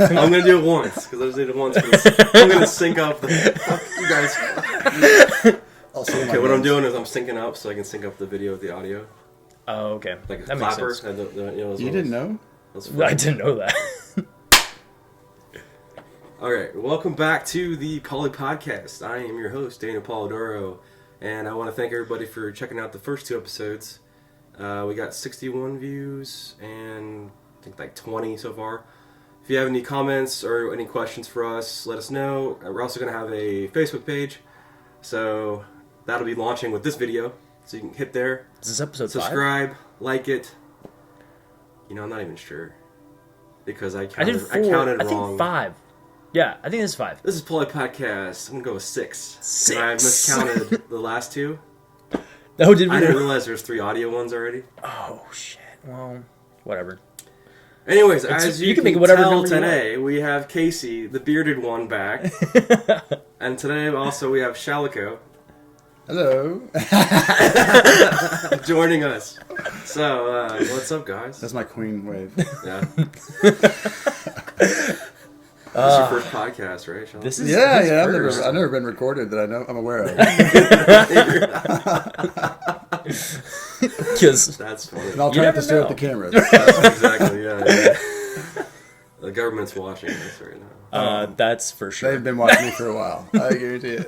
I'm going to do it once, because I just did it once. I'm going to sync up you guys. Okay, what I'm doing is I'm syncing up so I can sync up the video with the audio. Oh, okay. Like a that clapper. makes sense. You didn't know? I didn't know that. Alright, welcome back to the PoliPodcast. I am your host, Daniel Polidoro, and I want to thank everybody for checking out the first two episodes. We got 61 views and I think like 20 so far. If you have any comments or any questions for us, let us know. We're also going to have a Facebook page, so that'll be launching with this video. So you can hit there. Is this episode subscribe, 5? like it. You know, I'm not even sure. Because I I counted think wrong. 5. Yeah, I think this is 5. This is PoliPodcast. I'm going to go with 6. 6. I miscounted the last two. Oh, did we? I didn't realize there's 3 audio ones already. Oh, shit. Well, whatever. Anyways, as you can make it whatever tell number today, we have Casey, the bearded one, back. And today also we have Shalico. Hello. Joining us. So, what's up, guys? That's my queen wave. Yeah. This is your first podcast, right, Shalico? This is Yeah. I've never been recorded that I'm aware of. Because that's funny. And I'll try not to stare at the camera. Exactly, yeah. The government's watching this right now. that's for sure. They've been watching me for a while. I guarantee it.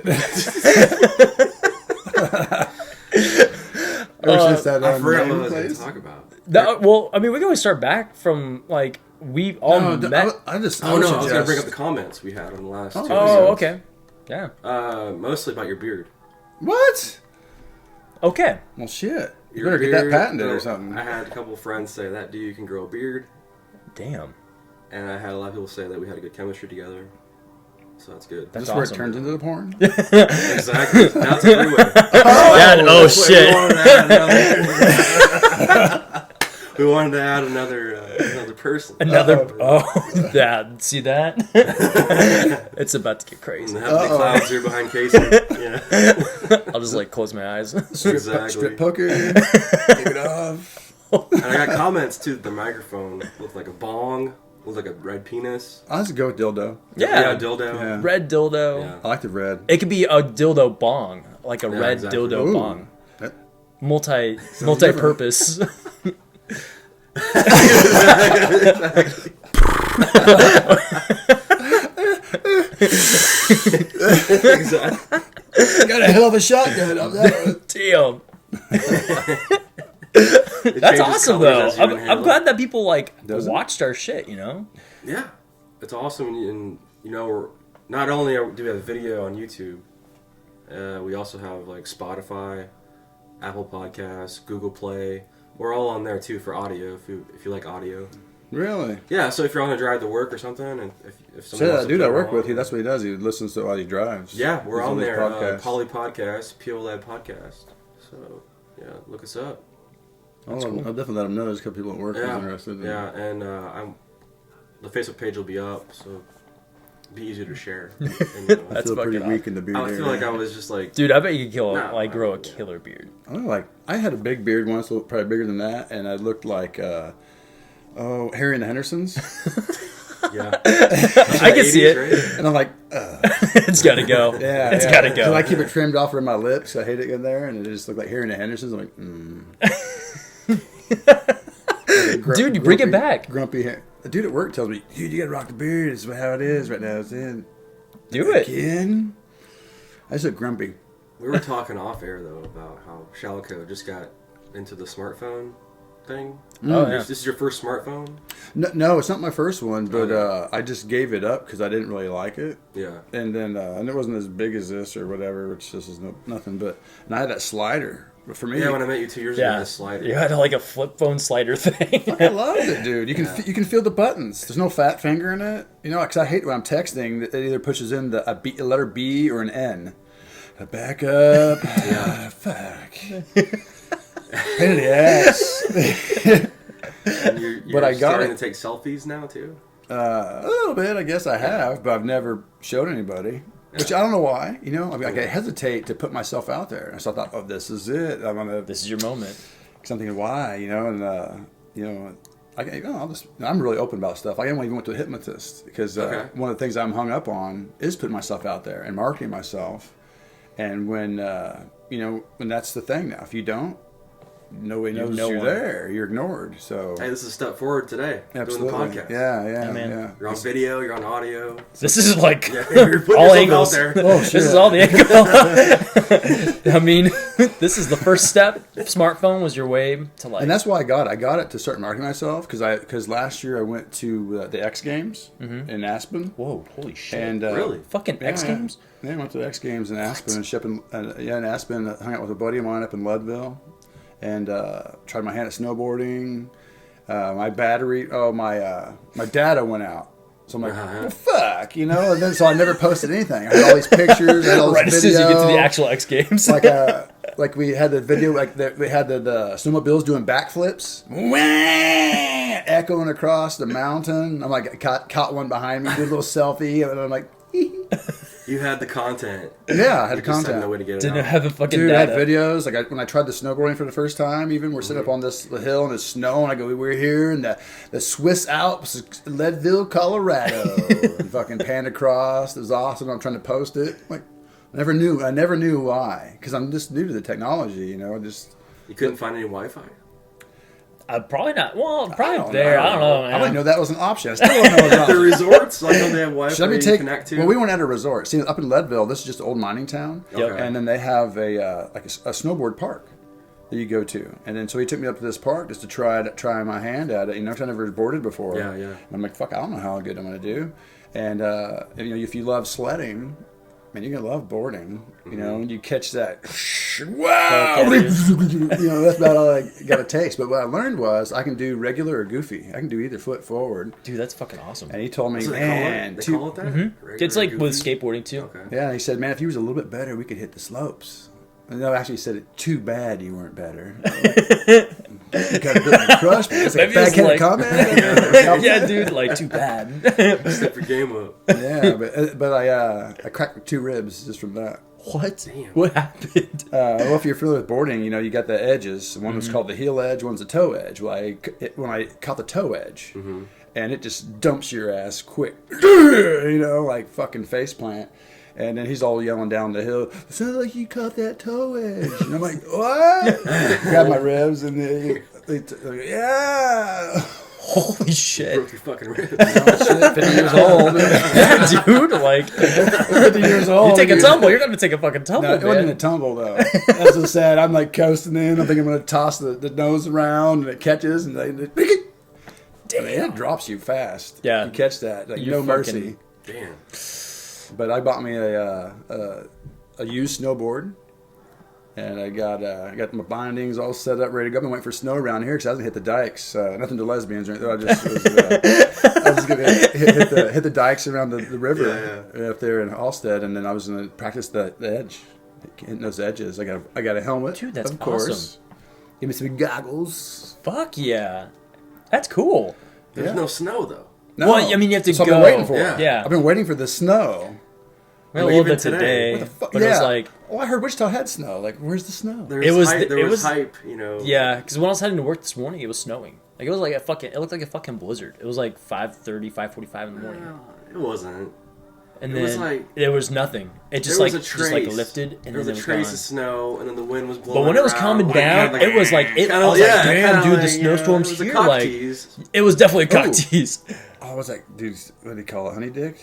Ever since that I forgot what I was name going to place. talk about. Well, I mean, we can always start back from, like, we all met. I was I was going to bring up the comments we had on the last two Oh, episodes. okay. Yeah. Mostly about your beard. What? Okay. Well, shit. You Your better get that beard, patented or something. I had a couple friends say that dude can grow a beard. Damn. And I had a lot of people say that we had a good chemistry together. So that's good. That's Is this where awesome. it turns into the porn? Exactly. Now it's a three-way. Oh, shit. We wanted to add another person. Yeah, see that? It's about to get crazy. And the clouds are behind Casey. Yeah. I'll just, like, close my eyes. Exactly. Strip poker. Take it off. And I got comments too that the microphone looked like a bong, looked like a red penis. I'll just go with dildo. Yeah. Dildo. Yeah. Red dildo. Yeah. I like the red. It could be a dildo bong. Like a red exactly. dildo Ooh. bong. That- Multi-purpose. Exactly. Got a hell of a shotgun on that one. Damn. It That's changes awesome, colors though. as you inhale I'm it. glad that people, like, Does it? watched our shit, you know? Yeah, it's awesome, and you know, not only do we have video on YouTube, we also have like Spotify, Apple Podcasts, Google Play. We're all on there too for audio. If you like audio, Really? yeah. So if you're on a drive to work or something, and if So someone wants that to dude put I it work on- with, that's what he does. He listens to it while he drives. Yeah, we're He's on his there. podcast. PoliPodcast, POLAD podcast. So yeah, look us up. I'll definitely let him know. There's a couple people at work who's Yeah, interested. yeah, and the Facebook page will be up, so it'll be easier to share. And, you know, I That's feel pretty fucking weak in the beard I feel area. like I was just like, Dude, I bet you could Nah, grow a yeah. killer beard. I don't know, like I had a big beard once, probably bigger than that, and I looked like Harry and the Hendersons, yeah. I can see it. Right? and I'm like, It's gotta go. yeah, It's yeah. gotta go. So I keep it trimmed off around my lips. I hate it in there, and it just looked like Harry and the Hendersons. I'm like, Dude, you bring it back. Grumpy hair. A dude at work tells me, dude, you gotta rock the beard. This is how it is right now. It's in. Do it. Again? I just look grumpy. We were talking off air though about how Shalico just got into the smartphone thing. Oh, yeah. This is your first smartphone? No, it's not my first one, but Okay. I just gave it up because I didn't really like it. Yeah. And then, and it wasn't as big as this or whatever, which this is nothing. But and I had that slider. But for me, Yeah, when I met you 2 years ago, Yeah. the slider. You had like a flip phone slider thing. I loved it, dude. You can you can feel the buttons. There's no fat finger in it. You know, because I hate when I'm texting that it either pushes in a letter B or an N. Back up. Yeah. Fuck. Pain in the ass. And you're But I got starting it. to take selfies now too? A little bit, I guess I have, but I've never showed anybody. Which I don't know why. You know, I mean, I hesitate to put myself out there. And so I thought, oh, this is it. I'm gonna. This is your moment. Something why, you know, and you know, I'm really open about stuff. I even went to a hypnotist because one of the things I'm hung up on is putting myself out there and marketing myself. And when when that's the thing now, if you don't, nobody knows you're there. You're ignored. So hey, this is a step forward today. Absolutely. Doing the podcast. Yeah. You're on video. You're on audio. This is like you're putting all yourself angles. out there. Oh, shit. This is all the angle. I mean, this is the first step. Smartphone was your way to like. And that's why I got it to start marketing myself because last year I went to the X Games in Aspen. Whoa, holy shit! And really, fucking X Games. Yeah, I went to the X Games in Aspen and in Aspen. Hung out with a buddy of mine up in Leadville, and tried my hand at snowboarding. My battery, my data went out. So I'm like, well, fuck, And then so I never posted anything. I had all these pictures, I had all this right video. As soon as you get to the actual X Games, like we had the video, we had the snowmobiles doing backflips, echoing across the mountain. I'm like, caught one behind me, did a little selfie, and I'm like, You had the content. Yeah, I had the Just content. had no way to get it didn't out. have the fucking Dude, data. I had videos. Like when I tried the snowboarding for the first time, even we're sitting up on this hill and it's snow, and I go, we're here in the Swiss Alps, Leadville, Colorado, and fucking panned across. It was awesome. I'm trying to post it. Like, I never knew why, because I'm just new to the technology. You couldn't find any Wi-Fi. Probably not. Well, probably I don't there. know. I don't know, man. I didn't know that was an option. I still don't know it's an The option. resorts, like don't they have Wi-Fi Should I you take? connect to? Well, we weren't at a resort. See, up in Leadville, this is just an old mining town, Okay. and then they have a snowboard park that you go to, and then so he took me up to this park just to try my hand at it. 'Cause I never boarded before. Yeah. And I'm like, fuck, I don't know how good I'm gonna do. And if you love sledding, man, you're gonna love boarding. And you catch that. Wow! That's about all I got a taste. But what I learned was I can do regular or goofy. I can do either foot forward. Dude, that's fucking awesome. And he told me, That's what man, they call it that? Regular It's like with goofy? skateboarding too. Okay. yeah, he said, man, if you was a little bit better, we could hit the slopes. And no, actually, he said it. Too bad you weren't better. You kind of crushed me. It's like Maybe a it's backhanded like- comment. Yeah, dude, like too bad. Step your game up. Yeah, but I cracked 2 ribs just from that. What? Damn. What happened? Well, if you're familiar with boarding, you got the edges. One was called the heel edge, one's the toe edge. Well, when I caught the toe edge, and it just dumps your ass quick, like fucking faceplant. And then he's all yelling down the hill, sounds like you caught that toe edge. And I'm like, what? Grab my ribs and yeah. Holy shit. Broke your fucking ribs. Shit, 50 years old. Yeah, dude, like 50 years old. you take a dude. tumble, you're gonna take a fucking tumble, No, it wasn't man. a tumble though. That's so sad. I'm like coasting in. I think I'm gonna toss the nose around, and it catches, and it drops you fast. Yeah. You catch that, like You're no mercy. Damn. But I bought me a used snowboard, and I got my bindings all set up, ready to go. I've been waiting for snow around here because I hasn't hit the dikes. Nothing to lesbians or anything. I was gonna hit the dikes around the river up there in Halstead, and then I was gonna practice the edge, hitting those edges. I got a helmet, Dude, that's of course. awesome. Give me some goggles. Fuck yeah. That's cool. There's Yeah. no snow though. No, Well, I mean, you have to that's what go. I've been waiting for. Yeah. I've been waiting for the snow. Well, a Like little even bit today. today, What the fuck? but it was like, oh, I heard Wichita had snow. Like, where's the snow? There It was was hype, the- there it was was- hype, yeah, because when I was heading to work this morning, it was snowing. Like it was like it looked like a fucking blizzard. It was like 5:30, 5:45 in the morning, It wasn't. and it then was like- there was nothing. It just There like was a just like trace. lifted, and There was then a it was trace gone. of snow, and then the wind was blowing. But when it was around, calming like, down, kinda it was like it. kinda- I was yeah, like, damn, kinda dude, the like, snowstorms it was a here. cock Like, tease. it was definitely a cock Ooh. tease. Oh, I was like, dude, what do you call it? Honeydick?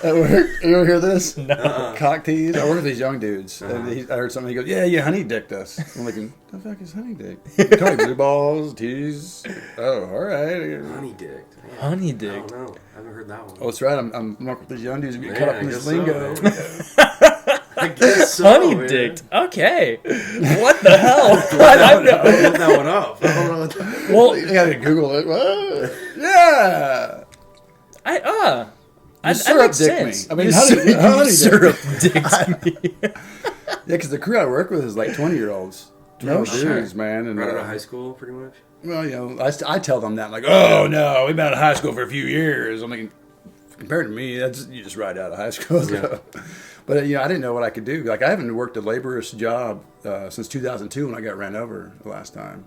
At work? You ever hear this? No. Cock tease? I work with these young dudes. And I heard something. He goes, yeah, you honeydicked us. I'm like, the fuck is honeydick? You call me blue balls, tease. Oh, all right. Honeydick. Man, I Honeydick. don't know. I haven't heard that one. Oh, that's right. I'm working with these young dudes. We get Man, caught up I in guess this so, lingo. man. I guess so. Honeydick. Okay. What the hell? I looked that one up. I don't know. What that- Well, You gotta Google it. What? Yeah. that syrup makes dick sense. me. I mean, You honey syrup dick. dicked me. Yeah, because the crew I work with is like 20-year-olds. No dudes, man. And, Right out of high school, pretty much. well, I tell them that. Like, oh, no, we've been out of high school for a few years. I'm like, compared to me, that's you just right out of high school. So. But, I didn't know what I could do. Like, I haven't worked a laborious job since 2002 when I got ran over the last time.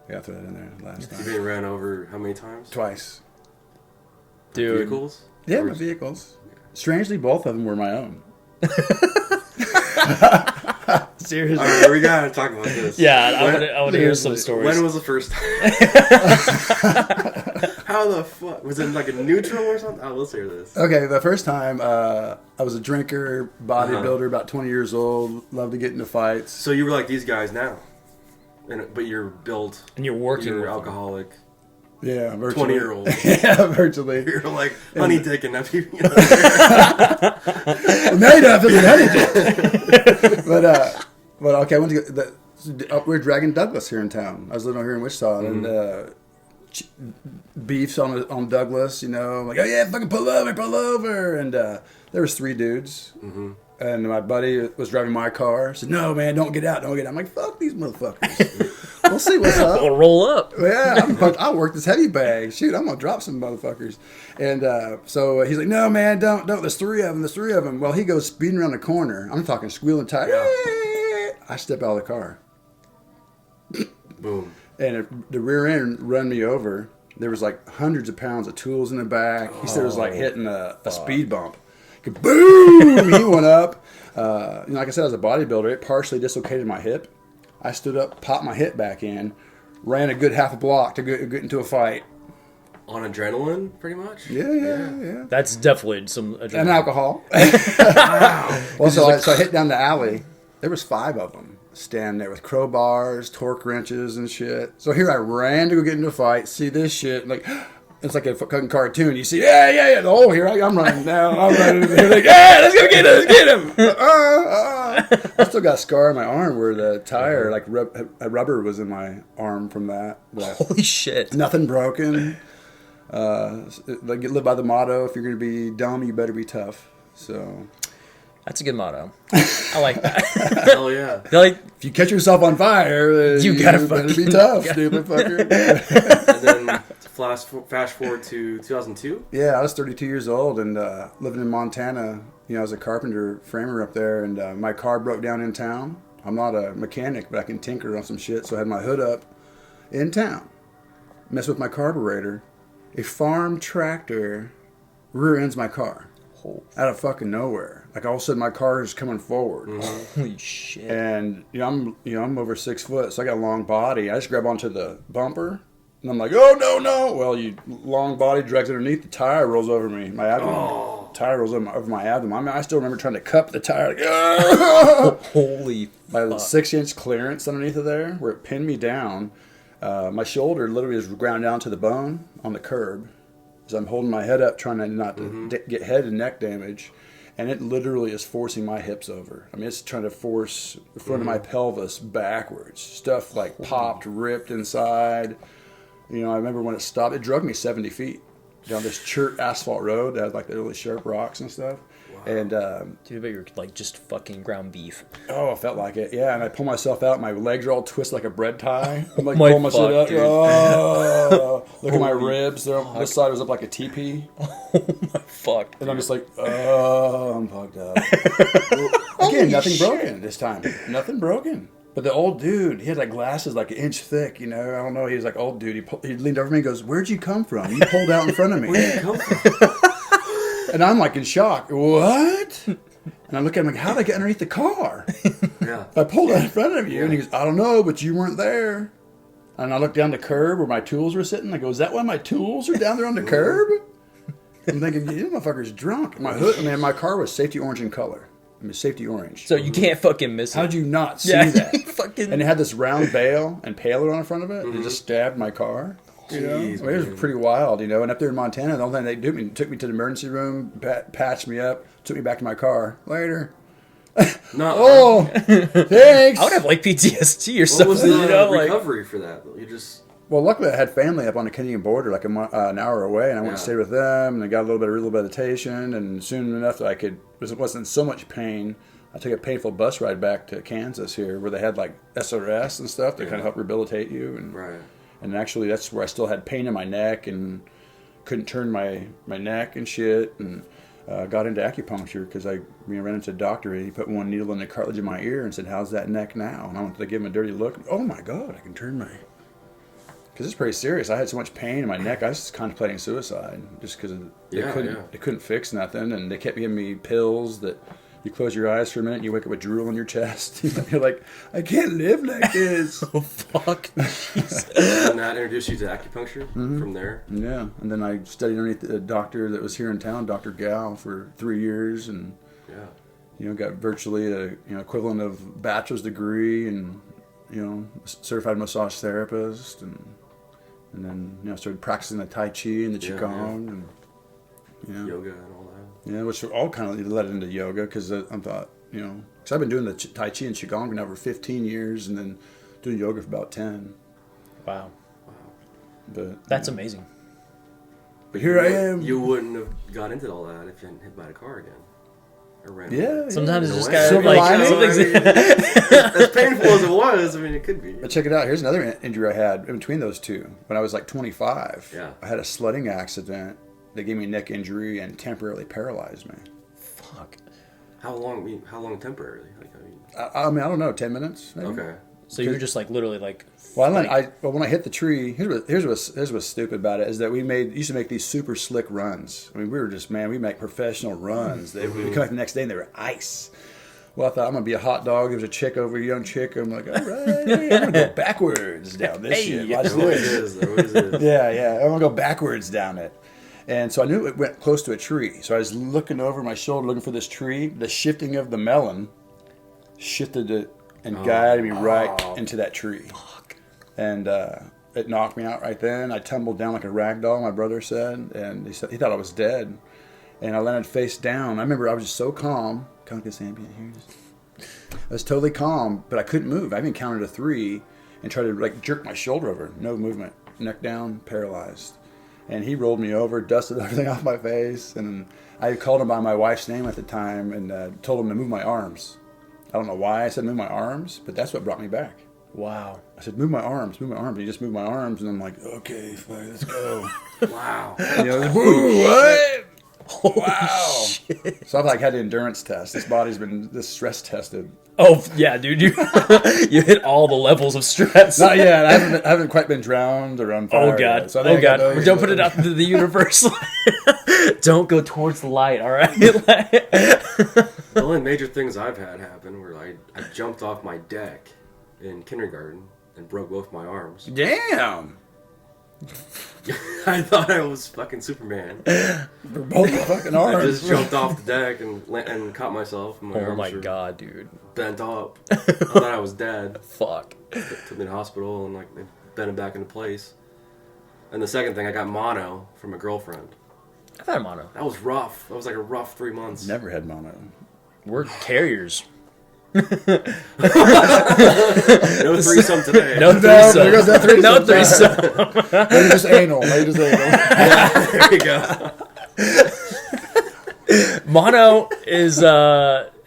Yeah, I threw that in there last You've time. been ran over how many times? Twice. Dude. Vehicles? Yeah, Or- my vehicles. Strangely, both of them were my own. Seriously. All right, we gotta talk about this. Yeah, I want to hear some Seriously. stories. When was the first time? How the fuck? Was it like a neutral or something? Oh, let's hear this. Okay, the first time I was a drinker, bodybuilder, about 20 years old, loved to get into fights. So you were like these guys now, but you're built. And you're working You're with them. alcoholic. Yeah, virtually. 20-year-old. Yeah, virtually. You're like Honeydick and that. You know, Made up as Honeydick. But okay, I went to go, we're dragging Douglas here in town. I was living over here in Wichita, and beefs on Douglas. You know, like, oh yeah, fucking pull over, and there was 3 dudes. Mm-hmm. And my buddy was driving my car. Said, "No, man, don't get out, don't get out." I'm like, "Fuck these motherfuckers. We'll see what's up." We'll roll up. Yeah, I'll work this heavy bag. Shoot, I'm gonna drop some motherfuckers. And so he's like, "No, man, don't. There's 3 of them. There's 3 of them." Well, he goes speeding around the corner. I'm talking squealing tire. Yeah. I step out of the car, boom. and the rear end run me over. There was like hundreds of pounds of tools in the back. He said it was like hitting a speed bump. Boom! He went up. Like I said, I was a bodybuilder. It partially dislocated my hip. I stood up, popped my hip back in, ran a good half a block to get into a fight. On adrenaline, pretty much. Yeah. That's definitely some adrenaline. And alcohol. Wow. Well, so I hit down the alley. There was 5 of them standing there with crowbars, torque wrenches, and shit. So here I ran to go get into a fight. See this shit, like it's like a fucking cartoon. You see, yeah. Oh, here I'm running down. I'm running. They're like, yeah, let's go get him. Let's get him. I still got a scar on my arm where the tire, like rubber, was in my arm from that. But Holy shit. nothing broken. Like live by the motto: if you're gonna be dumb, you better be tough. So. That's a good motto. I like that. Hell yeah. They're like, If you catch yourself on fire, then You gotta better fucking- be tough, stupid fucker. And then fast forward to 2002. Yeah, I was 32 years old and living in Montana. You know, I was a carpenter framer up there, and my car broke down in town. I'm not a mechanic, but I can tinker on some shit, so I had my hood up in town. Messed with my carburetor. A farm tractor rear ends my car out of fucking nowhere. Like all of a sudden, my car is coming forward. holy shit. And I'm over 6 foot, so I got a long body. I just grab onto the bumper, and I'm like, oh no! Well, long body drags underneath, the tire rolls over me, my abdomen. Tire rolls over my abdomen. I still remember trying to cup the tire, like, Holy by the fuck. 6-inch clearance underneath of there, where it pinned me down. My shoulder literally is ground down to the bone on the curb, as I'm holding my head up, trying to not to get head and neck damage. And it literally is forcing my hips over. I mean, it's trying to force the front of my pelvis backwards. Stuff like popped, ripped inside. You know, I remember when it stopped, it drug me 70 feet down this chert asphalt road that had like the really sharp rocks and stuff. Wow. And, Dude, I bet you're like just fucking ground beef. oh, I felt like it. Yeah, and I pull myself out. My legs are all twisted like a bread tie. I'm like, My pull my shit fuck, up. dude. Oh, look at my ribs. This side was up like a teepee. Oh my fuck. And I'm just like, oh, I'm fucked up. Again, nothing broken this time. Nothing broken. But the old dude, he had like glasses like an inch thick, you know. I don't know. He was like old dude. He leaned over me and goes, "Where'd you come from? You pulled out in front of me." Where did you come from? And I'm like in shock. What? And I look at him like, how did I get underneath the car? Yeah. I pulled out in front of you. And he goes, I don't know, but you weren't there. And I looked down the curb where my tools were sitting. I go, is that why my tools are down there on the curb? I'm thinking, you motherfucker's drunk. My hood, my car was safety orange in color. I mean, safety orange. So you can't fucking miss it. How did you not see Yeah, that? fucking. And it had this round bail and paler on the front of it. It just stabbed my car. You know? Jeez, I mean, it was pretty wild, you know. And up there in Montana, the only thing they did took me to the emergency room, patched me up, took me back to my car. Later. No. Oh, thanks. I would have like PTSD or What something, was the you know? Like, recovery for that? You just. Well, luckily I had family up on the Canadian border, like an hour away, and I went and stayed with them, and I got a little bit of rehabilitation, and soon enough that it wasn't so much pain. I took a painful bus ride back to Kansas here, where they had like SRS and stuff that kind of help rehabilitate you, and Right. and actually that's where I still had pain in my neck and couldn't turn my neck and shit, and got into acupuncture because I ran into a doctor, and he put one needle in the cartilage of my ear and said, "How's that neck now?" And I went to give him a dirty look. Oh my God, I can turn my because it's pretty serious. I had so much pain in my neck. I was contemplating suicide just because they couldn't fix nothing, and they kept giving me pills that you close your eyes for a minute and you wake up with drool in your chest. You're like, I can't live like this. Oh, fuck. And that introduced you to acupuncture from there? Yeah. And then I studied underneath a doctor that was here in town, Dr. Gal, for 3 years, and got virtually a equivalent of bachelor's degree, and certified massage therapist, and then started practicing the Tai Chi and the Qigong and yoga and all that. Yeah, which all kind of led into yoga, because I thought, because I've been doing the Tai Chi and Qigong now for 15 years, and then doing yoga for about 10. Wow. But that's amazing. But here I am. You wouldn't have got into all that if you hadn't hit by a car again. Or ran Yeah. Sometimes it's just Silver kind of lining. as painful as it was, I mean, it could be. But check it out. Here's another injury I had in between those two. When I was like 25, I had a sledding accident. They gave me a neck injury and temporarily paralyzed me. Fuck. How long temporarily? I don't know, 10 minutes maybe? Okay. So you were just like literally like. Well, when I hit the tree, here's what's stupid about it is that we used to make these super slick runs. I mean, we make professional runs. We come back the next day and they were ice. Well, I thought I'm gonna be a hot dog. There was a young chick. I'm like, all right, I'm gonna go backwards down this shit. Watch this. There always is. Yeah. I'm gonna go backwards down it. And so I knew it went close to a tree. So I was looking over my shoulder, looking for this tree. The shifting of the melon shifted it and guided me right into that tree. Fuck. And it knocked me out right then. I tumbled down like a rag doll, my brother said. And he thought I was dead. And I landed face down. I remember I was just so calm. Kind of this ambient here. I was totally calm, but I couldn't move. I even counted to 3 and tried to jerk my shoulder over. No movement. Neck down, paralyzed. And he rolled me over, dusted everything off my face, and I called him by my wife's name at the time and told him to move my arms. I don't know why I said move my arms, but that's what brought me back. Wow. I said, move my arms. He just moved my arms, and I'm like, okay, fine, let's go. Wow. What? Wow. Shit. So I've had the endurance test. This body's been stress tested. Oh, yeah, dude. You hit all the levels of stress. Not yet. I haven't quite been drowned or on fire. Oh, God. Yet. So I God. Don't put it out into the universe. Don't go towards the light, all right? The only major things I've had happen were I jumped off my deck in kindergarten and broke both my arms. Damn. I thought I was fucking Superman. For both the fucking arms. I just jumped off the deck and caught myself. And my Oh, arms my were God, dude. bent up. I thought I was dead. Fuck. Took me to the hospital and they bent it back into place. And the second thing, I got mono from a girlfriend. I've had mono. That was rough. That was like a rough 3 months. Never had mono. We're carriers. No threesome today. No threesome. There goes that threesome. No threesome. Maybe just anal. Yeah, there you go. Mono is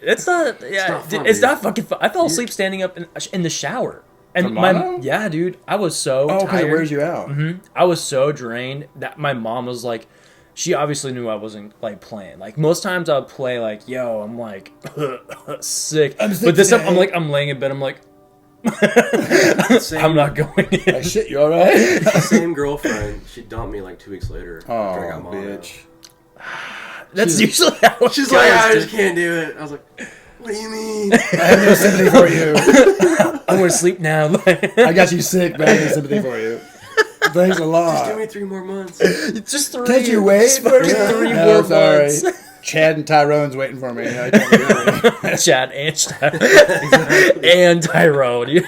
it's not fun, it's dude. not fucking fun. I fell asleep standing up in the shower. And From mono? yeah, dude, I was so Oh, because tired. it wears you out. I was so drained that my mom was like, she obviously knew I wasn't playing. Most times I would play yo, I'm sick. But this time I'm laying in bed. I'm like, I'm not going in. I shit, you all right? Same girlfriend. She dumped me 2 weeks later. After I got mono. bitch. That's usually how it She's goes, like, I dude. just can't do it. I was like, what do you mean? I have no sympathy for you. I'm going to sleep now. I got you sick, but I have no sympathy for you. Thanks a lot. Just give me 3 more months. Just 3. Can't you wait Just for fucking me? 3 No, more sorry. months. Chad and Tyrone's waiting for me. Chad and Tyrone. Yeah,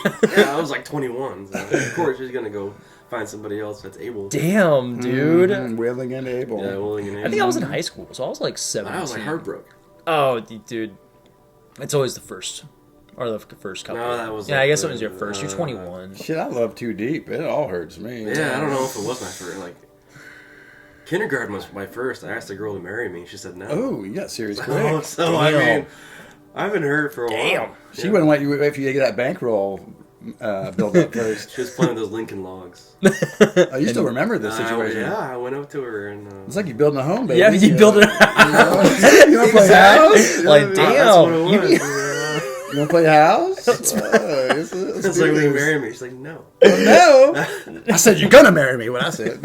I was 21. So of course, she's gonna go find somebody else that's able. Damn, dude. Willing and able. Yeah, willing and able. I think I was in high school, so I was 17. I was heartbroken. Oh, dude. It's always the first. Or the first couple. No, that was I guess it was your first. You're 21. Shit, I love Too Deep. It all hurts me. Yeah, I don't know if it was my first. Kindergarten was my first. I asked a girl to marry me. She said no. Oh, you got serious quick. Oh, so I mean, I've been hurt for a while. She wouldn't let you wait for you to get that bankroll build up first. She was playing with those Lincoln logs. Oh, you still remember this situation? Yeah, I went up to her and. It's like you're building a home, baby. Yeah, you build it. You want to play house? Like, That's what it damn. was. You want to play house? It's like, will you marry me? She's like, no. No. I said, you're going to marry me, what I said.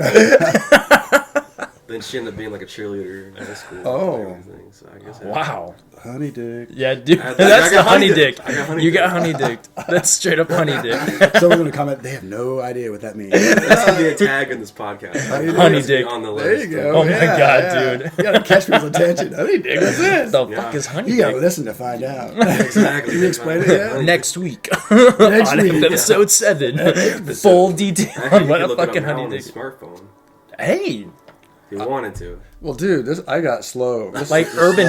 Then she ended up being like a cheerleader in high school. Oh. And everything, so I guess Wow. Honeydick. Yeah, dude. I That's the got Honeydick. I got Honeydick. You got Honeydick. That's straight up Honeydick. Someone's going to comment, they have no idea what that means. That's going to be a tag in this podcast. Honeydick. On the There list. you go. Oh my God, dude. You got to catch people's attention. Honeydick, what's this? The Yeah. fuck is You got to Honeydick? listen to find out. Exactly. Can you explain it yet? Next week. Next On week. episode 7. Full detail Actually, on you what can a look it up fucking now on his Honeydick. smartphone. Hey. If you wanted to. Well, dude, I got slow. Like urban.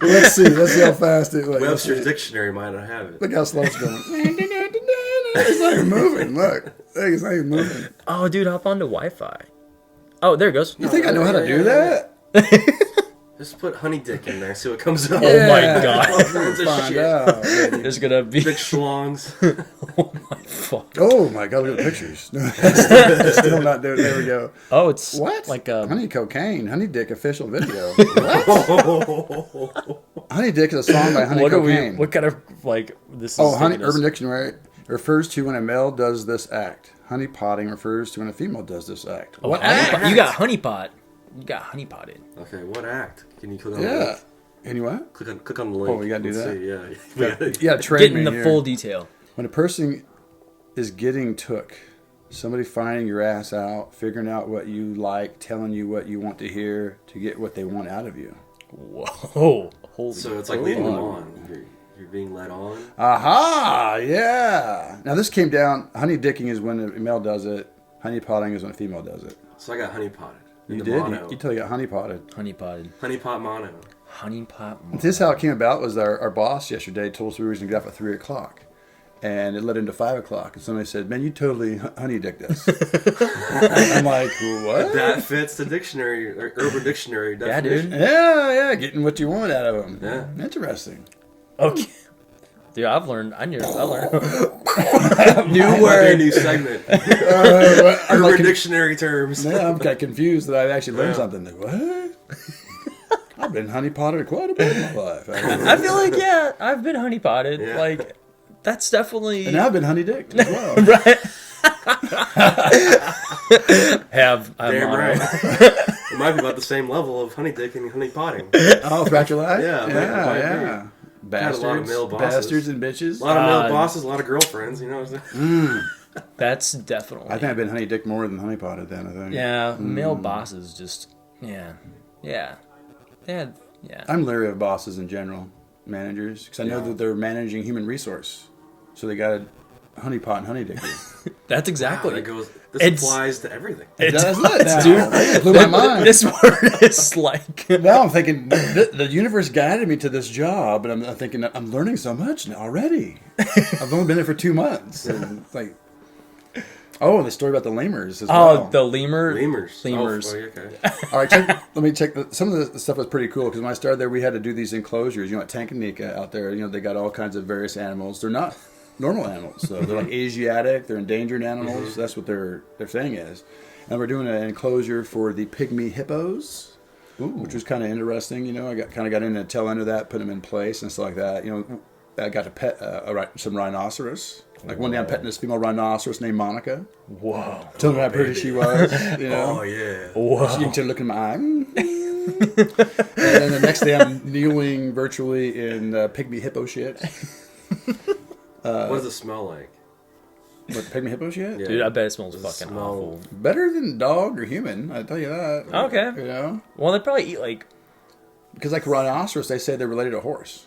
Let's see how fast it was. Webster's Dictionary might not have it. Look how slow it's going. It's not even moving. Look. It's not even moving. Oh, dude, hop onto Wi-Fi. Oh, there it goes. You think I know how to do that? Just put Honeydick in there so it comes up. Oh my God. All kinds of Find shit. out. There's gonna be. Big schlongs. Oh my fuck. Oh my God, look at the pictures. It's still not doing it. There we go. Oh, it's What? like Honey Cocaine, Honey Dick official video. What? Honey Dick is a song by Honey What are we? Cocaine. What kind of like this? Is Oh, taking us- Urban Dictionary refers to when a male does this act. Honey potting refers to when a female does this act. Oh, What honey act? pot. You got honeypot. You got honeypotted. Okay, what act? Can you click on the Yeah. link? Anyway, Click on the link. Oh, we gotta do Let's that? see, yeah. We gotta- yeah, train Getting me the here. full detail. When a person is getting took, somebody finding your ass out, figuring out what you like, telling you what you want to hear to get what they want out of you. Whoa. Holy. So it's like leading them on. You're being led on. Aha! Yeah. Now this came down. Honey dicking is when a male does it. Honey potting is when a female does it. So I got honey potted. You into did. Mono. You totally got honey potted. Honeypotted. Honey pot mono. Honeypot. This is how it came about. Was our boss yesterday told us we were going to get off at 3 o'clock, and it led into 5 o'clock. And somebody said, "Man, you totally honey dicked us." I'm like, what? That fits the dictionary, or Urban Dictionary Yeah, definition. dude. Yeah, getting what you want out of them. Yeah. Interesting. Okay. Dude, I've learned. I learned. New word. New segment. I'm Urban like, Dictionary terms. yeah, I'm kind of confused that I actually learned Yeah. something. Like, what? I've been honey potted quite a bit in my life. I feel like I've been honeypotted. Yeah. Like that's definitely And I've been honey dicked as well. right. Have I'm Damn on right. it. It might be about the same level of honey dick and honey potting. Oh, throughout your life? Yeah, yeah. Got a Bastards, lot of male bosses. bastards and bitches. A lot of male Uh, bosses, a lot of girlfriends, you know what I'm saying? That's definitely. I think I've been honey dicked more than honey potted then, I think. Yeah, male bosses just yeah. I'm leery of bosses in general, managers, because I know that they're managing human resource. So they got to honey pot and honey dick you. That's Wow, exactly. that goes, this It's- applies to everything. Does it? It's- Now, it blew my mind. This word is like Now I'm thinking, the universe guided me to this job, and I'm thinking, I'm learning so much already. I've only been there for 2 months. And it's like, oh, and the story about the lemurs as well. the lemur. Lemurs. Lemurs. Oh, okay. All right, let me check. Some of the stuff was pretty cool because when I started there, we had to do these enclosures. You know, at Tanganyika out there, you know, they got all kinds of various animals. They're not normal animals, so they're like Asiatic. They're endangered animals. That's what their thing is. And we're doing an enclosure for the pygmy hippos, which was kind of interesting. You know, I got into the tail end of that, put them in place and stuff like that. You know, I got to pet some rhinoceros. Like one day I'm petting this female rhinoceros named Monica. Whoa. Tell me how pretty she was. You know? Oh, yeah. She can tell look in my eye. And then the next day I'm kneeling virtually in pygmy hippo shit. What does it smell like? What, pygmy hippo shit? Yeah. Dude, I bet it smells Does it fucking smell- awful. Better than dog or human, I tell you that. Okay. You know? Well, they probably eat like. Because like rhinoceros, they say they're related to horse.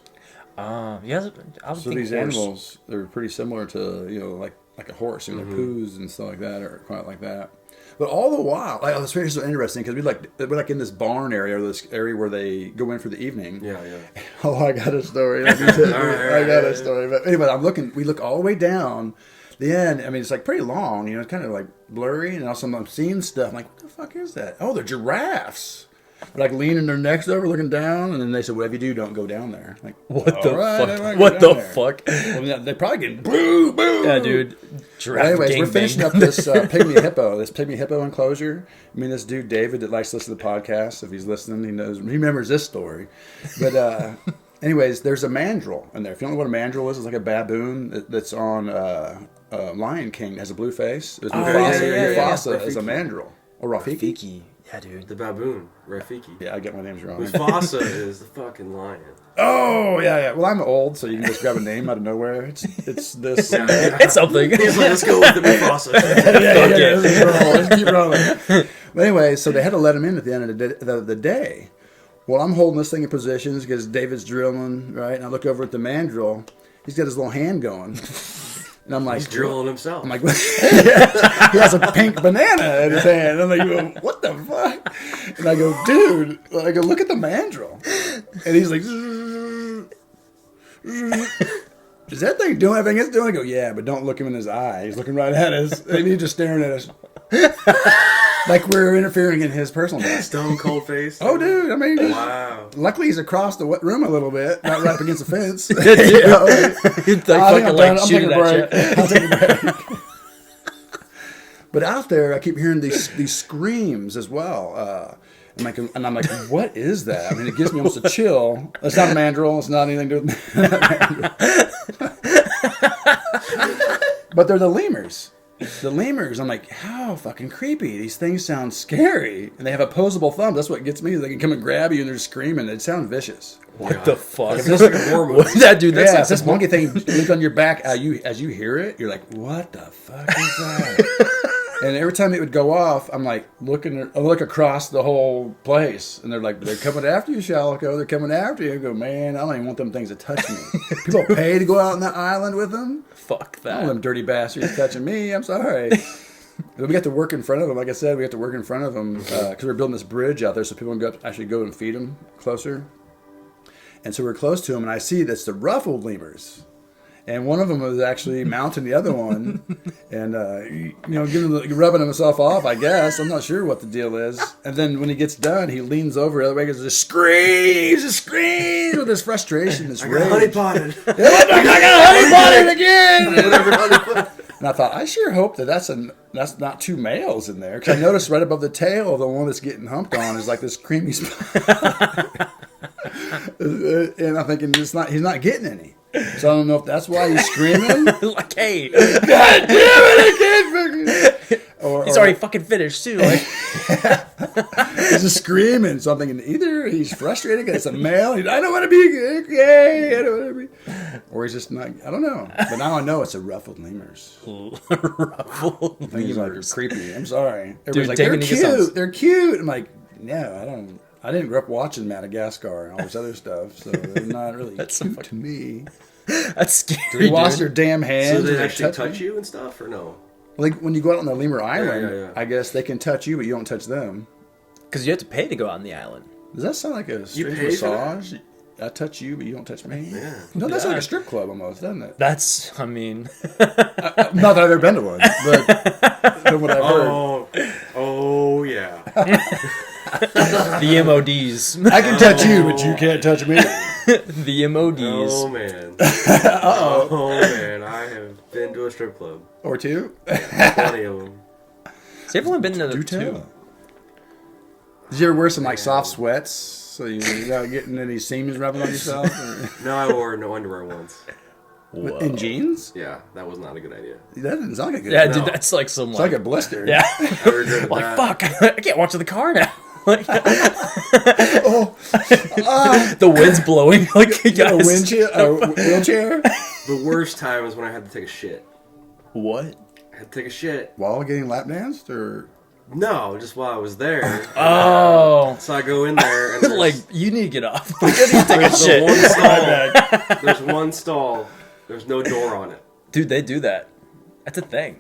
Yeah, I would So think these horse. animals, they're pretty similar to, you know, like a horse. You know, their poos and stuff like that are quite like that. But all the while, like, this is so interesting because we're like in this barn area, or this area where they go in for the evening. Yeah, yeah. Oh, I got a story. Let me tell you. right, I got a right. story. But anyway, we look all the way down the end. I mean, it's like pretty long, you know, it's kind of like blurry. And also I'm seeing stuff. I'm like, what the fuck is that? Oh, they're giraffes. They're like leaning their necks over, looking down. And then they said, whatever you do, don't go down there. Like, What the "All right, I'm not fuck? gonna What go the down there." fuck? Well, yeah, they probably get boo, boo. Yeah, dude. Giraffe Anyways, we're gangbang. finishing up this pygmy hippo enclosure. I mean, this dude David that likes to listen to the podcast. If he's listening, he remembers this story. But Anyways, there's a mandrill in there. If you don't know what a mandrill is, it's like a baboon that's on Lion King. It has a blue face. There's Mufasa is a mandrill. Or Rafiki. Yeah, dude. The baboon, Rafiki. Yeah, I get my names wrong. Mufasa is the fucking lion. Oh, yeah. Well, I'm old, so you can just grab a name out of nowhere. It's this. It's something. He's like, let's go with the Mufasa. Let's keep rolling. But anyway, so they had to let him in at the end of the day. Well, I'm holding this thing in positions because David's drilling, right? And I look over at the mandrill. He's got his little hand going. And I'm like, he's drilling himself. I'm like, yeah. He has a pink banana in his hand. And I'm like, what the fuck? And I go, dude, I go, look at the mandrill. And he's like, is that thing doing everything it's doing? I go, yeah, but don't look him in his eye. He's looking right at us. And he's just staring at us. Like we're interfering in his personal life. Stone cold face. Oh, dude. I mean, wow. Luckily, he's across the room a little bit, not right up against the fence. I'll take a break. But out there, I keep hearing these screams as well. And I'm like, what is that? I mean, it gives me almost a chill. It's not a mandrill. It's not anything to do with But they're the lemurs. The lemurs, I'm like, how fucking creepy. These things sound scary. And they have opposable thumbs. That's what gets me. They can come and grab you and they're screaming. It sounds vicious. What the fuck? It's just like a horror movie. What's that, dude? That's it's this monkey thing. Look on your back. As you hear it, you're like, what the fuck is that? And every time it would go off, I'm like, I look across the whole place. And they're like, they're coming after you, Shalco. They're coming after you. I go, man, I don't even want them things to touch me. People pay to go out on the island with them. Fuck that. All them dirty bastards touching me. I'm sorry. We got to work in front of them. Like I said, we have to work in front of them because we're building this bridge out there so people can actually go and feed them closer. And so we're close to them, and I see that's the ruffled lemurs. And one of them was actually mounting the other one and, rubbing himself off, I guess. I'm not sure what the deal is. And then when he gets done, he leans over the other way and just screams with this frustration, this rage. Honey potted. I got honey potted again! And I thought, I sure hope that's not two males in there. Because I noticed right above the tail of the one that's getting humped on is like this creamy spot. And I'm thinking, he's not getting any. So I don't know if that's why he's screaming. Like, hey. God damn it, I can't fucking... He's already fucking finished, too. Like. He's just screaming. So I'm thinking, either he's frustrated because it's a male. I don't want to be gay. I don't want to be... Or he's just not... I don't know. But now I know it's a ruffled lemurs. Ruffled Things like lemurs. creepy. I'm sorry. Everybody's Dude, like, taking they're it sounds- cute. They're cute. I'm like, no, I didn't grow up watching Madagascar and all this other stuff, so they're not really That's cute so to me. That's scary, Do they wash dude. their damn hands? So they when actually touch me? you and stuff, or no? Like when you go out on the Lemur Island, yeah. I guess they can touch you, but you don't touch them. Because you have to pay to go on the island. Does that sound like a strange pay for that? massage? I touch you, but you don't touch me. Yeah. No, that's Yeah. like a strip club almost, doesn't it? That's, I mean... Not that I've ever been to one, but from what I've heard. Oh, yeah. The MODs. I can touch you, but you can't touch me. The MODs. Oh, man. Oh, man. I have been to a strip club. Or two. Plenty of them. See, I've only been to the Do two. tell. Did you ever wear some like soft sweats so you're not getting any seams rubbing on yourself? Or... No, I wore no underwear once. Whoa. In jeans? Yeah, that was not a good idea. That doesn't sound like a good Yeah, idea. dude, that's like some It's like... like a blister. yeah. I regretted Like, that. fuck, I can't watch the car now. Like, Oh, the wind's blowing. Like, you got a guys. wheelchair? The worst time was when I had to take a shit. What? I had to take a shit. While getting lap danced? Or... No, just while I was there. Oh. So I go in there and there's, Like, you need to get off. You need to take a there's the shit. one stall. There's one stall. There's no door on it. Dude, they do that. That's a thing.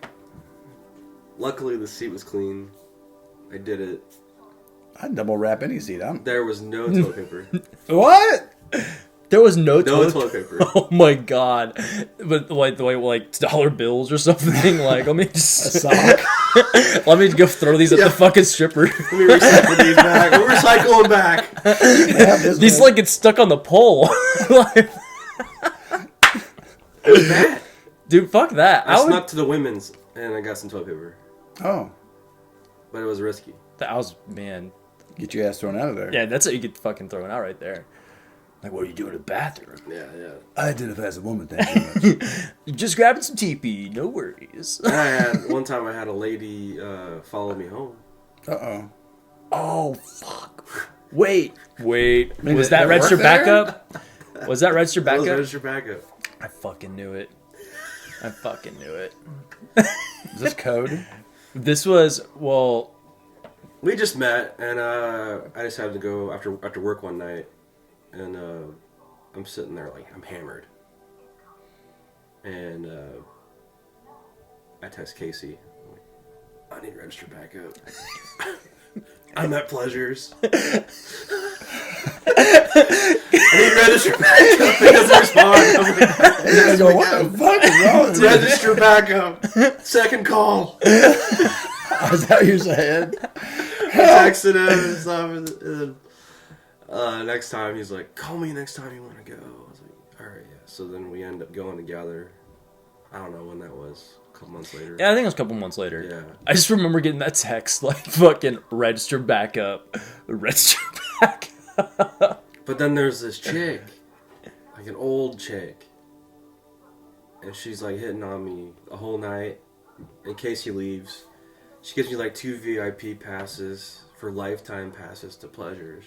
Luckily, the seat was clean. I did it. I'd double wrap any seat. There was no toilet paper. What? There was no No toilet paper. Oh my god. But like the way like dollar bills or something, like let me A just sock? let me go throw these at the fucking stripper. Let me recycle these back. We're recycling back. These like get stuck on the pole. Like, It was bad. dude, fuck that. I would, snuck to the women's and I got some toilet paper. Oh. But it was risky. I was man. Get your ass thrown out of there. Yeah, that's how you get fucking thrown out right there. Like, what are you doing in the bathroom? Yeah. I identify as a woman, thank you very much. Just grabbing some TP, no worries. One time I had a lady follow me home. Uh-oh. Oh, fuck. Wait. mean, Was did that it registered work there? backup? Was that registered That was backup? registered backup. I fucking knew it. Is this code? This was, well, We just met, and I decided to go after work one night, and I'm sitting there like I'm hammered, and I text Casey. I'm like, I need to register backup. I'm at Pleasures. I need to register backup. He doesn't respond. I'm like, I go, what the fuck is wrong with you? register backup. Second call. Is that what you said? I texted him and stuff, and next time he's like, call me next time you want to go. I was like, alright, yeah. So then we end up going together. I don't know when that was. A couple months later. yeah, I think it was a couple months later. Yeah. I just remember getting that text, like, fucking register backup. Register backup. But then there's this chick, like an old chick, and she's like hitting on me the whole night. In case he leaves, she gives me like 2 VIP passes for lifetime passes to Pleasures.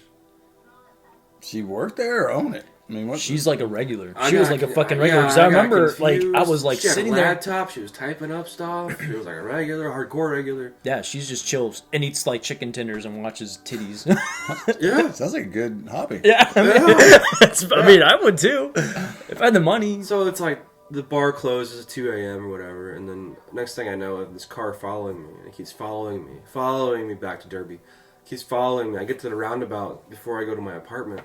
She worked there or own it? I mean, what? She's like a regular. I She was got- like a fucking yeah, regular. Because I I got remember, like, I confused. was like She had a sitting there. laptop. She was typing up stuff. She was like a regular, hardcore regular. Yeah, she's just chills and eats like chicken tenders and watches titties. Yeah. Sounds like a good hobby. yeah, I mean, I would too if I had the money. So it's like the bar closes at 2 a.m. or whatever, and then next thing I know, I have this car following me, and it keeps following me back to Derby. It keeps following me. I get to the roundabout before I go to my apartment.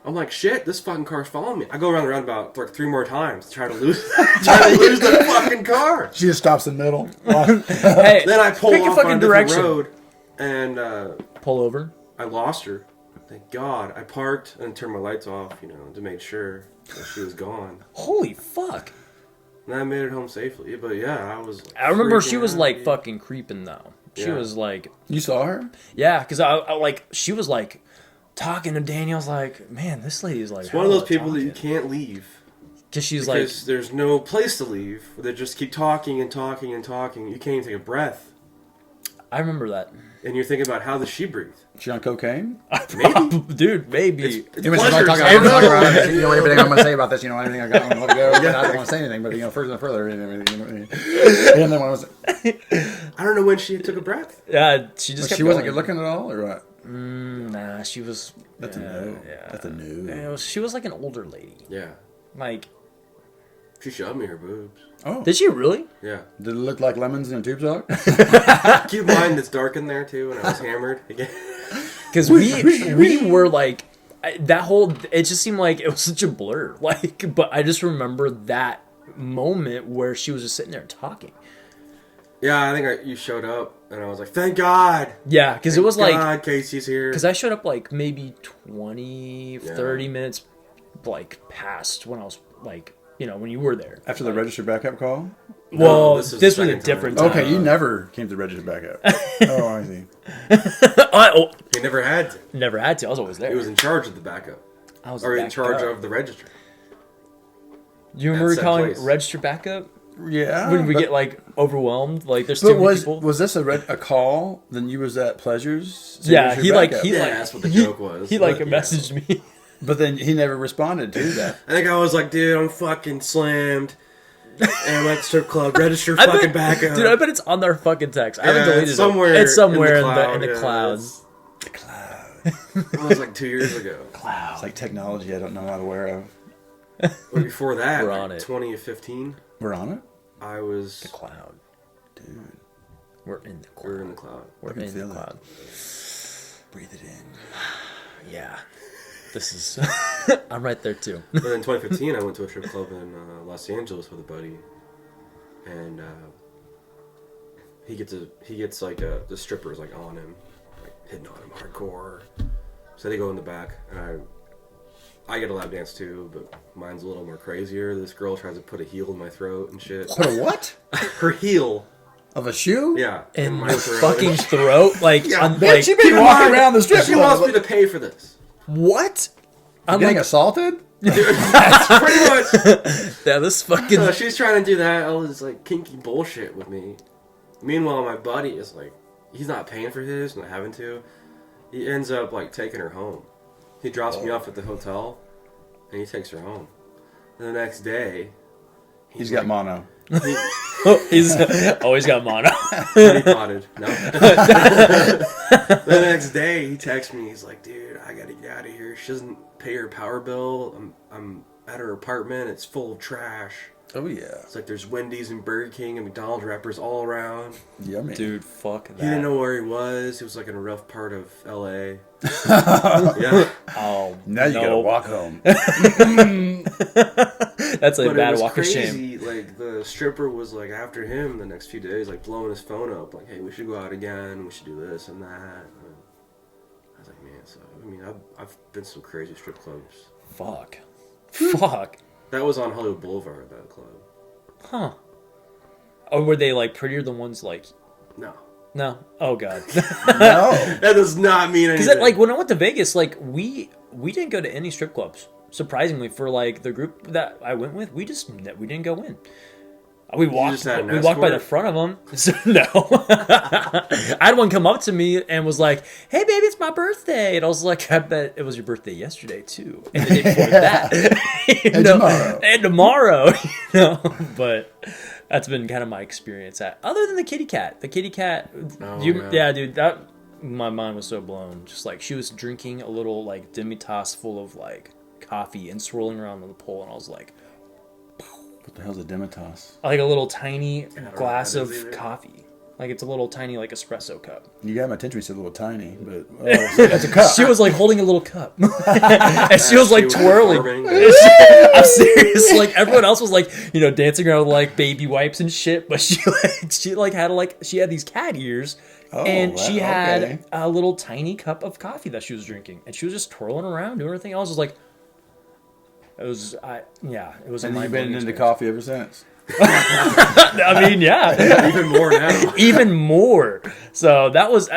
I'm like, shit, this fucking car's following me. I go around the roundabout like 3 more times to try to lose the fucking car. She just stops in the middle. Hey, Then I pull pick a off fucking on a different direction. road, and Pull over. I lost her. Thank God. I parked and turned my lights off, to make sure that she was gone. Holy fuck! And I made it home safely. But yeah, I was. I remember she freaking was out, like dude. fucking creeping though. She Yeah. was like, You saw her? yeah, because I like she was like talking to Danny. I was like, man, this lady is like It's one of those hella people that you talking. can't leave. Because she's Because there's no place to leave. They just keep talking and talking and talking. You can't even take a breath. like, I remember that. And you're thinking about how does she breathe? She on cocaine? Maybe. Dude, maybe. It's Anyways, pleasures. talk I don't know. about it. You know everything I'm going to say about this. You know everything I got. I'm going to let it go. I don't want to say anything, but further and further. And then when I was, I don't know when she took a breath. Yeah, she just kept she wasn't going. good looking at all, or what? Nah, she was. That's a no. Yeah. That's a no. Yeah, she was like an older lady. Yeah. Like, She shoved me her boobs. Oh, did she really? Yeah. did it look like lemons in a tube sock? Keep in mind it's dark in there too, and I was hammered again. Because we were like that whole. It just seemed like it was such a blur. Like, but I just remember that moment where she was just sitting there talking. Yeah, I think you showed up, and I was like, "Thank God!" Yeah, because it was like God, Casey's here. because I showed up like maybe 20, Yeah. 30 minutes like past when I was like when you were there. After the registered backup call? Well, this is this the was a second different time. time. Okay, you never came to the registered backup. Oh, I see. I He never had to. never had to. I was always there. He was in charge of the backup, I was or in backed charge up. of the register. You remember at said calling place. register backup Yeah. when we but- get like overwhelmed? Like there's too But many people. was this a call? Then you was at Pleasures? So Yeah, registered he like backup? he Yeah, like that's what the he- joke was. He like But, yeah. messaged me. But then he never responded to that. I think I was like, "Dude, I'm fucking slammed." And I'm at the strip club, register I fucking bet, backup. dude, I bet it's on their fucking text. I haven't Yeah, deleted it's somewhere it. It's somewhere in the cloud, yeah, clouds. The cloud. It was like 2 years ago. It's like technology I don't know how to wear of. Or before that, We're like on it. 2015, We're on it? I was. Cloud. Dude, We're in the cloud. We were in the cloud. We're I can in the feel it. cloud. breathe it in. Yeah. This is. I'm right there too. But in 2015, I went to a strip club in Los Angeles with a buddy, and he gets like the strippers like on him, like hitting on him hardcore. So they go in the back, and I get a lap dance too, but mine's a little more crazier. This girl tries to put a heel in my throat and shit. Put a what? Her heel, Of a shoe? yeah, In my your throat. fucking throat, like, Yeah, on, Bitch, like you been walking around the strip She club. wants me to pay for this. what? Getting assaulted? That's pretty much. Yeah, this fucking. She's trying to do that. All this like kinky bullshit with me. Meanwhile, my buddy is like, he's not paying for his, not having to. He ends up like taking her home. He drops me off at the hotel, and he takes her home. And the next day, he's got mono. He's always got mono. He potted. No. The next day, he texts me. He's like, "Dude, I gotta get out of here. She doesn't pay her power bill. I'm at her apartment. It's full of trash. Oh yeah. It's like there's Wendy's and Burger King and McDonald's wrappers all around. Yummy. Dude, fuck that. He didn't know where he was. He was like in a rough part of LA. Yeah. Oh, now you gotta walk home. That's a But bad it was walk of crazy. shame. Like the stripper was like after him the next few days, like blowing his phone up, like, "Hey, we should go out again. We should do this and that." And I was like, man. So I mean, I've been to some crazy strip clubs. Fuck. That was on Hollywood Boulevard. That club. Huh. Oh, were they like prettier than ones like? No. No. Oh god. No. That does not mean anything. Because like when I went to Vegas, like we didn't go to any strip clubs. Surprisingly, for like the group that I went with, we didn't go in. We walked by the front of them. So, no. I had one come up to me and was like, "Hey, baby, it's my birthday." And I was like, "I bet it was your birthday yesterday, too." And the day before that. And tomorrow. But that's been kind of my experience. Other than the kitty cat. The kitty cat. Yeah, dude, my mind was so blown. Just like she was drinking a little like demi-tasse full of like coffee and swirling around on the pole. And I was like, What the hell's a demitasse? like a little tiny glass of coffee. Like it's a little tiny like espresso cup. You got my attention. You said a little tiny, but so that's a cup. She was like holding a little cup, and she was like twirling. performing. I'm serious. Like everyone else was like, dancing around with like baby wipes and shit, but she had these cat ears, and she had a little tiny cup of coffee that she was drinking, and she was just twirling around doing her thing. I was just like, it was. And you've been into coffee ever since. I mean, yeah. Even more now. Even more. So that was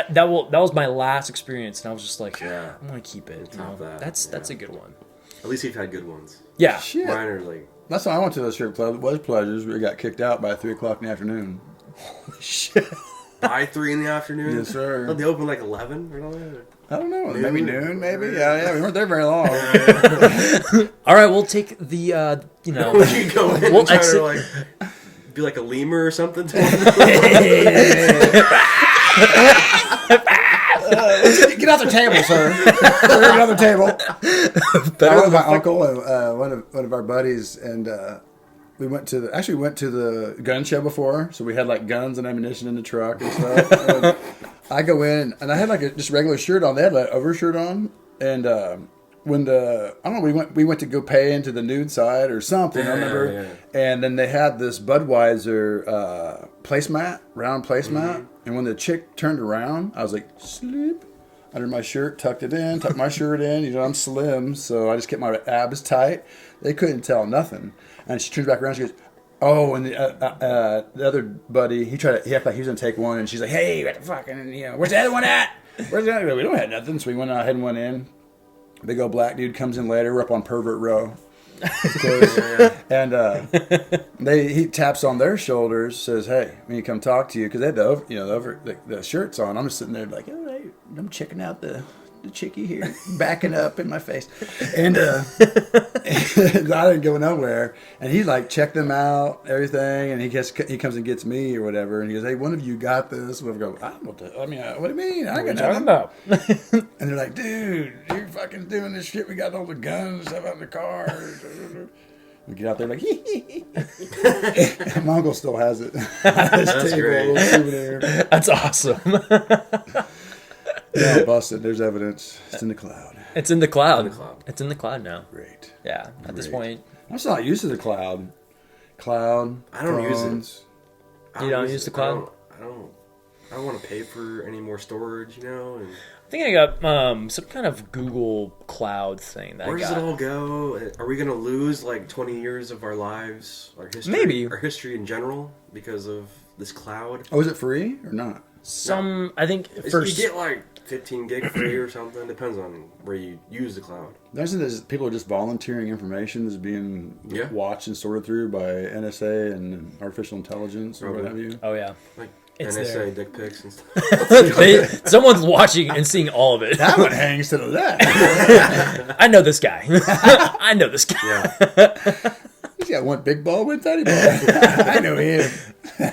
my last experience, and I was just like, Yeah. I'm gonna keep it. Top that, That's a good one. At least you've had good ones. Yeah. Shit. Mine are like. That's why I went to the strip club. It was Pleasures. We got kicked out by 3:00 in the afternoon. Shit. By 3 in the afternoon? Yes, sir. Oh, they open like 11 or something? I don't know. Maybe noon, maybe. Yeah, we weren't there very long. All right, we'll take the Would you go in We'll and try exit- to like be like a lemur or something? Get off the table, sir. Get off the table. I was with my uncle and one of our buddies, and we went to the gun show before, so we had like guns and ammunition in the truck and stuff. And I go in and I had like a just regular shirt on. They had like an overshirt on, and we went to go pay into the nude side or something. I remember, and then they had this Budweiser placemat, round placemat, and when the chick turned around, I was like, slip under my shirt, tucked my shirt in. I'm slim, so I just kept my abs tight. They couldn't tell nothing. And she turns back around. She goes, "Oh!" And the other buddy, he acted like he was gonna take one, and she's like, "Hey, what the fucking, where's the other one at? Where's the other one?" We don't have nothing, so we went ahead and went in. Big old black dude comes in later. We're up on pervert row, of course. And he taps on their shoulders, says, "Hey, we need to come talk to you," because they had the shirts on. I'm just sitting there like, "Oh, hey, I'm checking out the chickie here, backing up in my face," and I didn't go nowhere. And he like checked them out, everything, and he comes and gets me or whatever, and he goes, "Hey, one of you got this?" And we go, "I don't know what do you mean? I got talking nothing." And they're like, "Dude, you're fucking doing this shit. We got all the guns and stuff out in the car." We get out there like, my uncle still has it. That's great. Souvenir. That's awesome. Yeah, busted. There's evidence. It's in the cloud. It's in the cloud. It's in the cloud now. Great. Yeah. At this point, I'm still not used to the cloud. I don't use it. You don't use the cloud? I don't want to pay for any more storage, And I think I got some kind of Google Cloud thing. Where does it all go? Are we gonna lose like 20 years of our lives, our history, Maybe. our history in general, because of this cloud? Oh, is it free or not? I think You get like 15 gig free or something. Depends on where you use the cloud. There's people are just volunteering information that's being watched and sorted through by NSA and artificial intelligence or what have you. Oh yeah, Like it's NSA there. dick pics and stuff. Someone's watching and seeing all of it. That one hangs to the left. I know this guy. I know this guy. Yeah. He's got one big ball, one tiny ball. I know him.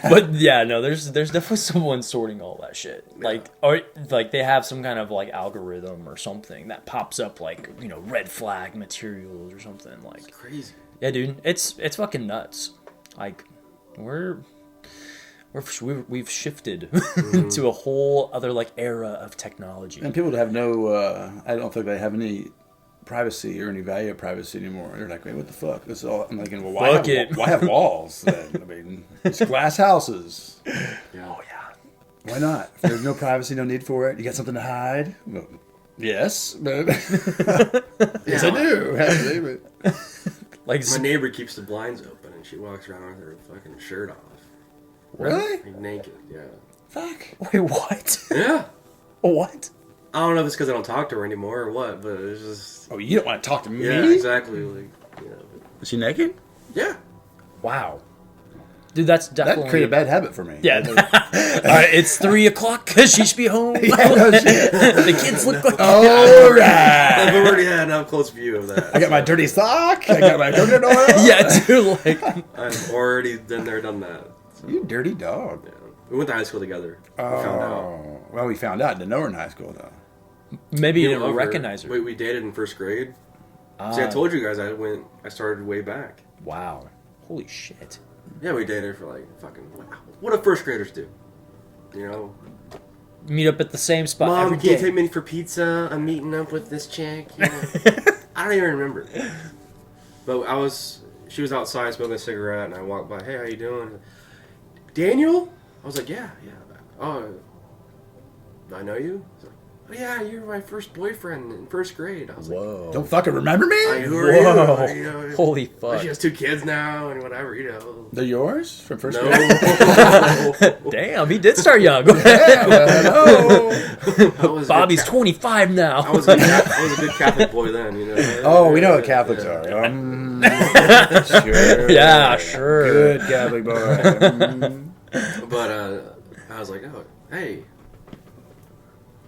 But yeah, no, there's definitely someone sorting all that shit. Like, or like they have some kind of like algorithm or something that pops up like, you know, red flag materials or something like. It's crazy. Yeah, dude, it's fucking nuts. Like, we've shifted to a whole other like era of technology. And people have no, I don't think they have any privacy or any value of privacy anymore. They're like, wait, what the fuck? This is all. I'm like, well, why have walls then? I mean, it's glass houses. Yeah. Oh yeah. Why not? If there's no privacy, no need for it. You got something to hide? Well, yes, but yes, I do. Actually, but Like my neighbor keeps the blinds open and she walks around with her fucking shirt off. really? Like naked, yeah. Fuck. wait, what? Yeah. What? I don't know if it's because I don't talk to her anymore or what, but it's just... Oh, you don't want to talk to me? Yeah, exactly. Like, you know. Is she naked? Yeah. Wow. Dude, that's definitely... That created a bad habit for me. Yeah. All right, it's 3:00 because she should be home. Yeah, no shit. The kids look like... All right. I've already had an up-close view of that. I got my dirty sock. I got my coconut oil. Yeah, dude, like... I've already been there, done that. So, You dirty dog. yeah. We went to high school together. We found out. Oh. Well, we found out. Didn't know her in high school, though. Maybe you Didn't didn't love her. recognize her. We dated in first grade. See, I told you guys I started way back. Wow. Holy shit. Yeah, we dated for like fucking... What do first graders do? You know? Meet up at the same spot Mom, every can you day. take me for pizza? I'm meeting up with this chick. You know? I don't even remember. But she was outside smoking a cigarette, and I walked by. Hey, how you doing? Daniel? I was like, yeah. Oh, I know you? I was like, oh yeah, you're my first boyfriend in first grade. I was like, Whoa. Don't fucking remember me? who are you? Whoa. You know, Holy she fuck. has 2 kids now, and whatever, you know. They're yours from first No. grade? Damn, he did start young. Yeah, well, hello. I was a Bobby's good 25 now. I was a good Catholic boy then, you know. Oh, we know what Catholics are. Sure. Yeah, sure. Good Catholic boy. But I was like, oh, hey,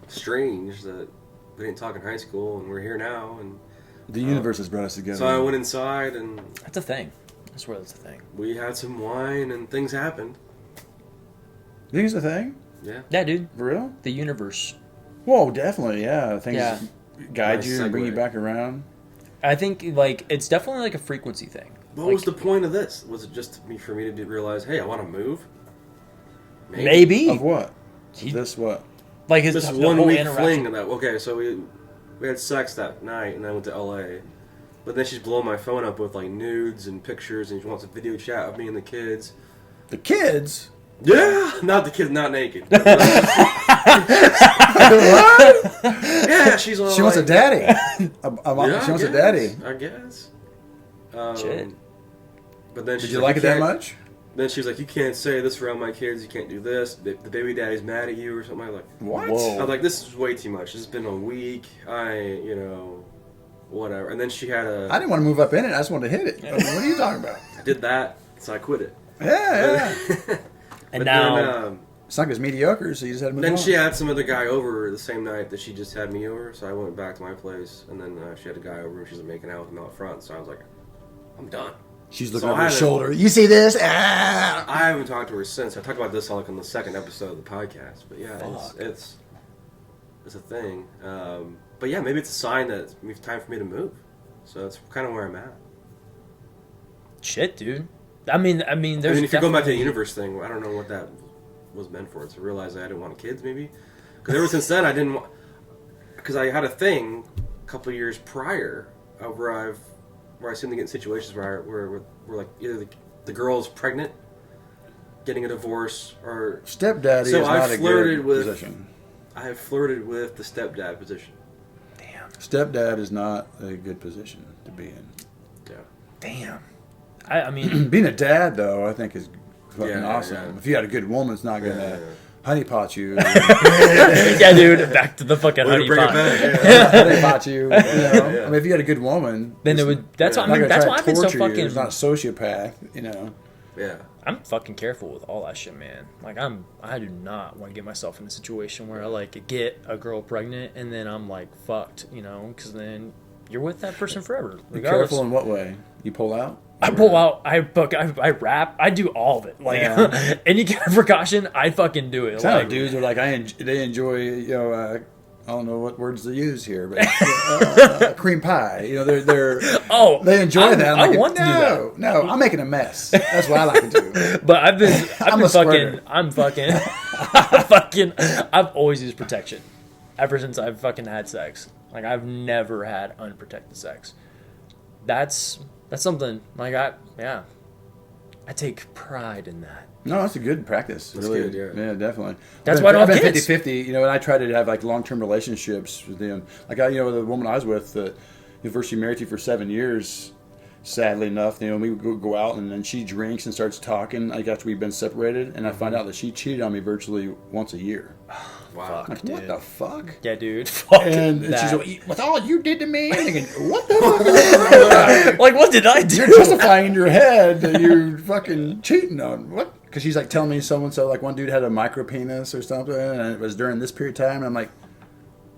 strange that we didn't talk in high school and we're here now. And The universe has brought us together. so I went inside and That's a thing. I swear that's a thing. we had some wine and things happened. You think it's a thing? Yeah. Yeah, dude. For real? The universe. Whoa, definitely, yeah. Things Yeah. guide Nice you and bring you segue. back around. I think, like, it's definitely like a frequency thing. What Like, was the point of this? Was it just for me to realize, hey, I want to move? Maybe. Of what? He- This what? Like his This the 1 whole week interaction. fling of that. Okay, so we had sex that night, and I went to LA. But then she's blowing my phone up with like nudes and pictures, and she wants a video chat of me and the kids. The kids? Yeah, not the kids, not naked. What? Yeah, she's all She wants a like- daddy. Yeah, She wants I a daddy. guess, I guess. Shit. But then Did she's you like it that can't- much? Then she was like, you can't say this around my kids. You can't do this. The baby daddy's mad at you or something. I'm like, What? Whoa. I was like, this is way too much. This has been a week. Whatever. And then she had I didn't want to move up in it. I just wanted to hit it. What are you talking about? I did that, so I quit it. Yeah. And But now, then, It's not as mediocre, so you just had to move then on. she had some other guy over the same night that she just had me over, so I went back to my place, and then she had a guy over, and she was making out with him out front, so I was like, I'm done. She's looking So over I her haven't- shoulder. You see this? Ah! I haven't talked to her since. I talked about this like on the second episode of the podcast, but yeah, it's a thing. But yeah, maybe it's a sign that it's time for me to move. So that's kind of where I'm at. shit, dude. I mean, there's. I mean, if you go back to the definitely- universe thing, I don't know what that was meant for. It's to realize that I didn't want kids, maybe. Because ever since then, I didn't want. Because I had a thing a couple of years prior where I seem to get in situations where like either the girl's pregnant, getting a divorce, or Stepdaddy So is I not a flirted good with- position. I have flirted with the stepdad position. Damn. Stepdad is not a good position to be in. Yeah. Damn. I mean, Being a dad, though, I think is fucking Yeah, awesome. yeah. If you had a good woman, it's not gonna. Yeah. honeypot you. Yeah, dude. Back to the fucking honeypot. Honeypot you. I mean, if you had a good woman, then it would. That's why. I mean, that's why I've been so fucking. It's not a sociopath. Yeah. I'm fucking careful with all that shit, man. Like I do not want to get myself in a situation where I like get a girl pregnant and then I'm like fucked, because then you're with that person forever. Be careful in what way? You pull out? I pull out. I rap. I do all of it. Like any kind of precaution, I fucking do it. Some dudes are like they enjoy I don't know what words to use here, but cream pie. They enjoy that. I want to do that. No, I'm making a mess. That's what I like to do. But I've been I've always used protection ever since I've fucking had sex. Like I've never had unprotected sex. That's something like I take pride in that. No, that's a good practice. That's really good, yeah, definitely. That's why I don't have been kids. 50-50, and I try to have like long-term relationships with them. Like the woman I was with, the university married to for 7 years. Sadly enough, we would go out and then she drinks and starts talking like after we've been separated, and I find out that she cheated on me virtually once a year. Wow. Like, what the fuck? Yeah, dude. Fuck and that. she's like, with all you did to me, I'm thinking, what the fuck? Like, what did I do? You're justifying in your head that you're fucking cheating on what? Because she's like telling me so-and-so, like one dude had a micro penis or something, and it was during this period of time, and I'm like,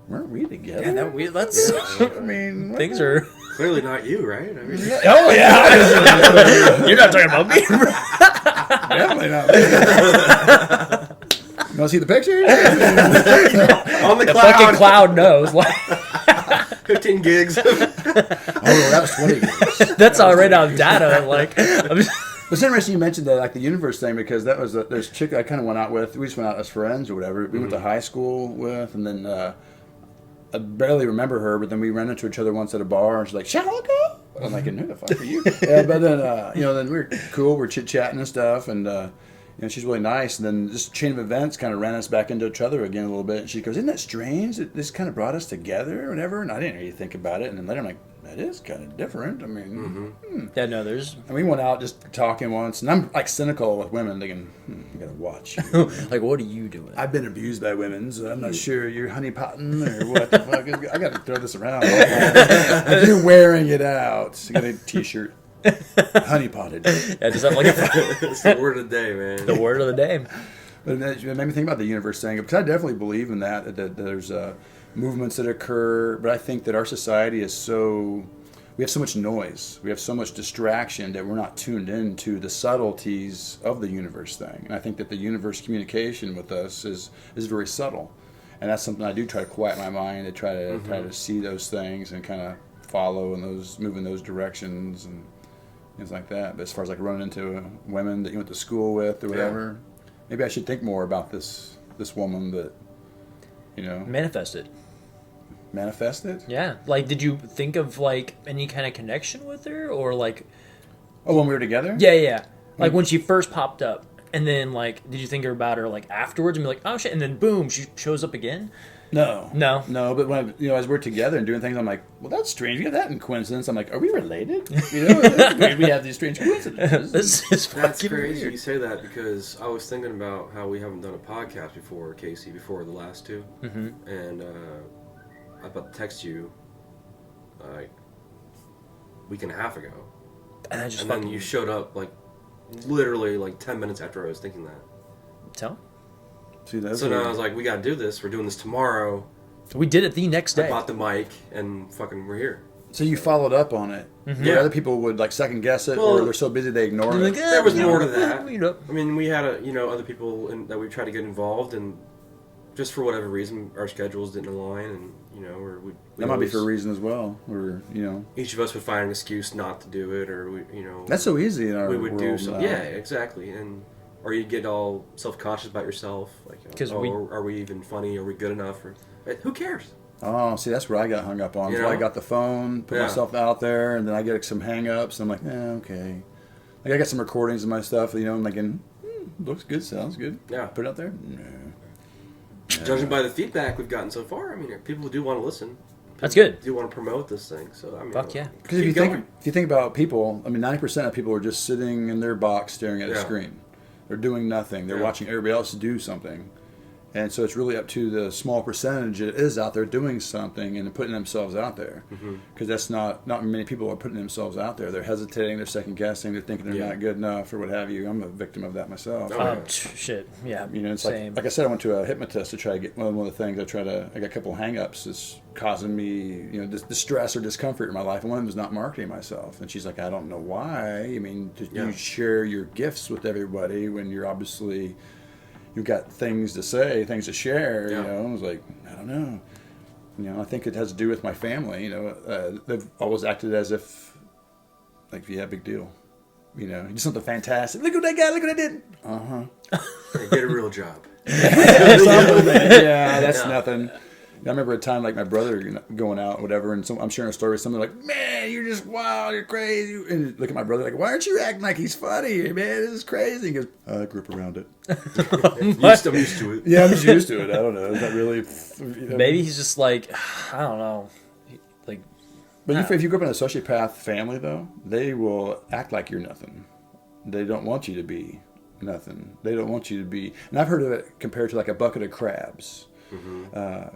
weren't we together? Yeah, that's. I mean, things are clearly not you, right? I mean, oh yeah, you're not talking about me. Definitely not. You want to see the pictures? On the The cloud. fucking cloud knows. 15 gigs. Oh, that was 20 years. That's all right on data. Like, It's interesting you mentioned the universe thing, because that was there's a chick I kind of went out with. We just went out as friends or whatever. We went to high school with, and then I barely remember her, but then we ran into each other once at a bar, and she's like, "Shall I go?" I'm like, "Who the fuck are you?" But then then we were cool. We're chit chatting and stuff, and she's really nice. And then this chain of events kind of ran us back into each other again a little bit. And she goes, "Isn't that strange that this kind of brought us together or whatever?" And I didn't really think about it. And then later I'm like, that is kind of different. I mean, yeah, no, there's. And we went out just talking once, and I'm like cynical with women, thinking, you gotta watch. Like, what are you doing? I've been abused by women, so I'm not sure you're honeypotting or what the fuck. I gotta throw this around. Like, you're wearing it out. You got a t-shirt. Honeypotted. Yeah, does that like It's the word of the day, man. the word of the day? But it made me think about the universe thing, because I definitely believe in that there's movements that occur, but I think that our society is we have so much noise, we have so much distraction that we're not tuned into the subtleties of the universe thing. And I think that the universe communication with us is very subtle, and that's something I do try to quiet my mind, to try to see those things and kind of follow and move in those directions and things like that. But as far as like running into women that you went to school with or whatever, maybe I should think more about this woman that Manifest it. Manifest it? Yeah. Like, did you think of like any kind of connection with her, or like? Oh, when we were together? Yeah. Like when she first popped up, and then like, did you think about her like afterwards and be like, oh shit, and then boom, she shows up again? No. But when as we're together and doing things, I'm like, well, that's strange. We have that in coincidence. I'm like, are we related? We have these strange coincidences. This is That's fucking crazy weird. you say that, because I was thinking about how we haven't done a podcast before, Casey, before the last two. Mm-hmm. And I was about to text you like a week and a half ago. And then you showed up like literally like 10 minutes after I was thinking that. Tell? See, that's So now I was like, we gotta do this. We're doing this tomorrow. We did it the next day. I bought the mic and fucking we're here. So you followed up on it. Mm-hmm. Where other people would like second guess it, or they're so busy they ignore it. There was more to that. I mean, we had other people that we tried to get involved, and just for whatever reason, our schedules didn't align, and we that might be for a reason as well, or each of us would find an excuse not to do it, or that's so easy in our we would world do something. now. Yeah, exactly, or you get all self-conscious about yourself, like, are we even funny? Are we good enough? Or who cares? Oh, see, that's where I got hung up on. So I got the phone, put myself out there, and then I get some hang-ups, and I'm like, okay. Like, I got some recordings of my stuff, I'm thinking, looks good, sounds good. Yeah. Put it out there? No. Judging by the feedback we've gotten so far, I mean, people do want to listen. People That's good. Do want to promote this thing, so I mean, fuck yeah. Because if you think about people, I mean, 90% of people are just sitting in their box staring at a screen. They're doing nothing. They're watching everybody else do something. And so it's really up to the small percentage that is out there doing something and putting themselves out there. Because that's not many people are putting themselves out there. They're hesitating, they're second guessing, they're thinking they're not good enough or what have you. I'm a victim of that myself. Shit, yeah. You know, it's same. like I said, I went to a hypnotist to try to get one of the things I got a couple of hang-ups that's causing me, you know, distress or discomfort in my life. And one of them is not marketing myself. And she's like, I don't know why. I mean, you share your gifts with everybody when you're obviously... You've got things to say, things to share, you know. I was like, I don't know. You know, I think it has to do with my family, you know. They've always acted as if, like, yeah, big deal. You know, do something fantastic. Look what I got, look what I did. Hey, get a real job. Yeah, that's nothing. I remember a time like my brother going out, whatever, and I'm sharing a story with someone like, man, you're just wild, you're crazy. And look at my brother like, why aren't you acting like he's funny? Man, this is crazy. He goes, I grew up around it. I'm used to it. Yeah, I'm just used to it. I don't know. Is that really... You know, maybe he's just like, I don't know. Like, but if you grew up in a sociopath family, though, they will act like you're nothing. They don't want you to be nothing. They don't want you to be... And I've heard of it compared to like a bucket of crabs. You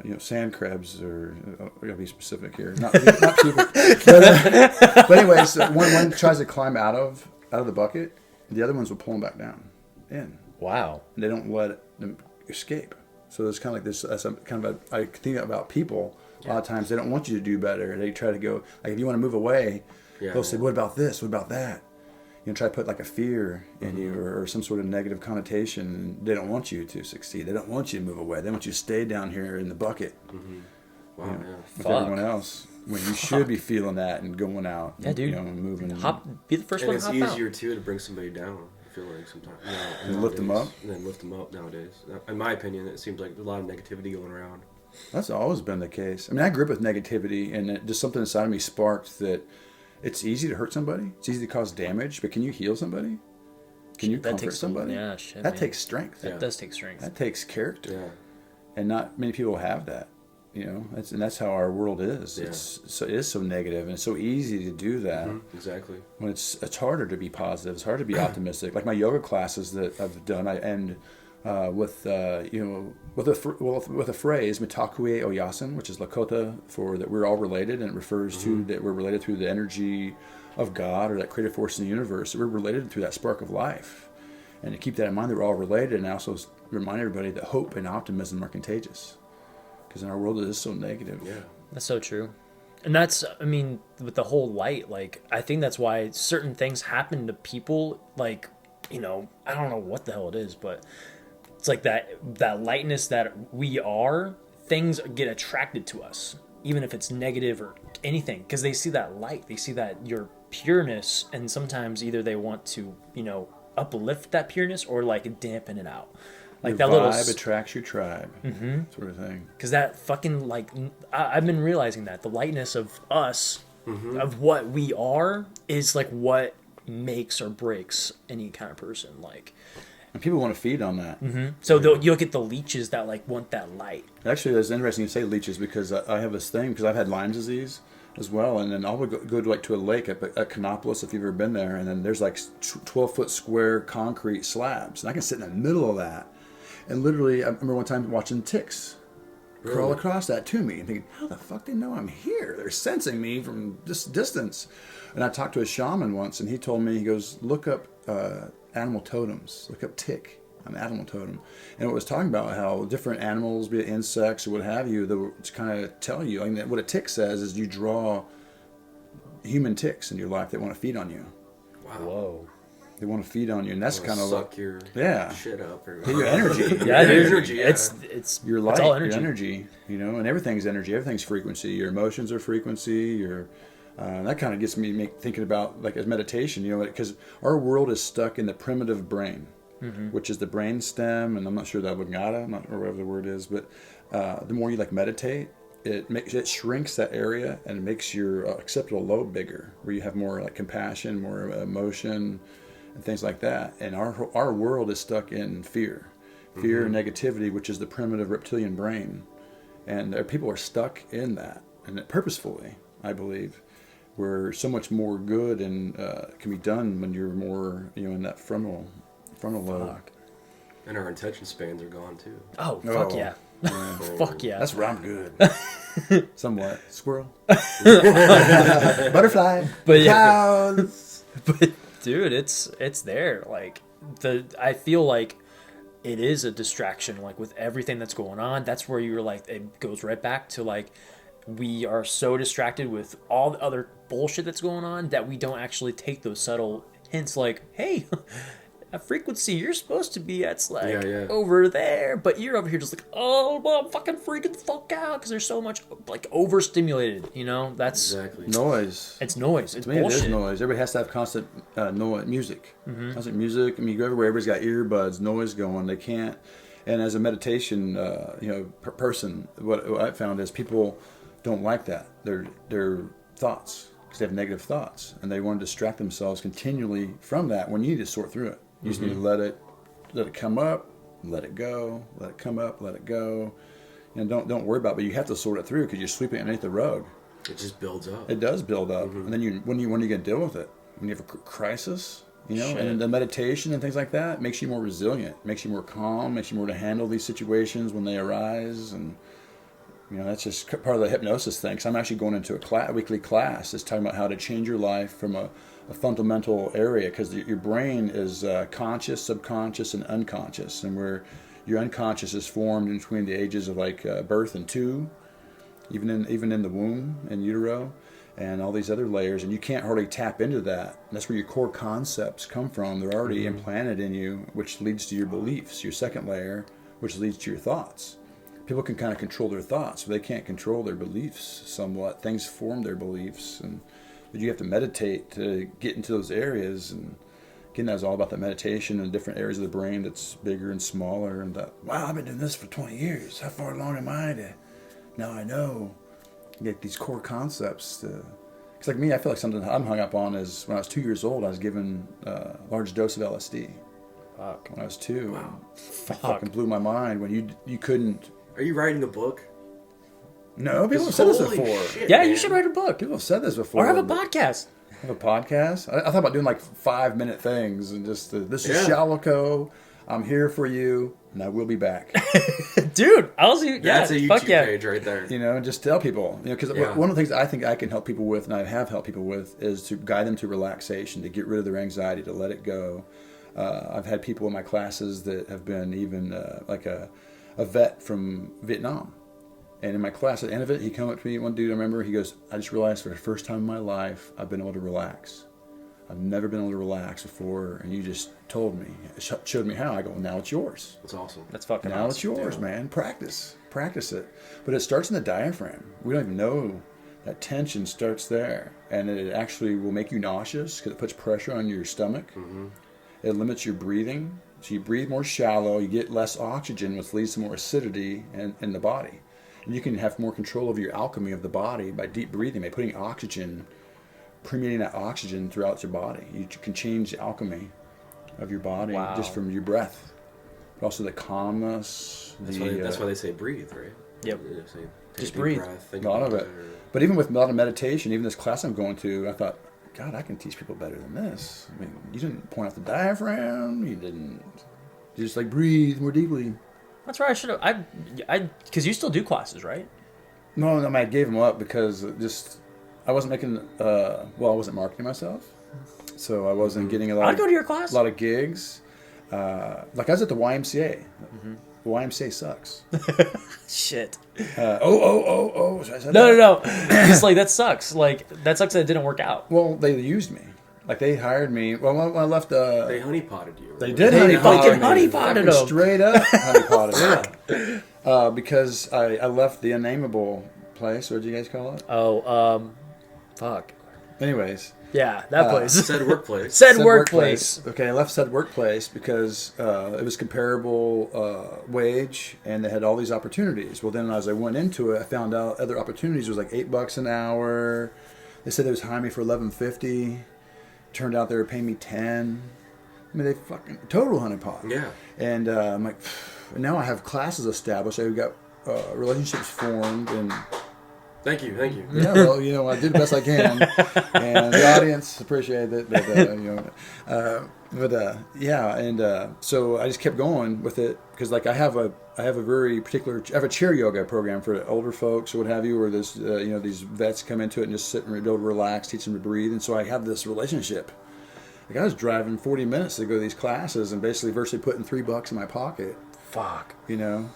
know, sand crabs, or I gotta be specific here, not people. But anyways, one tries to climb out of the bucket, the other ones will pull them back down in. wow. And they don't let them escape. So it's kind of like this. I think about people. A lot of times they don't want you to do better. They try to go like, if you want to move away, they'll say, "What about this? What about that?" You know, try to put like a fear in you or some sort of negative connotation. They don't want you to succeed. They don't want you to move away. They want you to stay down here in the bucket. Wow, you know, with everyone else. When you should be feeling that and going out. Yeah, dude. You know, and moving. Be the first and one to hop it's out. easier too to bring somebody down. I feel like sometimes. You know, and lift them up. And then lift them up nowadays. In my opinion, it seems like there's a lot of negativity going around. That's always been the case. I mean, I grew up with negativity, and just something inside of me sparked that. It's easy to hurt somebody. It's easy to cause damage, but can you heal somebody? Can you comfort somebody? Yeah, shit, that man. takes strength. That does take strength. That takes character. Yeah. And not many people have that. You know, that's how our world is. Yeah. It is so negative, and it's so easy to do that. Exactly. When it's harder to be positive. It's hard to be optimistic. Like my yoga classes that I've done, I end with a phrase Mitakue Oyasin, which is Lakota for that we're all related, and it refers to that we're related through the energy of God or that creative force in the universe. We're related through that spark of life, and to keep that in mind that we're all related, and also remind everybody that hope and optimism are contagious, because in our world it is so negative. Yeah, that's so true. And that's, I mean, with the whole light, like, I think that's why certain things happen to people, like, you know, I don't know what the hell it is, but it's like that lightness that we are, things get attracted to us, even if it's negative or anything, because they see that light, they see that your pureness, and sometimes either they want to, you know, uplift that pureness or like dampen it out. Like your that vibe little attracts your tribe, sort of thing. Because that fucking, like, I've been realizing that the lightness of us, of what we are, is like what makes or breaks any kind of person. Like, and people want to feed on that. So you'll get the leeches that like want that light. Actually, that's interesting you say leeches, because I have this thing, because I've had Lyme disease as well, and then I'll go to a lake at Canopolis, if you've ever been there, and then there's like 12-foot square concrete slabs, and I can sit in the middle of that. And literally, I remember one time watching ticks crawl across that to me and thinking, how the fuck do they know I'm here? They're sensing me from this distance. And I talked to a shaman once, and he told me, he goes, look up animal totems. Look up tick on the animal totem. And it was talking about how different animals, be it insects or what have you, that kind of tell you. I mean, what a tick says is you draw human ticks in your life that want to feed on you. Wow. Whoa. They want to feed on you, and that's kind of suck your shit up. Or your energy. Yeah, your energy. Yeah. It's your light, it's all energy. your energy. You know, and everything's energy. Everything's frequency. Your emotions are frequency. That kind of gets me thinking about like as meditation. You know, because our world is stuck in the primitive brain, which is the brain stem, and I'm not sure that Lingata, or whatever the word is, but the more you like meditate, it shrinks that area and it makes your occipital lobe bigger, where you have more like compassion, more emotion, and things like that. And our world is stuck in fear and negativity, which is the primitive reptilian brain, and people are stuck in that, and purposefully, I believe, where so much more good and can be done when you're more, you know, in that frontal lobe. And our attention spans are gone too. Oh, fuck yeah. Fuck yeah. That's where I'm good. Somewhat. Squirrel. Butterfly. But yeah. Clouds. But dude, it's there. Like I feel like it is a distraction. Like with everything that's going on, that's where you're like, it goes right back to like, we are so distracted with all the other bullshit that's going on that we don't actually take those subtle hints. Like, hey, a frequency you're supposed to be at like over there, but you're over here just like, oh, well, I'm fucking freaking the fuck out because there's so much like overstimulated. You know, that's exactly noise. It's noise. It's to bullshit. Me, it is noise. Everybody has to have constant noise, music. Constant music. I mean, you go everywhere. Everybody's got earbuds, noise going. They can't. And as a meditation, person, what I found is people don't like that. Their thoughts, because they have negative thoughts, and they want to distract themselves continually from that. When you need to sort through it. You just need to let it come up, let it go, let it come up, let it go. And don't worry about it, but you have to sort it through because you're sweeping it underneath the rug. It just builds up. It does build up. And then when are you going to deal with it? When you have a crisis, and the meditation and things like that makes you more resilient, makes you more calm, makes you more to handle these situations when they arise. And that's just part of the hypnosis thing. Because I'm actually going into a weekly class that's talking about how to change your life from a fundamental area, because your brain is conscious, subconscious, and unconscious, and where your unconscious is formed in between the ages of like birth and 2, even in the womb and utero, and all these other layers, and you can't hardly tap into that. And that's where your core concepts come from. They're already implanted in you, which leads to your beliefs. Your second layer, which leads to your thoughts. People can kind of control their thoughts, but they can't control their beliefs somewhat. Things form their beliefs, but you have to meditate to get into those areas. And again, that's all about the meditation and different areas of the brain that's bigger and smaller. And that, wow, I've been doing this for 20 years. How far along am I? Now I know. Get these core concepts. Because like me, I feel like something I'm hung up on is when I was 2 years old, I was given a large dose of LSD. Fuck. When I was 2. Wow. It fucking blew my mind when you couldn't. Are you writing a book? No, people have said this before. Shit, Yeah, man. you should write a book. People have said this before. Or have a podcast. Have a podcast? I thought about doing like 5-minute things and just, this is Shalloco. I'm here for you, and I will be back. Dude, that's a YouTube page right there. Just tell people. Because one of the things I think I can help people with, and I have helped people with, is to guide them to relaxation, to get rid of their anxiety, to let it go. I've had people in my classes that have been even like a vet from Vietnam. And in my class, at the end of it, he came up to me, one dude I remember, he goes, I just realized for the first time in my life, I've been able to relax. I've never been able to relax before, and you just told me, showed me how. I go, well, now it's yours. That's awesome. That's fucking Now awesome. it's yours, man. Practice it. But it starts in the diaphragm. We don't even know that tension starts there. And it actually will make you nauseous because it puts pressure on your stomach. It limits your breathing. So you breathe more shallow, you get less oxygen, which leads to more acidity in the body. And you can have more control over your alchemy of the body by deep breathing, by putting oxygen, permeating that oxygen throughout your body. You can change the alchemy of your body just from your breath. But also the calmness. That's why they say breathe, right? Yep. Say, just breathe. Breath, a lot of it. But even with a lot of meditation, even this class I'm going to, I thought, God, I can teach people better than this. I mean, you didn't point out the diaphragm. You just like breathe more deeply. That's right. I should have. Because you still do classes, right? No, I gave them up because I wasn't making. I wasn't marketing myself, so I wasn't getting a lot. I'd go to your class. A lot of gigs. Like I was at the YMCA. The YMCA sucks. Shit. So I said No. It's like that sucks. Like that sucks that it didn't work out. Well, they used me. Like they hired me. Well, when I left. They honeypotted you. They did honeypotted them. Straight up honeypotted them. Because I left the unnameable place. What did you guys call it? Oh, fuck. Anyways. Yeah, that place. Said workplace. Said workplace. Okay, I left said workplace because it was comparable wage, and they had all these opportunities. Well, then as I went into it, I found out other opportunities was like $8 an hour. They said they was hiring me for $11.50. Turned out they were paying me $10. I mean, they fucking total honeypot. Yeah. And I'm like, now I have classes established. I've got relationships formed, and Thank you. yeah, well, I did the best I can, and the audience appreciated it. But But so I just kept going with it because like I have a very particular chair yoga program for older folks or what have you, where there's these vets come into it and just sit and be able to relax, teach them to breathe, and so I have this relationship. Like I was driving 40 minutes to go to these classes and basically virtually putting $3 in my pocket. Fuck. And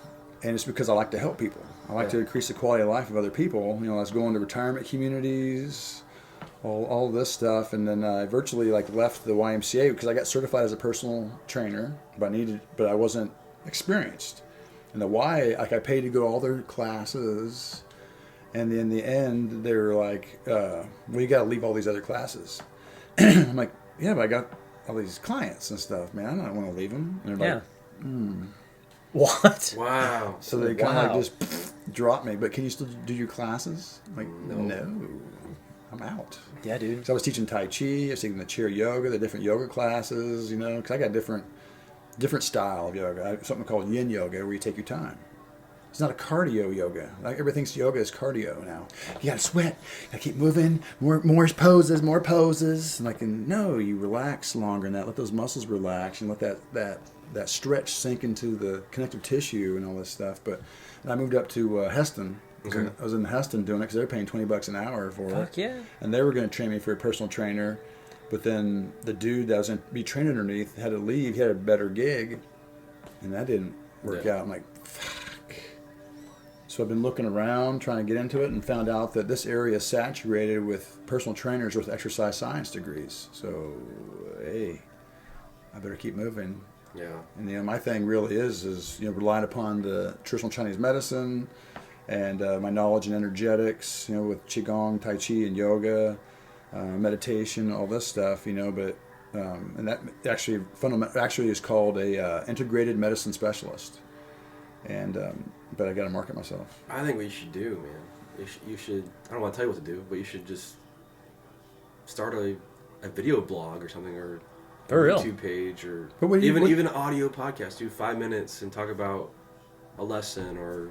it's because I like to help people. I like to increase the quality of life of other people. I was going to retirement communities, all this stuff, and then I virtually left the YMCA because I got certified as a personal trainer, but I wasn't experienced. And the Y, I paid to go to all their classes, and in the end, they were like, "Well, you got to leave all these other classes." I'm like, "Yeah, but I got all these clients and stuff, man. I don't want to leave them." And they're like, What? Wow. So they kind of just dropped me. But can you still do your classes? I'm like, no. I'm out. Yeah, dude. So I was teaching Tai Chi. I was taking the chair yoga, the different yoga classes, because I got different style of yoga. I have something called yin yoga where you take your time. It's not a cardio yoga. Like everything's yoga is cardio now. You got to sweat. You got to keep moving. More poses. And no, you relax longer than that. Let those muscles relax and let that stretch sink into the connective tissue and all this stuff. But I moved up to Heston. Okay. I was in Heston doing it because they were paying $20 an hour for it. Fuck yeah. And they were going to train me for a personal trainer. But then the dude that was going to be trained underneath had to leave. He had a better gig. And that didn't work out. I'm like, fuck. So I've been looking around, trying to get into it, and found out that this area is saturated with personal trainers with exercise science degrees. So, hey, I better keep moving. Yeah. And my thing really is relying upon the traditional Chinese medicine and my knowledge in energetics, with Qigong, Tai Chi, and yoga, meditation, all this stuff, but and that actually is called a integrated medicine specialist. And but I got to market myself. I think what you should do, man, you should. I don't want to tell you what to do, but you should just start a video blog or something, or for real YouTube page, or even an audio podcast. Do 5 minutes and talk about a lesson or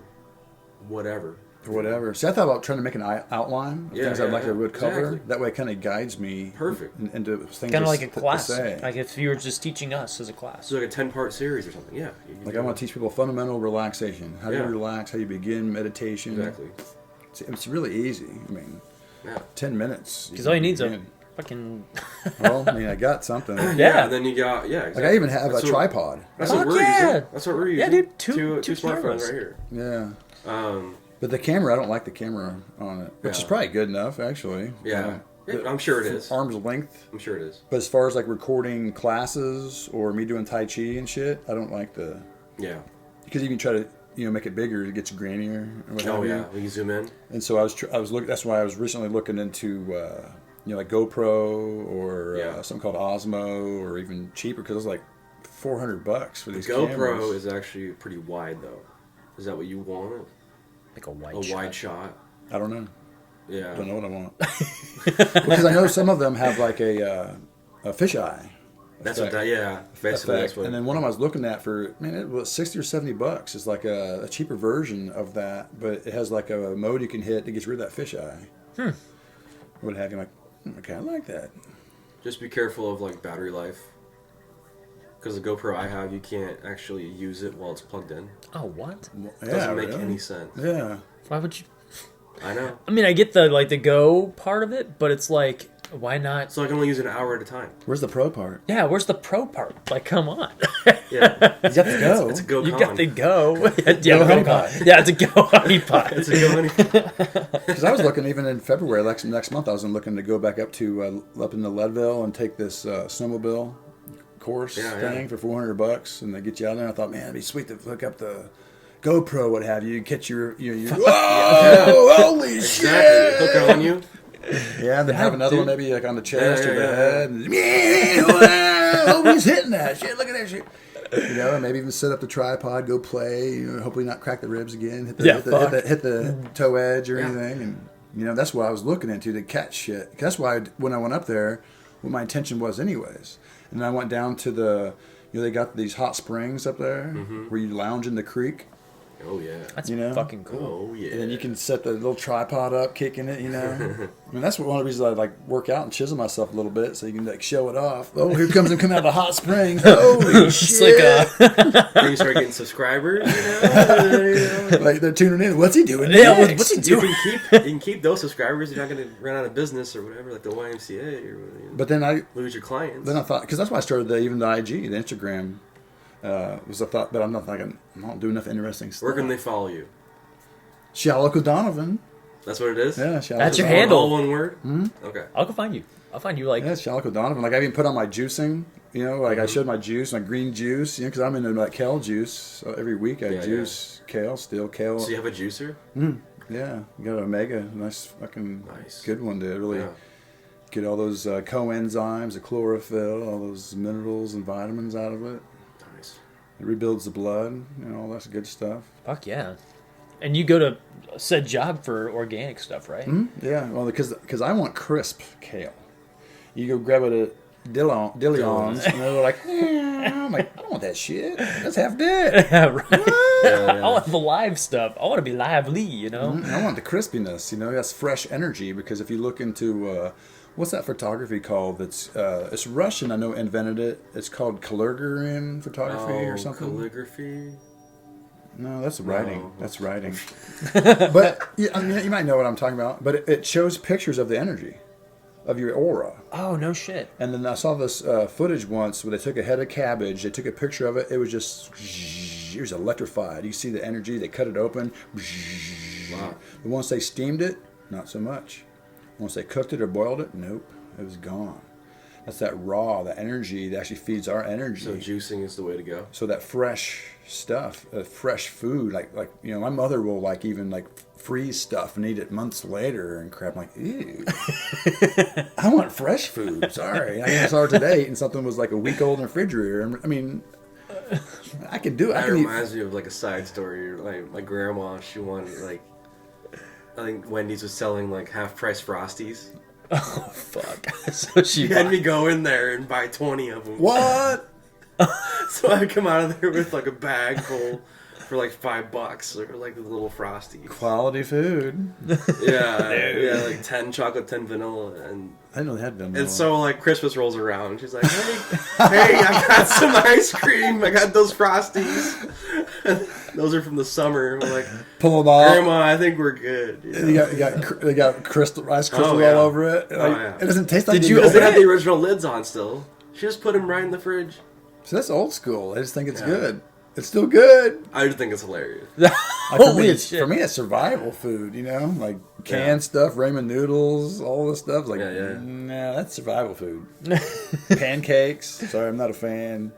whatever. See, I thought about trying to make an outline of things I'd like to cover. Exactly. That way, it kind of guides me. Perfect. Into things. Kind of like a class. Say. Like if you were just teaching us as a class. So like a 10-part series or something. Yeah. Like I want to teach people fundamental relaxation. How do you relax? How you begin meditation. Exactly. It's really easy. 10 minutes. Because all you need is a fucking... Well, I got something. Yeah. And then you got, exactly. Like I even have a tripod. That's what we're using. That's what we're using. Yeah, dude. Two smartphones right here. Yeah. But the camera, I don't like the camera on it, which is probably good enough, actually. Yeah. I'm sure it is. Arm's length. I'm sure it is. But as far as recording classes or me doing Tai Chi and shit, I don't like the... Yeah. Because you can try to, make it bigger, it gets grainier. Oh, yeah. We can zoom in. And so I was looking, that's why I was recently looking into, like GoPro or something called Osmo or even cheaper, because it was like $400 for these cameras. GoPro is actually pretty wide, though. Is that what you want? Like a wide shot. I don't know. Yeah. I don't know what I want. Because I know some of them have like a fisheye. That's what that, basically that's what. And then one of them I was looking at for, it was $60 or $70. It's like a cheaper version of that, but it has like a mode you can hit that gets rid of that fisheye. What have you? I'm like, okay, I like that. Just be careful of battery life. Because the GoPro I have, you can't actually use it while it's plugged in. Oh, what? It doesn't make any sense. Yeah. Why would you? I know. I mean, I get the go part of it, but it's like, why not? So I can only use it an hour at a time. Where's the pro part? Yeah, where's the pro part? Like, come on. Yeah. You got the go. It's a go. You got the go. Go honeypot. Yeah, it's a go honeypot. It's a go honeypot. Because I was looking even in February, next month, I was looking to go back up into Leadville and take this snowmobile course thing for $400, and they get you out there. And I thought, man, it'd be sweet to hook up the GoPro, what have you, catch your whoa, holy shit! Hook it on you. Yeah, then have another one maybe like on the chest or the head. And, wow, he's hitting that shit. Look at that shit. And maybe even set up the tripod, go play. Hopefully not crack the ribs again. Hit the toe edge or anything. And that's what I was looking into, to catch shit. That's why when I went up there, what my intention was, anyways. And then I went down to they got these hot springs up there where you lounge in the creek. Oh, yeah. That's fucking cool. Oh, yeah. And then you can set the little tripod up, kicking it, I mean, that's one of the reasons I like work out and chisel myself a little bit, so you can like show it off. Oh, here comes him coming out of the hot springs. Holy shit! Then you start getting subscribers, Like they're tuning in. What's he doing? Yeah, next? what's he doing? You can keep those subscribers. You're not going to run out of business or whatever, like the YMCA, or But then I lose your clients. Then I thought, because that's why I started even the IG, the Instagram. Was a thought, but I'm not doing enough interesting stuff. Where can they follow you? Shallow Donovan. That's what it is? Yeah, Shallow. That's your Donovan. handle. All one word? Mm-hmm. Okay. I'll go find you. I'll find you like... Yeah, Shallow Donovan. Like I even put on my juicing, I showed my juice, my green juice, because I'm into like kale juice. So every week I juice kale, kale. So you have a juicer? Yeah, you got an Omega, nice good one to really get all those coenzymes, the chlorophyll, all those minerals and vitamins out of it. Nice. It rebuilds the blood, all that's good stuff. Fuck yeah. And you go to said job for organic stuff, right? Mm-hmm. Yeah, well, because I want crisp kale. You go grab it at Dillion's, and they're like, I'm like, I don't want that shit. That's half dead. Yeah, right. I want the live stuff. I want to be lively, Mm-hmm. I want the crispiness, that's fresh energy, because if you look into, what's that photography called? That's it's Russian, I know, invented it. It's called calligraphy photography or something. Calligraphy? No, that's writing. No. That's writing. But you might know what I'm talking about. But it shows pictures of the energy, of your aura. Oh, no shit. And then I saw this footage once where they took a head of cabbage. They took a picture of it. It was just, it was electrified. You see the energy. They cut it open. Wow. But once they steamed it, not so much. Once they cooked it or boiled it, nope, it was gone. That's that raw, the energy that actually feeds our energy. So juicing is the way to go. So that fresh stuff, fresh food, like my mother will even freeze stuff and eat it months later and crap. I'm like, ew. I want fresh food. Sorry, I saw her today and something was like a week old in the refrigerator. I mean, I could do it. That reminds me of like a side story. Like my grandma, she wanted I think Wendy's was selling like half price Frosties. Oh fuck! So she had me go in there and buy 20 of them. What? So I come out of there with like a bag full for like $5 or like the little Frosties. Quality food. Yeah, like 10 chocolate, 10 vanilla, and I didn't know they had vanilla. And so like Christmas rolls around, and she's like, "Hey, I got some ice cream. I got those Frosties. Those are from the summer." I'm like, pull them off. Grandma, I think we're good. They got crystal ice crystal all over it. It doesn't taste like. Because they had the original lids on still. She just put them right in the fridge. So that's old school. I just think it's good. It's still good. I just think it's hilarious. Holy shit. For me, it's survival food, like canned stuff, ramen noodles, all this stuff. Like, nah, that's survival food. Pancakes. Sorry, I'm not a fan.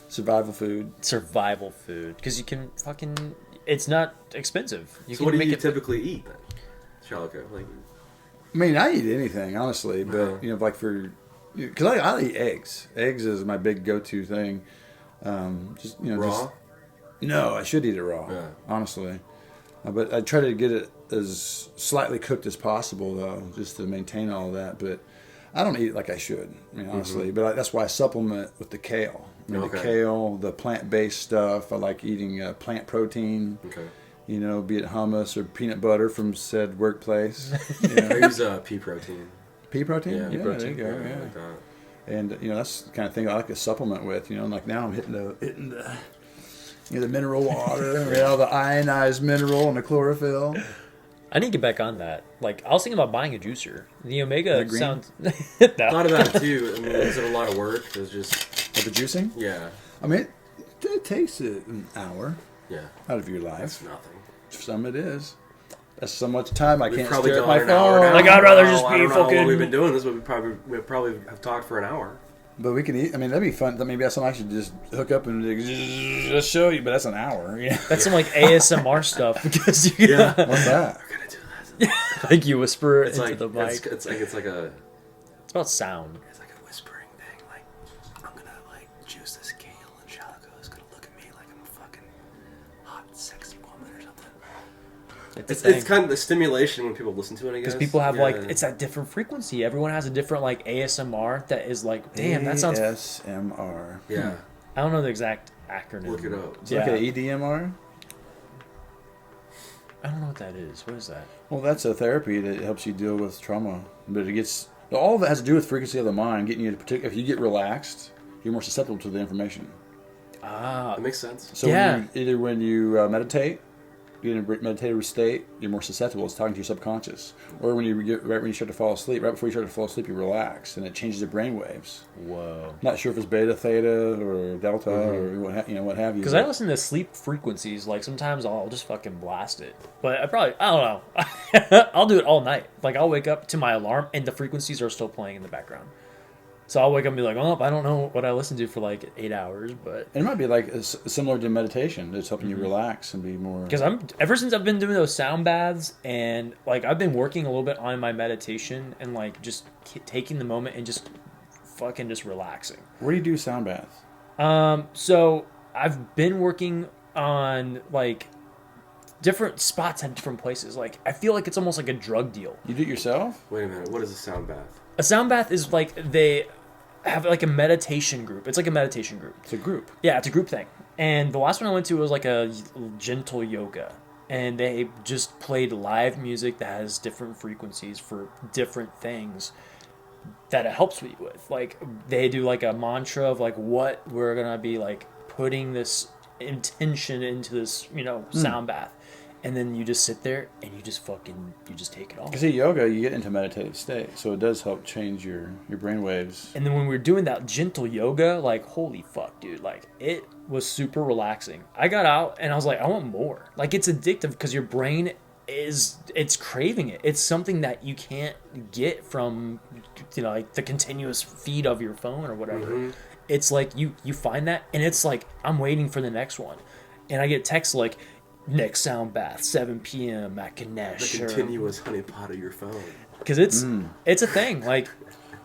Survival food. Survival food. Because you can it's not expensive. So what do you typically eat then? Shalika? I mean, I eat anything, honestly. But, because I eat eggs. Eggs is my big go-to thing. Raw? No, I should eat it raw, honestly. But I try to get it as slightly cooked as possible, though, just to maintain all that. But I don't eat it like I should, honestly. Mm-hmm. But that's why I supplement with the kale. The kale, the plant-based stuff. I like eating plant protein. Okay. Be it hummus or peanut butter from said workplace. I use pea protein. Pea protein? Yeah, pea protein. There you go. Like that. And that's the kind of thing I like to supplement with. Like now I'm hitting the the mineral water, the ionized mineral and the chlorophyll. I need to get back on that. Like I was thinking about buying a juicer. The Omega sounds. No. Thought about it too. I mean, is it a lot of work? It's just the juicing. Yeah. I mean, it takes an hour. Yeah. Out of your life. That's nothing. For some it is. That's so much time I can't probably stare at my an hour phone. now. Like I'd rather just I be don't know how fucking. long we've been doing this, but we probably have talked for an hour. But we can eat. I mean, that'd be fun. Maybe that's something I should just hook up and just show you. But that's an hour. Yeah. That's some like ASMR stuff because what's that? We're gonna do that. Like you whisper it's into like, the mic. It's like a. It's about sound. It's like a whispering thing. Like I'm gonna juice this kale, and Shalika is gonna look at me like I'm a fucking hot, sexy woman or something. It's kind of the stimulation when people listen to it, I guess. Because people have it's that different frequency. Everyone has a different ASMR that is damn, that sounds... ASMR. Yeah. I don't know the exact acronym. Look it up. It's like an EDMR? I don't know what that is. What is that? Well, that's a therapy that helps you deal with trauma, but all of it has to do with frequency of the mind, getting you to if you get relaxed, you're more susceptible to the information. Ah, that makes sense. So when you meditate, you're in a meditative state, you're more susceptible. It's talking to your subconscious. Or when you start to fall asleep, right before you start to fall asleep, you relax, and it changes the brain waves. Whoa. Not sure if it's beta, theta, or delta, or what have you. Because I listen to sleep frequencies. Like, sometimes I'll just fucking blast it. But I don't know. I'll do it all night. Like, I'll wake up to my alarm, and the frequencies are still playing in the background. So I'll wake up and be like, oh, I don't know what I listened to for like 8 hours, but... It might be like similar to meditation. It's helping you relax and be more... Because ever since I've been doing those sound baths, and like I've been working a little bit on my meditation and like just taking the moment and just fucking just relaxing. Where do you do sound baths? So I've been working on like different spots at different places. Like, I feel like it's almost like a drug deal. You do it yourself? Wait a minute. What is a sound bath? A sound bath is like they have like a meditation group. It's like a meditation group. It's a group. Yeah, it's a group thing. And the last one I went to was like a gentle yoga. And they just played live music that has different frequencies for different things that it helps me with. Like, they do like a mantra of like what we're going to be like putting this intention into this, sound bath. And then you just sit there and you just take it off. Because yoga, you get into meditative state, so it does help change your brain waves. And then when we were doing that gentle yoga, like, holy fuck, dude, like, it was super relaxing. I got out and I was like, I want more. Like, it's addictive because your brain it's craving it. It's something that you can't get from, like the continuous feed of your phone or whatever. Mm-hmm. It's like you find that and it's like, I'm waiting for the next one. And I get texts like, next sound bath, 7 p.m. at Ganesh. The continuous honeypot of your phone. Because it's a thing. Like,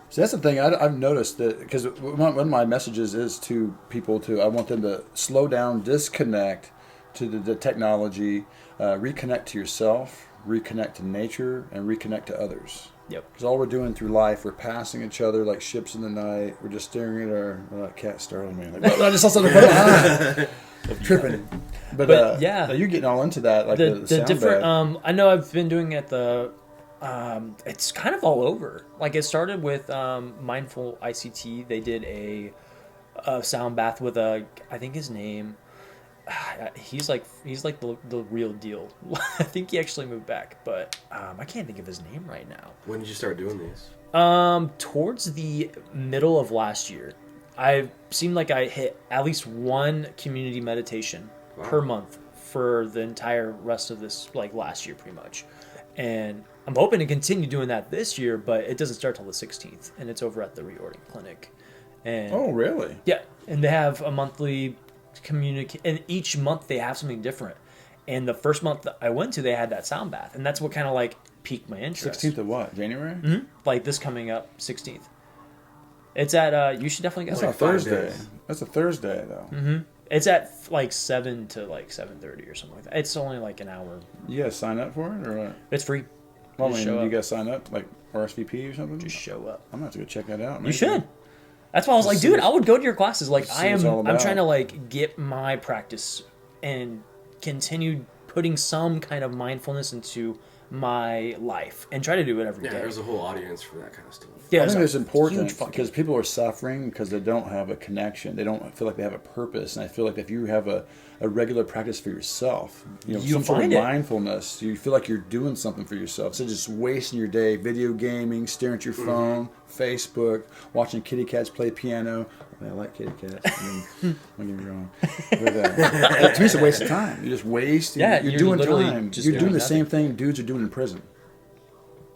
so that's the thing I've noticed, that because one of my messages is to people I want them to slow down, disconnect to the technology, reconnect to yourself, reconnect to nature, and reconnect to others. Yep. Because all we're doing through life, we're passing each other like ships in the night. We're just staring at our cat startling me. Like, I just saw something behind. Tripping. But yeah, you're getting all into that, like the sound different. bath. I know I've been doing it. It's kind of all over. Like, it started with Mindful ICT. They did a sound bath with I think his name. He's like the real deal. I think he actually moved back, but I can't think of his name right now. When did you start doing these? Towards the middle of last year. I seemed like I hit at least one community meditation per month for the entire rest of this, like, last year pretty much. And I'm hoping to continue doing that this year, but it doesn't start till the 16th, and it's over at the Reording Clinic. And oh, really? Yeah, and they have a monthly and each month they have something different. And the first month that I went to, they had that sound bath, and that's what kind of like piqued my interest. 16th of what? January? Mm-hmm. Like this coming up 16th. It's at, you should definitely go. That's a Thursday. That's a Thursday, though. Mm-hmm. It's at like 7 to like 7:30 or something like that. It's only like an hour. You guys sign up for it, or what? It's free. Well, you guys sign up, like RSVP or something? Just show up. I'm going to have to go check that out. Maybe. You should. That's why I was like, dude, I would go to your classes. Like, I'm trying to like get my practice and continue putting some kind of mindfulness into my life and try to do it every day. Yeah, there's a whole audience for that kind of stuff. Yeah, I think it's important because people are suffering because they don't have a connection. They don't feel like they have a purpose. And I feel like if you have a regular practice for yourself, some sort of mindfulness, you feel like you're doing something for yourself. Instead of just wasting your day video gaming, staring at your phone, Facebook, watching kitty cats play piano. I like kitty cats. Don't get me wrong. But, to me, it's a waste of time. You just waste. Yeah, you're doing time. You're doing the same thing dudes are doing in prison.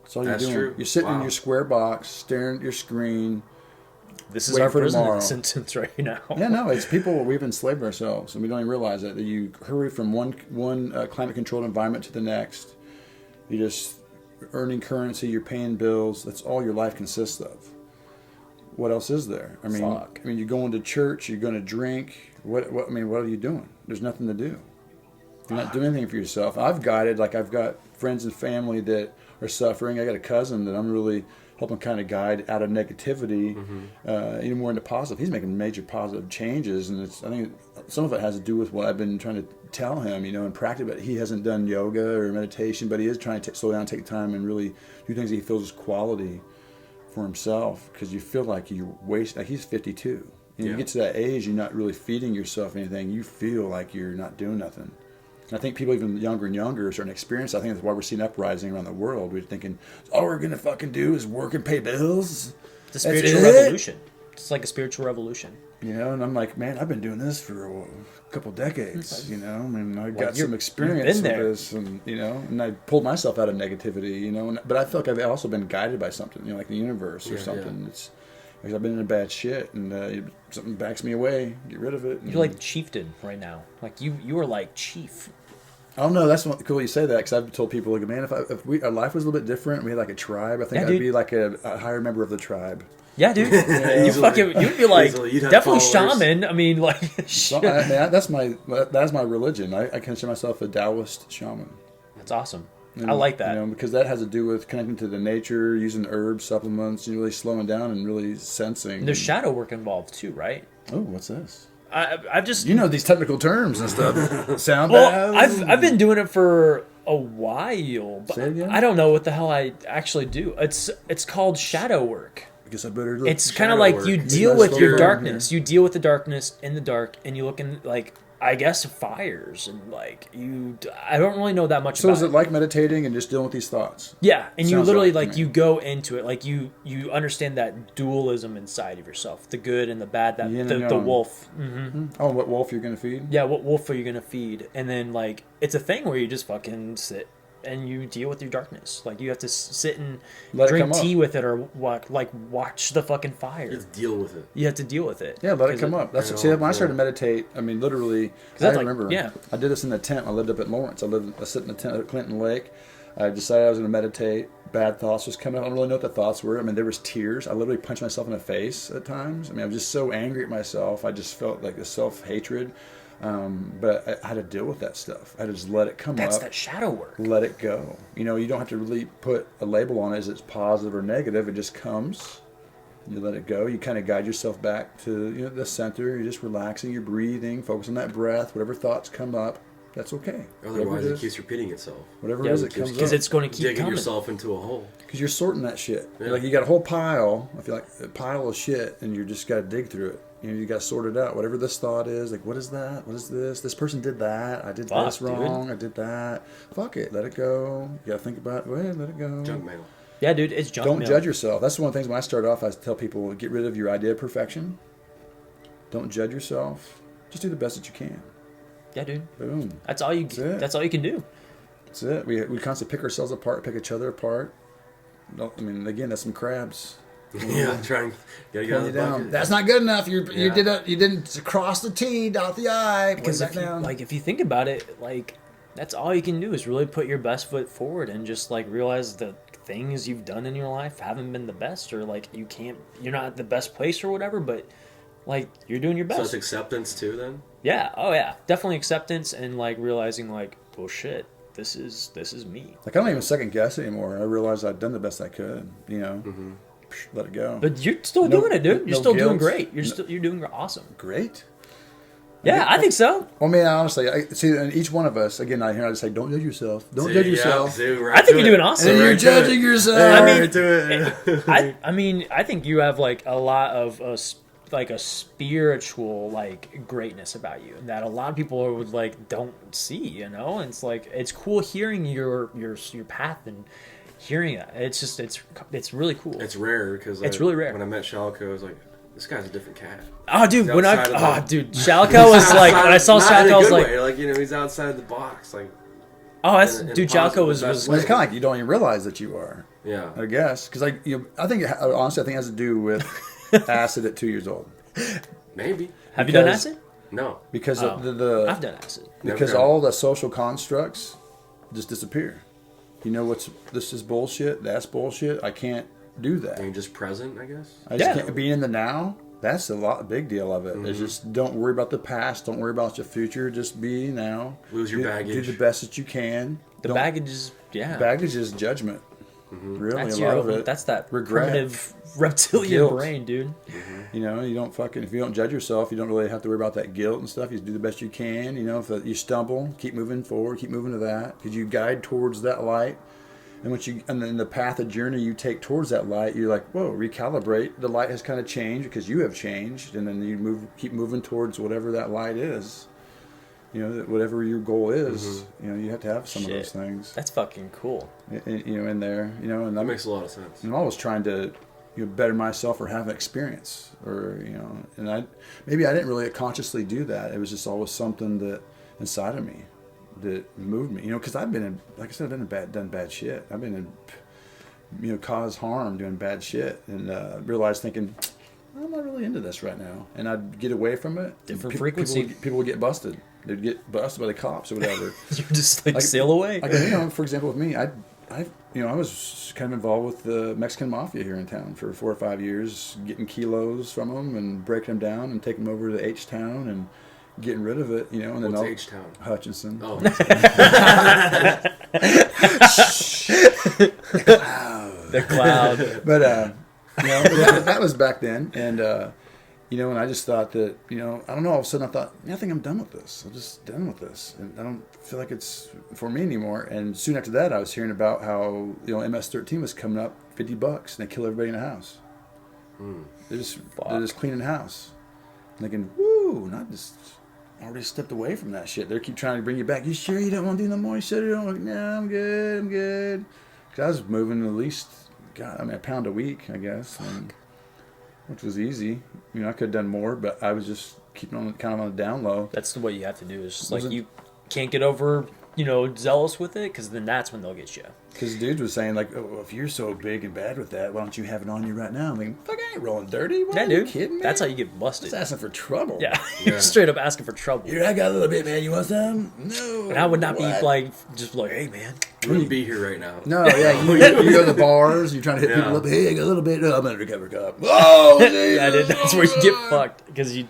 That's all you're doing. True. You're sitting in your square box, staring at your screen. This is our prison sentence right now. Yeah, no, it's people. We've enslaved ourselves, and we don't even realize it. That you hurry from one climate-controlled environment to the next. You're just earning currency. You're paying bills. That's all your life consists of. What else is there? I mean, you're going to church. You're going to drink. What are you doing? There's nothing to do. You're not doing anything for yourself. I've got friends and family that are suffering. I got a cousin that I'm really helping kind of guide out of negativity, even more into positive. He's making major positive changes, and I think some of it has to do with what I've been trying to tell him, and practice. But he hasn't done yoga or meditation, but he is trying to slow down, take time, and really do things that he feels is quality for himself. Because you feel like you waste. Like he's 52. And you get to that age, you're not really feeding yourself anything. You feel like you're not doing nothing. And I think people even younger and younger are starting to experience. I think that's why we're seeing uprising around the world. We're thinking, all we're gonna fucking do is work and pay bills. It's a spiritual revolution. It's like a spiritual revolution. And I'm like, man, I've been doing this for a couple decades, and I got some experience with this, and and I pulled myself out of negativity, but I feel like I've also been guided by something, like the universe or something. It's because I've been in a bad shit, and something backs me away. Get rid of it. You're like chieftain right now. Like you are like chief. I don't know. That's cool you say that, because I've told people, like, man, if our life was a little bit different, we had like a tribe, I think I'd be like a higher member of the tribe. Yeah, dude. You'd be like definitely shaman. I mean, like that's my religion. I consider myself a Taoist shaman. That's awesome. I like that. Because that has to do with connecting to the nature, using herbs, supplements, and really slowing down and really sensing. And there's shadow work involved too, right? Oh, what's this? I've just these technical terms and stuff. Sound well, I've been doing it for a while, but I don't know what the hell I actually do. It's called shadow work. I guess I better look. It's kind of like you deal with your darkness. You deal with the darkness in the dark, and you look in I guess fires, and I don't really know that much about it. So is it like meditating and just dealing with these thoughts? Yeah, and you literally you go into it, you understand that dualism inside of yourself, the good and the bad, that the wolf. Mm-hmm. Oh, what wolf you're going to feed? Yeah, what wolf are you going to feed? And then it's a thing where you just fucking sit and you deal with your darkness. Like, you have to sit and drink tea with it, or watch the fucking fire. You have to deal with it. You have to deal with it. Yeah, let it come up. That's when I started to meditate. I mean, literally, I remember. I did this in the tent. I lived up at Lawrence. I sit in the tent at Clinton Lake. I decided I was going to meditate. Bad thoughts was coming. I don't really know what the thoughts were. I mean, there was tears. I literally punched myself in the face at times. I mean, I was just so angry at myself. I just felt like this self-hatred. But I had to deal with that stuff. I had to just let it come up. That's that shadow work. Let it go. You don't have to really put a label on it as it's positive or negative. It just comes. You let it go. You kind of guide yourself back to the center. You're just relaxing. You're breathing. Focus on that breath. Whatever thoughts come up, that's okay. Otherwise, it keeps repeating itself. Whatever it is, it comes up. Because it's going to keep digging coming. yourself into a hole. Because you're sorting that shit. Yeah. Like, you got a whole pile. I feel like a pile of shit, and you just got to dig through it. You got to sort it out. Whatever this thought is, like, what is that? What is this? This person did that. I did this wrong. Dude. I did that. Fuck it. Let it go. You got to think about it. Wait, let it go. Junk mail. Yeah, dude, it's junk mail. Don't judge yourself. That's one of the things when I start off, I tell people, get rid of your idea of perfection. Don't judge yourself. Just do the best that you can. Yeah, dude. Boom. That's all you can do. That's it. We constantly pick ourselves apart, pick each other apart. Again, that's some crabs. Yeah, trying to get it down. That's not good enough. You didn't cross the T, dot the I. Because if you think about it, that's all you can do is really put your best foot forward and just realize the things you've done in your life haven't been the best, or you're not at the best place or whatever, but you're doing your best. So it's acceptance too, then? Yeah. Oh yeah. Definitely acceptance, and realizing oh shit, this is me. I don't even second guess anymore. I realized I'd done the best I could. Mm-hmm. Let it go. But you're still doing it, dude. You're still doing great. You're doing awesome. Great. Yeah, I think so. Well, man, honestly, see, and each one of us, again, I just say, don't judge yourself. Don't judge yourself. I think you're doing awesome. And you're judging yourself. I think you have a lot of a spiritual greatness about you that a lot of people would don't see. And it's cool hearing your path and hearing it. It's really cool. It's rare because it's really rare. When I met Shalco, I was like, this guy's a different cat. Oh, dude, Shalco was when I saw Shalco, I was like, he's outside the box, Shalco was. Well, it's kind of like you don't even realize that you are. Yeah, I guess because I think it has to do with acid at 2 years old. Maybe. Have you done acid? No, because I've done acid. Because all the social constructs just disappear. This is bullshit. That's bullshit. I can't do that. And you're just present, I guess. I just can't be in the now. That's a big deal of it. Mm-hmm. It's just don't worry about the past. Don't worry about your future. Just be now. Lose your baggage. Do the best that you can. Baggage is Baggage is judgment. Really, That's a lot of it. That's that regret, primitive reptilian guilt. brain, dude. You know, you don't fucking, if you don't judge yourself, you don't really have to worry about that guilt and stuff. You do the best you can. You know, if you stumble, keep moving forward, keep moving to that, because you guide towards that light. And and then the path of journey you take towards that light, you're like, whoa, recalibrate. The light has kind of changed because you have changed, and then you keep moving towards whatever that light is. You know, whatever your goal is, you know, you have to have some of those things. That's fucking cool. You know, in there, you know, and that makes a lot of sense. I'm always trying to, you know, better myself or have an experience, or you know, and maybe I didn't really consciously do that. It was just always something that inside of me that moved me. You know, because I've been in, like I said, I've done bad shit. I've been in, you know, caused harm doing bad shit, and realized thinking, I'm not really into this right now, and I'd get away from it. Different frequency. People would get busted. They'd get busted by the cops or whatever. You just like sail away. Like, you know, for example, with me, I was kind of involved with the Mexican mafia here in town for 4 or 5 years, getting kilos from them and breaking them down and taking them over to H-Town and getting rid of it, you know. And then what's H-Town? Hutchinson. Oh. The cloud. But you know, that was back then, and you know, and I just thought that, you know, I don't know, all of a sudden I thought, I think I'm done with this. I'm just done with this. And I don't feel like it's for me anymore. And soon after that, I was hearing about how, you know, MS-13 was coming up, $50, and they kill everybody in the house. They're just cleaning the house. Thinking, woo, not just already stepped away from that shit. They keep trying to bring you back. You sure you don't want to do no more? You sure you don't want to? No, I'm good. Because I was moving at least, God, I mean, a pound a week, I guess. And, which was easy. You know, I could have done more, but I was just keeping on kind of on the down low. That's what you have to do. Is just like you can't get over, you know, zealous with it, because then that's when they'll get you. Because dude was saying, like, oh, if you're so big and bad with that, why don't you have it on you right now? I'm like, fuck, I ain't rolling dirty. Why are you kidding me? That's how you get busted. Just asking for trouble. Yeah. You're straight up asking for trouble. Here, I got a little bit, man. You want some? No. And I would not be like, just like, hey, man. You wouldn't be here right now. No, yeah. You go to the bars, you're trying to hit people up. Hey, I got a little bit. Oh, I'm going to recover cup. Oh, yeah, dude, that's where you get fucked. Because you,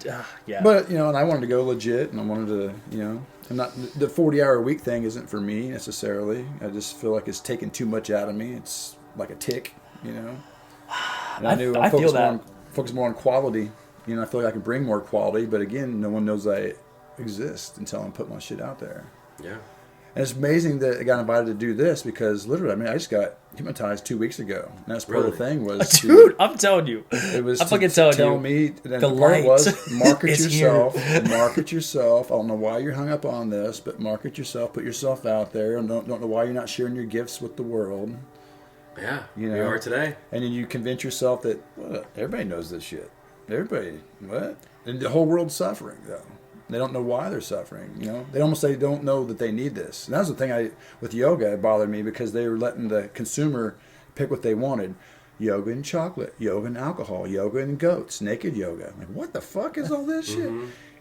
yeah. But, you know, and I wanted to go legit, and I wanted to, you know, I'm not, the 40-hour-a-week thing isn't for me necessarily. I just feel like it's taking too much out of me. It's like a tick, you know. And I knew I'm focused more on quality. You know, I feel like I can bring more quality, but again, no one knows I exist until I'm putting my shit out there. Yeah. And it's amazing that I got invited to do this because literally, I mean, I just got hypnotized 2 weeks ago. And that's part of the thing was... Dude, I'm telling you. It was I'm fucking telling you. Tell me, and the part light was, market is yourself. Market yourself. I don't know why you're hung up on this, but market yourself. Put yourself out there. And don't know why you're not sharing your gifts with the world. Yeah, you know, we are today. And then you convince yourself that, well, everybody knows this shit. Everybody, what? And the whole world's suffering, though. They don't know why they're suffering, you know. They almost say don't know that they need this. And that was the thing with yoga. It bothered me because they were letting the consumer pick what they wanted. Yoga and chocolate, yoga and alcohol, yoga and goats, naked yoga. Like, what the fuck is all this shit?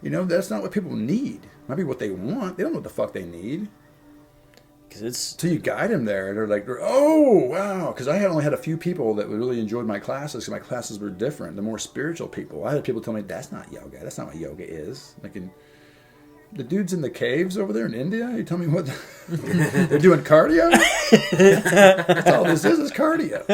You know, that's not what people need. It might be what they want. They don't know what the fuck they need. Because it's... So you guide them there, and they're like, oh, wow. Because I had only had a few people that really enjoyed my classes, because my classes were different. The more spiritual people. I had people tell me, that's not yoga. That's not what yoga is. Like, the dudes in the caves over there in India, you tell me what... they're doing cardio? That's all this is cardio.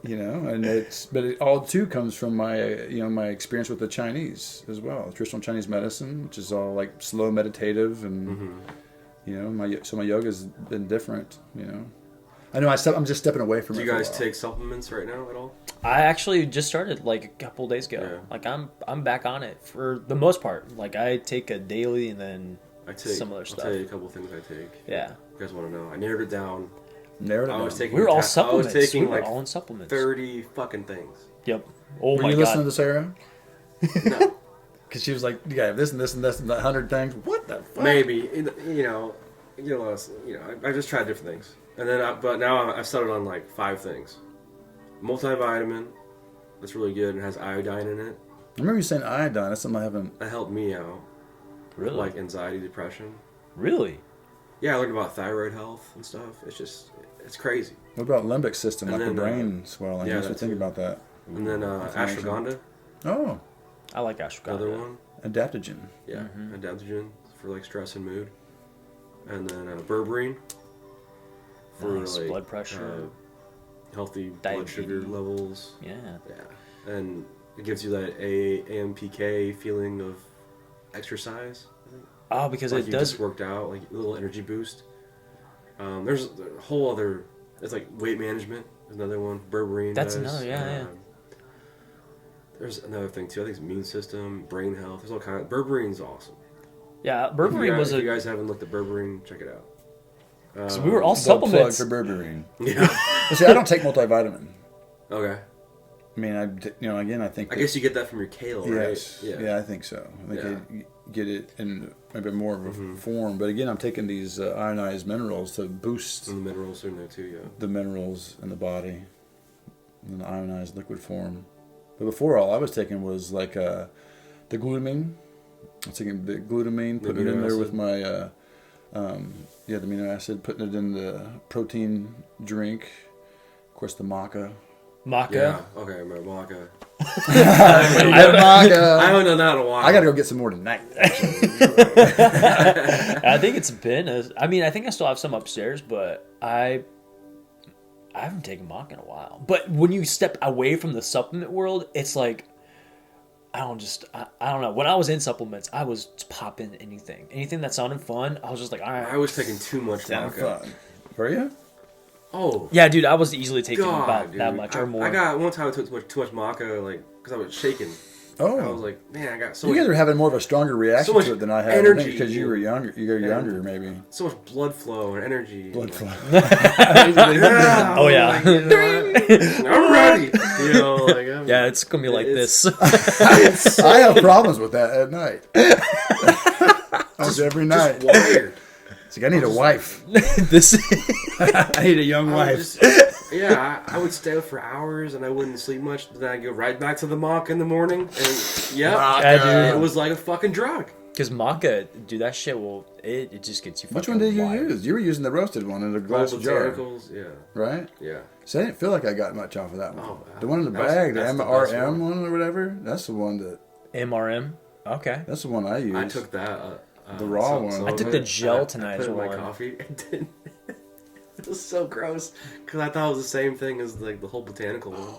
You know, and but it all too comes from my, you know, my experience with the Chinese as well. Traditional Chinese medicine, which is all like slow meditative and... You know, my yoga's been different. You know, I know I'm just stepping away from it. Do you guys take supplements right now at all? I actually just started like a couple days ago. Yeah. Like I'm back on it for the most part. Like I take a daily and then some other stuff. I'll tell you a couple things I take. Yeah. You guys want to know? I narrowed it down. I was taking. We were all supplements. I was taking all in supplements. 30 fucking things. Yep. Oh Were my you god. listening to Sarah? No. Because she was like, you gotta have this and this and this and 100 things. What the fuck? Maybe. You know, I just tried different things. And then, but now I've settled on like 5 things. Multivitamin. That's really good. It has iodine in it. I remember you saying iodine. That's something I haven't... That helped me out. Really? Like anxiety, depression. Really? Yeah, I learned about thyroid health and stuff. It's crazy. What about limbic system, and like then, the brain swelling? Yeah, I should think about that. And then ashwagandha. Oh. I like ashwagandha. Another one. Adaptogen. Yeah, adaptogen for like stress and mood. And then berberine for Nice. like Blood pressure, healthy blood diabetes. sugar levels. Yeah. Yeah, and it gives you that AMPK feeling of exercise. I think. Oh, because Like it you does. just worked out, like a little energy boost. There's a whole other. It's like weight management. Is another one. Berberine. That's does. another. Yeah. There's another thing too. I think it's immune system, brain health. There's all kind of. Berberines awesome. Yeah. If Berberine was if a. you guys haven't looked at berberine, check it out. So we were all Well, plug supplements. for berberine. Yeah. But see, I don't take multivitamin. Okay. I mean, again, I think. I guess you get that from your kale, right? Yes. Yeah, I think so. I think you get it in maybe more of a form. But again, I'm taking these ionized minerals to boost And the minerals are in there too, yeah. the minerals in the body in the ionized liquid form. But before, all I was taking was like the glutamine. I was taking the glutamine, putting it in there with my the amino acid, putting it in the protein drink. Of course, the maca. Maca. Yeah, okay, I remember maca. Maca. I haven't done that in a while. I got to go get some more tonight. I think it's been. I mean, I think I still have some upstairs, but I haven't taken maca in a while. But when you step away from the supplement world, it's like I don't know. When I was in supplements, I was popping anything that sounded fun. I was just like, all right. I was taking too much Sound maca. fun. Were you? Oh. Yeah, dude, I was easily taking God, about dude. that much or more. I got one time I took too much maca, like, because I was shaking. Oh. I was like, man, I got so You much, guys are having more of a stronger reaction so much to it than I have. energy, Because you were younger. You were younger, maybe. so much blood flow and energy. Blood Like, flow. yeah, Oh, yeah. like, you know, I'm ready. You know, like, Yeah, it's gonna be like It's- this. I have problems with that at night. Almost every night. just wired. It's like, I need a wife. This. I need a young I would wife. I would stay up for hours and I wouldn't sleep much. Then I'd go right back to the maca in the morning. And Yeah, it was like a fucking drug. Because maca, dude, that shit it just gets you. Which fucking one did you wired. use? You were using the roasted one in a glass jar, Botanicals, yeah. right? Yeah. So I didn't feel like I got much off of that one. Oh, The one in the that's- bag, the that's the best MRM one or whatever, that's the one that. MRM. Okay. That's the one I used. I took that. The raw one. I took the gelatinized I put it in my one. coffee. It didn't. It was so gross because I thought it was the same thing as like the whole botanical one.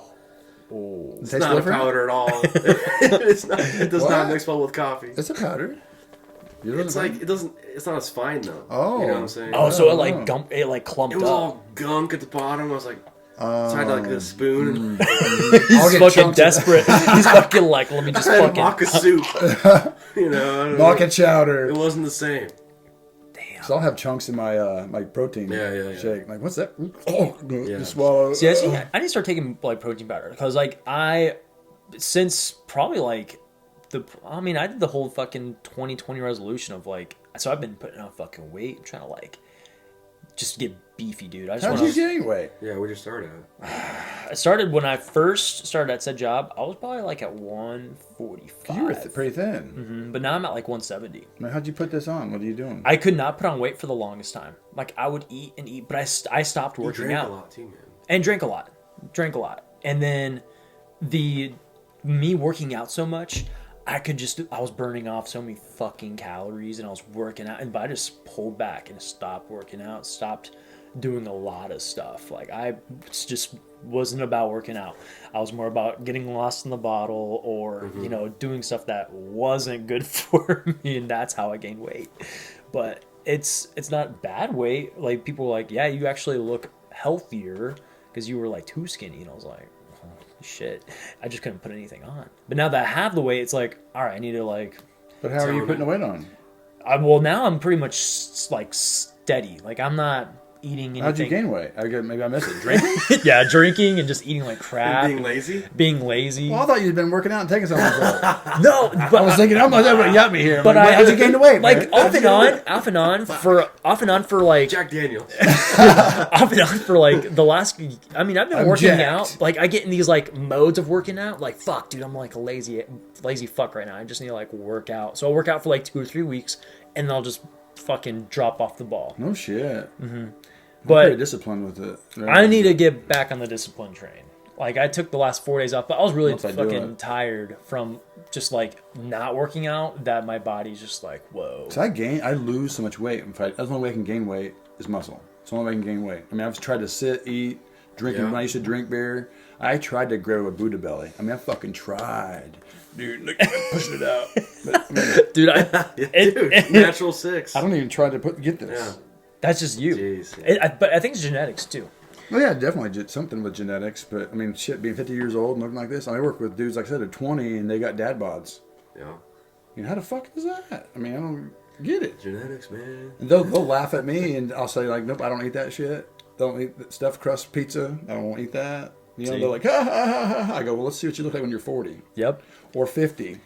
Oh. It's Tastes not different? a powder at all. It's not. It does What? not mix well with coffee. It's a powder. You It's like it doesn't. It's not as fine though. Oh. You know what I'm saying? Oh, so it Oh. like clumped It was up. all gunk at the bottom. I was like, so I had to like get a spoon. He's I'll get fucking chunks of- desperate. He's fucking like, let me just I had fucking. maca soup. You know, I don't know. Maca chowder. It wasn't the same. Damn. So I'll have chunks in my my protein Yeah. shake. Like, what's that? Oh, Yeah. just swallow. See, I need to start taking like protein powder because like since probably like I did the whole fucking 2020 resolution of like, so I've been putting on fucking weight, I'm trying to like just get beefy, dude. I just How'd want you to. gain weight? Yeah, we just started. I started when I first started at said job. I was probably like at 145. You were pretty thin. But now I'm at like 170. Man, how'd you put this on? What are you doing? I could not put on weight for the longest time. Like I would eat and eat, but I stopped You working drank out a lot too, man. and drank a lot. And then me working out so much, I was burning off so many fucking calories and I was working out, but I just pulled back and stopped working out, stopped doing a lot of stuff. Like I just wasn't about working out. I was more about getting lost in the bottle or, doing stuff that wasn't good for me, and that's how I gained weight. But it's not bad weight. Like people were like, yeah, you actually look healthier because you were like too skinny, and I was like, shit, I just couldn't put anything on. But now that I have the weight, it's like, all right, I need to like. But how are you putting the weight on? Now I'm pretty much like steady. Like I'm not eating anything. How'd you gain weight? Maybe I missed it. Drinking? Yeah, drinking and just eating like crap. Being lazy? Being lazy. Well, I thought you'd been working out and taking something. No, but I was thinking, I'm not that got me here. But how'd you gain the weight? like man? off and on for like Jack Daniels. off and on for like the last. I mean, I've been I'm working jacked. out. Like I get in these like modes of working out. Like fuck, dude, I'm like a lazy fuck right now. I just need to like work out. So I'll work out for like 2 or 3 weeks, and then I'll just fucking drop off the ball. No shit. I'm But pretty disciplined with it. Right? I need to get back on the discipline train. Like I took the last 4 days off, but I was really Once I do fucking it. tired from just like not working out. That my body's just like, whoa. So I lose so much weight. In fact, that's the only way I can gain weight is muscle. It's the only way I can gain weight. I mean, I've tried to sit, eat, drink. When I used to drink beer, I tried to grow a Buddha belly. I mean, I fucking tried. Dude, look at me pushing it out. But, I mean, natural 6. I don't even try to get this. Yeah. That's just you. Jeez, but I think it's genetics, too. Well, yeah, definitely something with genetics. But, I mean, shit, being 50 years old and looking like this. I work with dudes, like I said, at 20, and they got dad bods. Yeah. I mean, how the fuck is that? I mean, I don't get it. Genetics, man. And they'll laugh at me, and I'll say, like, nope, I don't eat that shit. Don't eat stuffed crust pizza. I don't want to eat that. You know, they're like, ha, ha, ha, ha, ha. I go, well, let's see what you look like when you're 40. Yep. Or 50.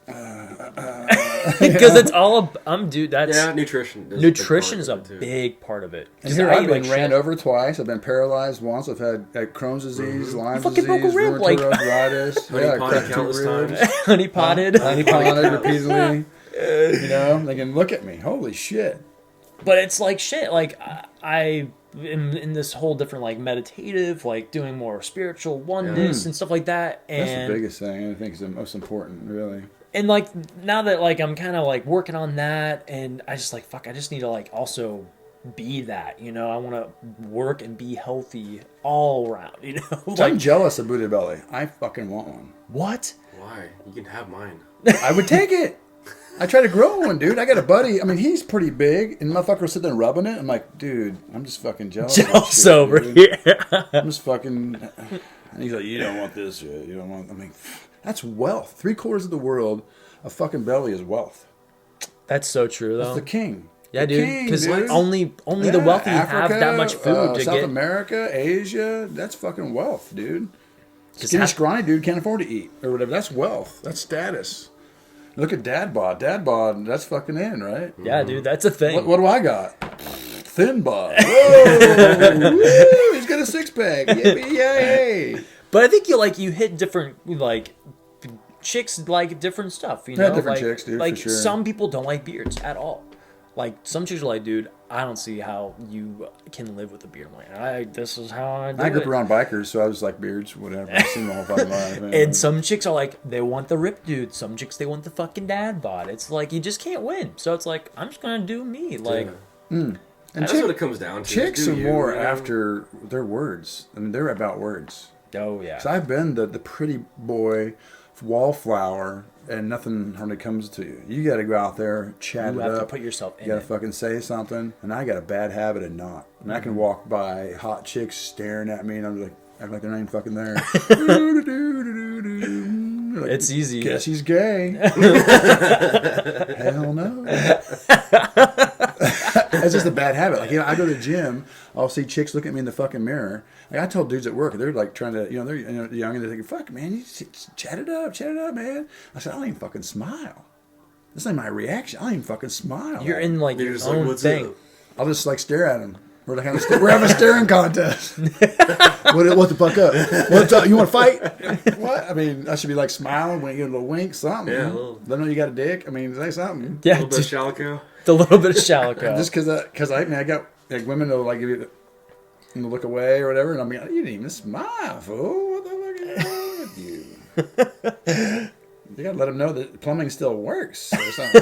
Because it's all dude. That's nutrition. Nutrition is a big part of it. And here I've been ran over twice. I've been paralyzed once. I've had Crohn's disease, Lyme disease, rheumatoid arthritis. Countless times. Honey potted repeatedly. You know, they can look at me. Holy shit! But it's like shit. Like I in this whole different like meditative, like doing more spiritual oneness and stuff like that. And that's the biggest thing. I think is the most important, really. And like now that like I'm kind of like working on that, and I just like fuck, I just need to like also be that, you know. I want to work and be healthy all around, you know. Like, I'm jealous of Buddha belly. I fucking want one. What? Why? You can have mine. I would take it. I try to grow one, dude. I got a buddy. I mean, he's pretty big, and the motherfucker was sitting there rubbing it. I'm like, dude, I'm just fucking jealous. Jealous over here. I'm just fucking. And he's like, you don't want this shit. You don't want. I mean, that's wealth. 3/4 of the world, a fucking belly is wealth. That's so true, though. That's the king. Yeah, dude. Because only the wealthy Africa, have that much food to South get. America, Asia. That's fucking wealth, dude. Skinny, scrawny dude can't afford to eat or whatever. That's wealth. That's status. Look at dad bod. Dad bod, that's fucking in, right? Yeah, dude, that's a thing. What do I got? Thin bod. Whoa! Woo, he's got a 6-pack. Yay! But I think you hit different like chicks like different stuff. You know, different like, chicks, dude. Like for sure. some people don't like beards at all. Like some chicks are like, dude, I don't see how you can live with a beard. I'm like, this is how I do I grew it. up around bikers, so I was like beards, whatever. I've seen the whole fucking life. And some chicks are like, they want the ripped dude. Some chicks, they want the fucking dad bod. It's like, you just can't win. So it's like, I'm just going to do me. Like, And that's what it comes down to. Chicks are more after their words. I mean, they're about words. oh, yeah. So I've been the pretty boy, wallflower, and nothing hardly comes to you. You got to go out there, chat You it have up. to put yourself in You got to it. fucking say something. And I got a bad habit of not. And I can walk by hot chicks staring at me, and I'm like, act like they're not even fucking there. Like, It's easy. Guess he's gay. Hell no. That's just a bad habit. Like, you know, I go to the gym, I'll see chicks look at me in the fucking mirror. Like, I told dudes at work, they're like trying to, they're young and they're thinking, fuck, man, you chat it up, man. I said, I don't even fucking smile. This ain't my reaction. I don't even fucking smile. You're in like your own what's thing. up? I'll just like stare at them. We're having a staring contest. What the fuck up? What's up? You want to fight? What? I mean, I should be like smiling when you get a little wink, something. Yeah, Let them know you got a dick. I mean, say something. Yeah, A little bit of Shalico. the little bit of shallow. Just because I got like women will like give you the look away or whatever, and I'm like, you didn't even smile, fool. What the fuck is wrong with you? You gotta let them know that plumbing still works or something.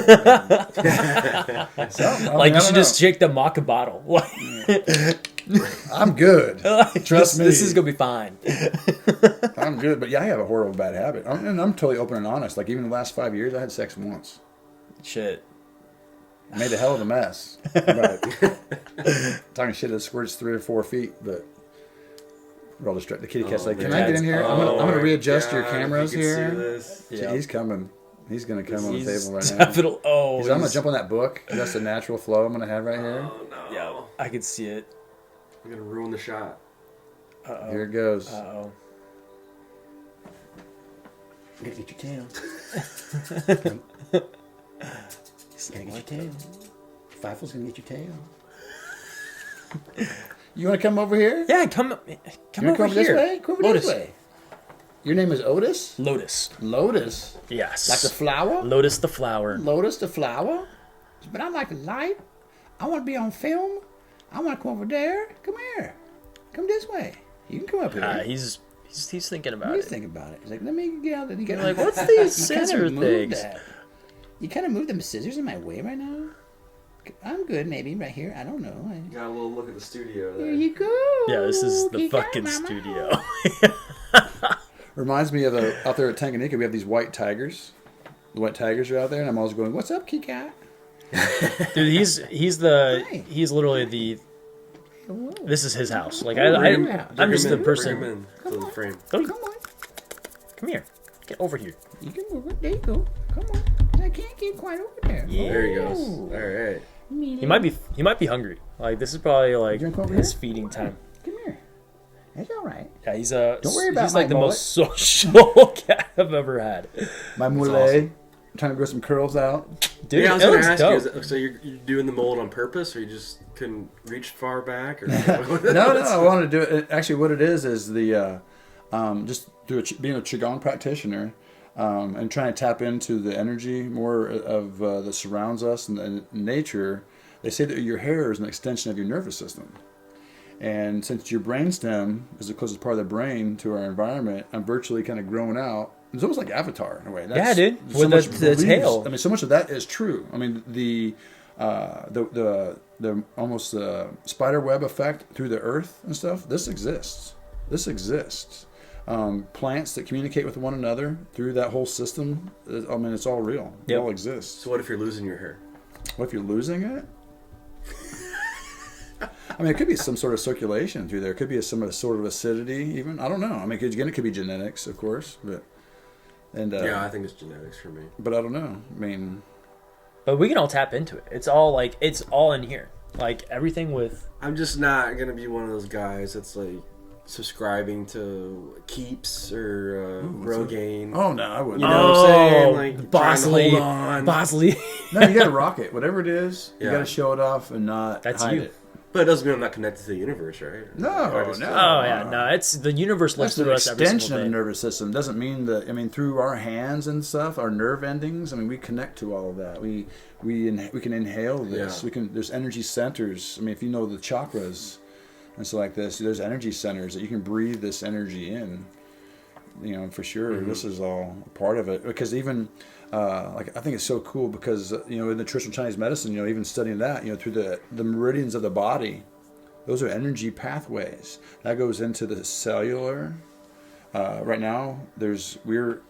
Like you should just shake the maca bottle. I'm good. Trust me. This is gonna be fine. I'm good, but yeah, I have a horrible bad habit, and I'm totally open and honest. Like even the last 5 years, I had sex once. Shit. I made a hell of a mess. But talking shit that squirts 3 or 4 feet, but we're all distracted. The kitty cat's like, "Can I get in here? I'm gonna readjust your cameras here." Yeah. He's coming. He's gonna come on the He's table right now. definitely- I'm gonna jump on that book. That's the natural flow I'm gonna have right here. Oh, no. Yeah, I can see it. I'm going to ruin the shot. Uh-oh. Here it goes. Uh-oh. Gotta get your tail. Gotta get your tail. Fifle's gonna get your tail. You wanna come over here? Yeah, come over This here. way? Come over Lotus. this way. Your name is Otis? Lotus. Lotus. Yes. Like the flower? Lotus the flower. Lotus the flower? But I like the light. I want to be on film. I want to come over there. Come here. Come this way. You can come up here. He's thinking about He's it. thinking about it. He's like, let me get out there. You You're like, what's these You kinda scissor moved things? that. You kind of moved them scissors in my way right now. I'm good, maybe right here. I don't know. Got a little look at the studio there. There you go. Yeah, this is the fucking studio. Reminds me of out there at Tanganyika, we have these white tigers. The white tigers are out there, and I'm always going, "What's up, Key-Cat?" Dude, he's literally the. This is his house. Like I'm just the person. To the frame. Come on. Come here. Get over here. You can move it. There you go. Come on. I can't get quite over there. Yeah. There he goes. All right. He might be hungry. Like this is probably like his feeding time. Come here. It's all right. Yeah, he's Don't worry about he's like the mullet. most social cat I've ever had. My mullet. awesome. I'm trying to grow some curls out. Dude, Yeah, I was it going looks to ask dope. you, so you're doing the mold on purpose, or you just couldn't reach far back? Or No, I wanted to do it. Actually, what it is the just being a Qigong practitioner and trying to tap into the energy more of that surrounds us and nature. They say that your hair is an extension of your nervous system. And since your brainstem is the closest part of the brain to our environment, I'm virtually kind of growing out. It's almost like Avatar in a way. Yeah, dude. So With much the tail. I mean, so much of that is true. I mean, the almost spider web effect through the earth and stuff. This exists. Plants that communicate with one another through that whole system. I mean, it's all real. It all exists. So what if you're losing your hair? What if you're losing it? I mean, it could be some sort of circulation through there. It could be some sort of acidity, even. I don't know. I mean, again, it could be genetics, of course, but Yeah, I think it's genetics for me. But I don't know. I mean, But we can all tap into it. It's all in here. Like everything with. I'm just not gonna be one of those guys that's like subscribing to Keeps or Rogaine. oh no, I wouldn't. You know what I'm saying? Like Bosley, trying to hold on. Bosley. No, you got to rock it. Whatever it is, you Yeah. got to show it off and not That's hide you. it. But it doesn't mean I'm not connected to the universe, right? No, I just- no. Oh yeah, no, it's the universe looks That's an through us every extension single of day. the nervous system. Doesn't mean that. I mean, through our hands and stuff, our nerve endings. I mean, we connect to all of that. We can inhale this. Yeah. We can. There's energy centers. I mean, if you know the chakras and so like this, there's energy centers that you can breathe this energy in. You know, for sure. Mm-hmm. This is all a part of it. Because even like I think it's so cool because in the traditional Chinese medicine, even studying that, through the meridians of the body. Those are energy pathways. That goes into the cellular. Right now,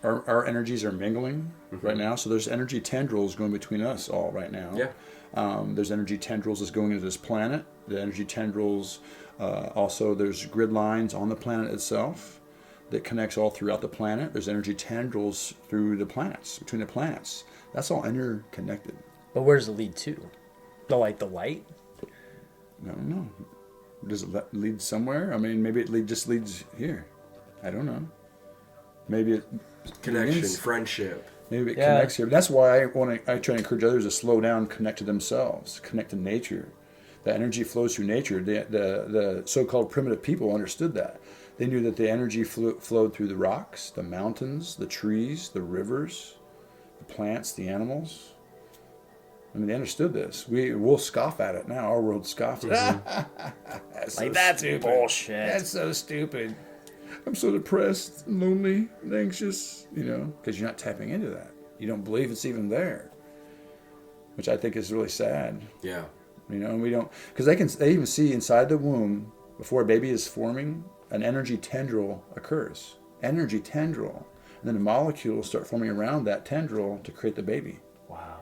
our energies are mingling right now. So there's energy tendrils going between us all right now. Yeah. There's energy tendrils that's going into this planet. The energy tendrils, also there's grid lines on the planet itself that connects all throughout the planet. There's energy tendrils through the planets, between the planets. That's all interconnected. But where does it lead to? The light? I don't know. Does it lead somewhere? I mean, maybe it just leads here. I don't know. Maybe it Connection, friendship. Maybe it connects here. But that's why I try to encourage others to slow down, connect to themselves, connect to nature. The energy flows through nature. The so-called primitive people understood that. They knew that the energy flowed through the rocks, the mountains, the trees, the rivers, the plants, the animals. I mean, they understood this. We'll scoff at it now. Our world scoffs at it. That's bullshit. That's so stupid. I'm so depressed and lonely and anxious, because you're not tapping into that. You don't believe it's even there, which I think is really sad. Yeah. And we don't, because they even see inside the womb, before a baby is forming, an energy tendril occurs. Energy tendril. And then the molecules start forming around that tendril to create the baby. Wow.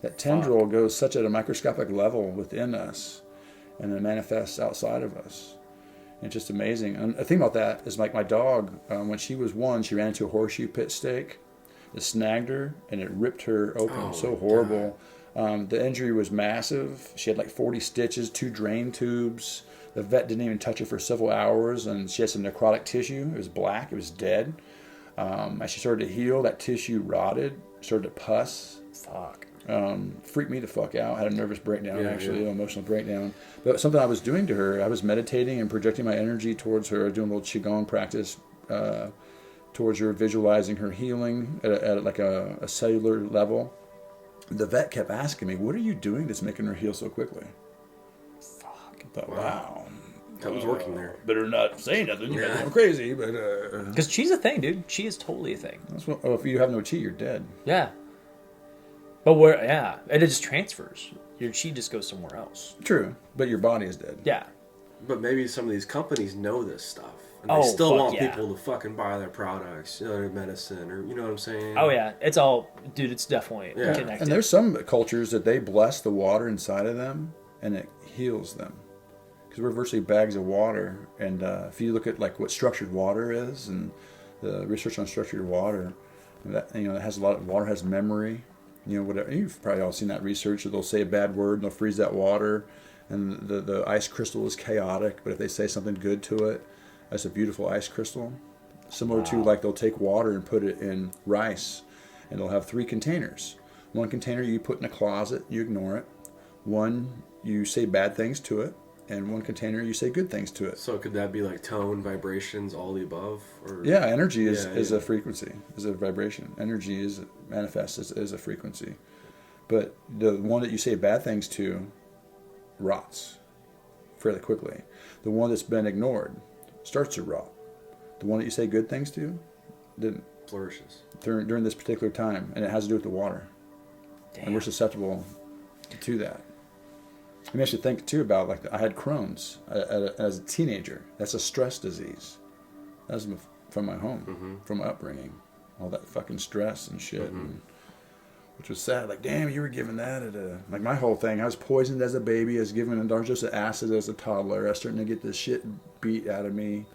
That tendril goes such at a microscopic level within us and then manifests outside of us. And it's just amazing. And the thing about that is like my dog, when she was 1, she ran into a horseshoe pit stake. It snagged her and it ripped her open. Oh, so horrible. The injury was massive. She had like 40 stitches, 2 drain tubes. The vet didn't even touch her for several hours, and she had some necrotic tissue. It was black. It was dead. As she started to heal, that tissue rotted, started to pus. Fuck. Freaked me the fuck out. Had a nervous breakdown, an emotional breakdown. But something I was doing to her, I was meditating and projecting my energy towards her, doing a little qigong practice towards her, visualizing her healing at like a cellular level. The vet kept asking me, "What are you doing that's making her heal so quickly?" Fuck. I thought, wow. That was working there. Better not say nothing. You're going crazy, but Because chi's a thing, dude. Chi is totally a thing. that's if you have no chi, you're dead. Yeah. But and it just transfers. Your chi just goes somewhere else. True, but your body is dead. Yeah. But maybe some of these companies know this stuff. And they still want yeah. people to fucking buy their products, their medicine, or you know what I'm saying? Oh, yeah. It's all... Dude, it's definitely connected. And there's some cultures that they bless the water inside of them, and it heals them. Because we're virtually bags of water. And if you look at like what structured water is, and the research on structured water, that it has a lot of... Water has memory. Whatever. You've probably all seen that research. They'll say a bad word, and they'll freeze that water. And the ice crystal is chaotic, but if they say something good to it, that's a beautiful ice crystal. Similar to like they'll take water and put it in rice, and they'll have 3 containers. One container you put in a closet, you ignore it. One you say bad things to it, and one container you say good things to it. So could that be like tone, vibrations, all the above? Or... Yeah, energy is a frequency, is a vibration. Energy is manifests as a frequency. But the one that you say bad things to rots fairly quickly. The one that's been ignored starts to rot. The one that you say good things to didn't. Flourishes. During this particular time, and it has to do with the water. Damn. And we're susceptible to that. It makes you think too about like I had Crohn's as a teenager. That's a stress disease. That's from my home, from my upbringing, all that fucking stress and shit, which was sad. Like, damn, you were given that at like my whole thing. I was poisoned as a baby. I was given dose of acid as a toddler. I was starting to get this shit beat out of me.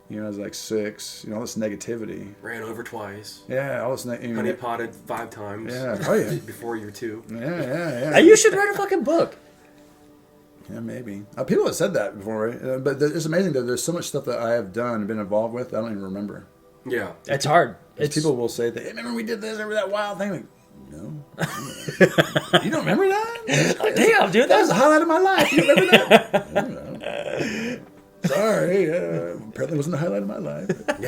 I was like 6. All this negativity. Ran over twice. Yeah, all this. Honey potted 5 times. Yeah, oh yeah. Before you're 2. Yeah. You should write a fucking book. Yeah, maybe. People have said that before, right? But it's amazing that there's so much stuff that I have done and been involved with, I don't even remember. Yeah. It's hard. People will say, hey, remember we did this, remember that wild thing? Like, no. You don't remember that? Damn, dude. That was the highlight of my life. You remember that? I don't know. Sorry. Apparently wasn't the highlight of my life. But,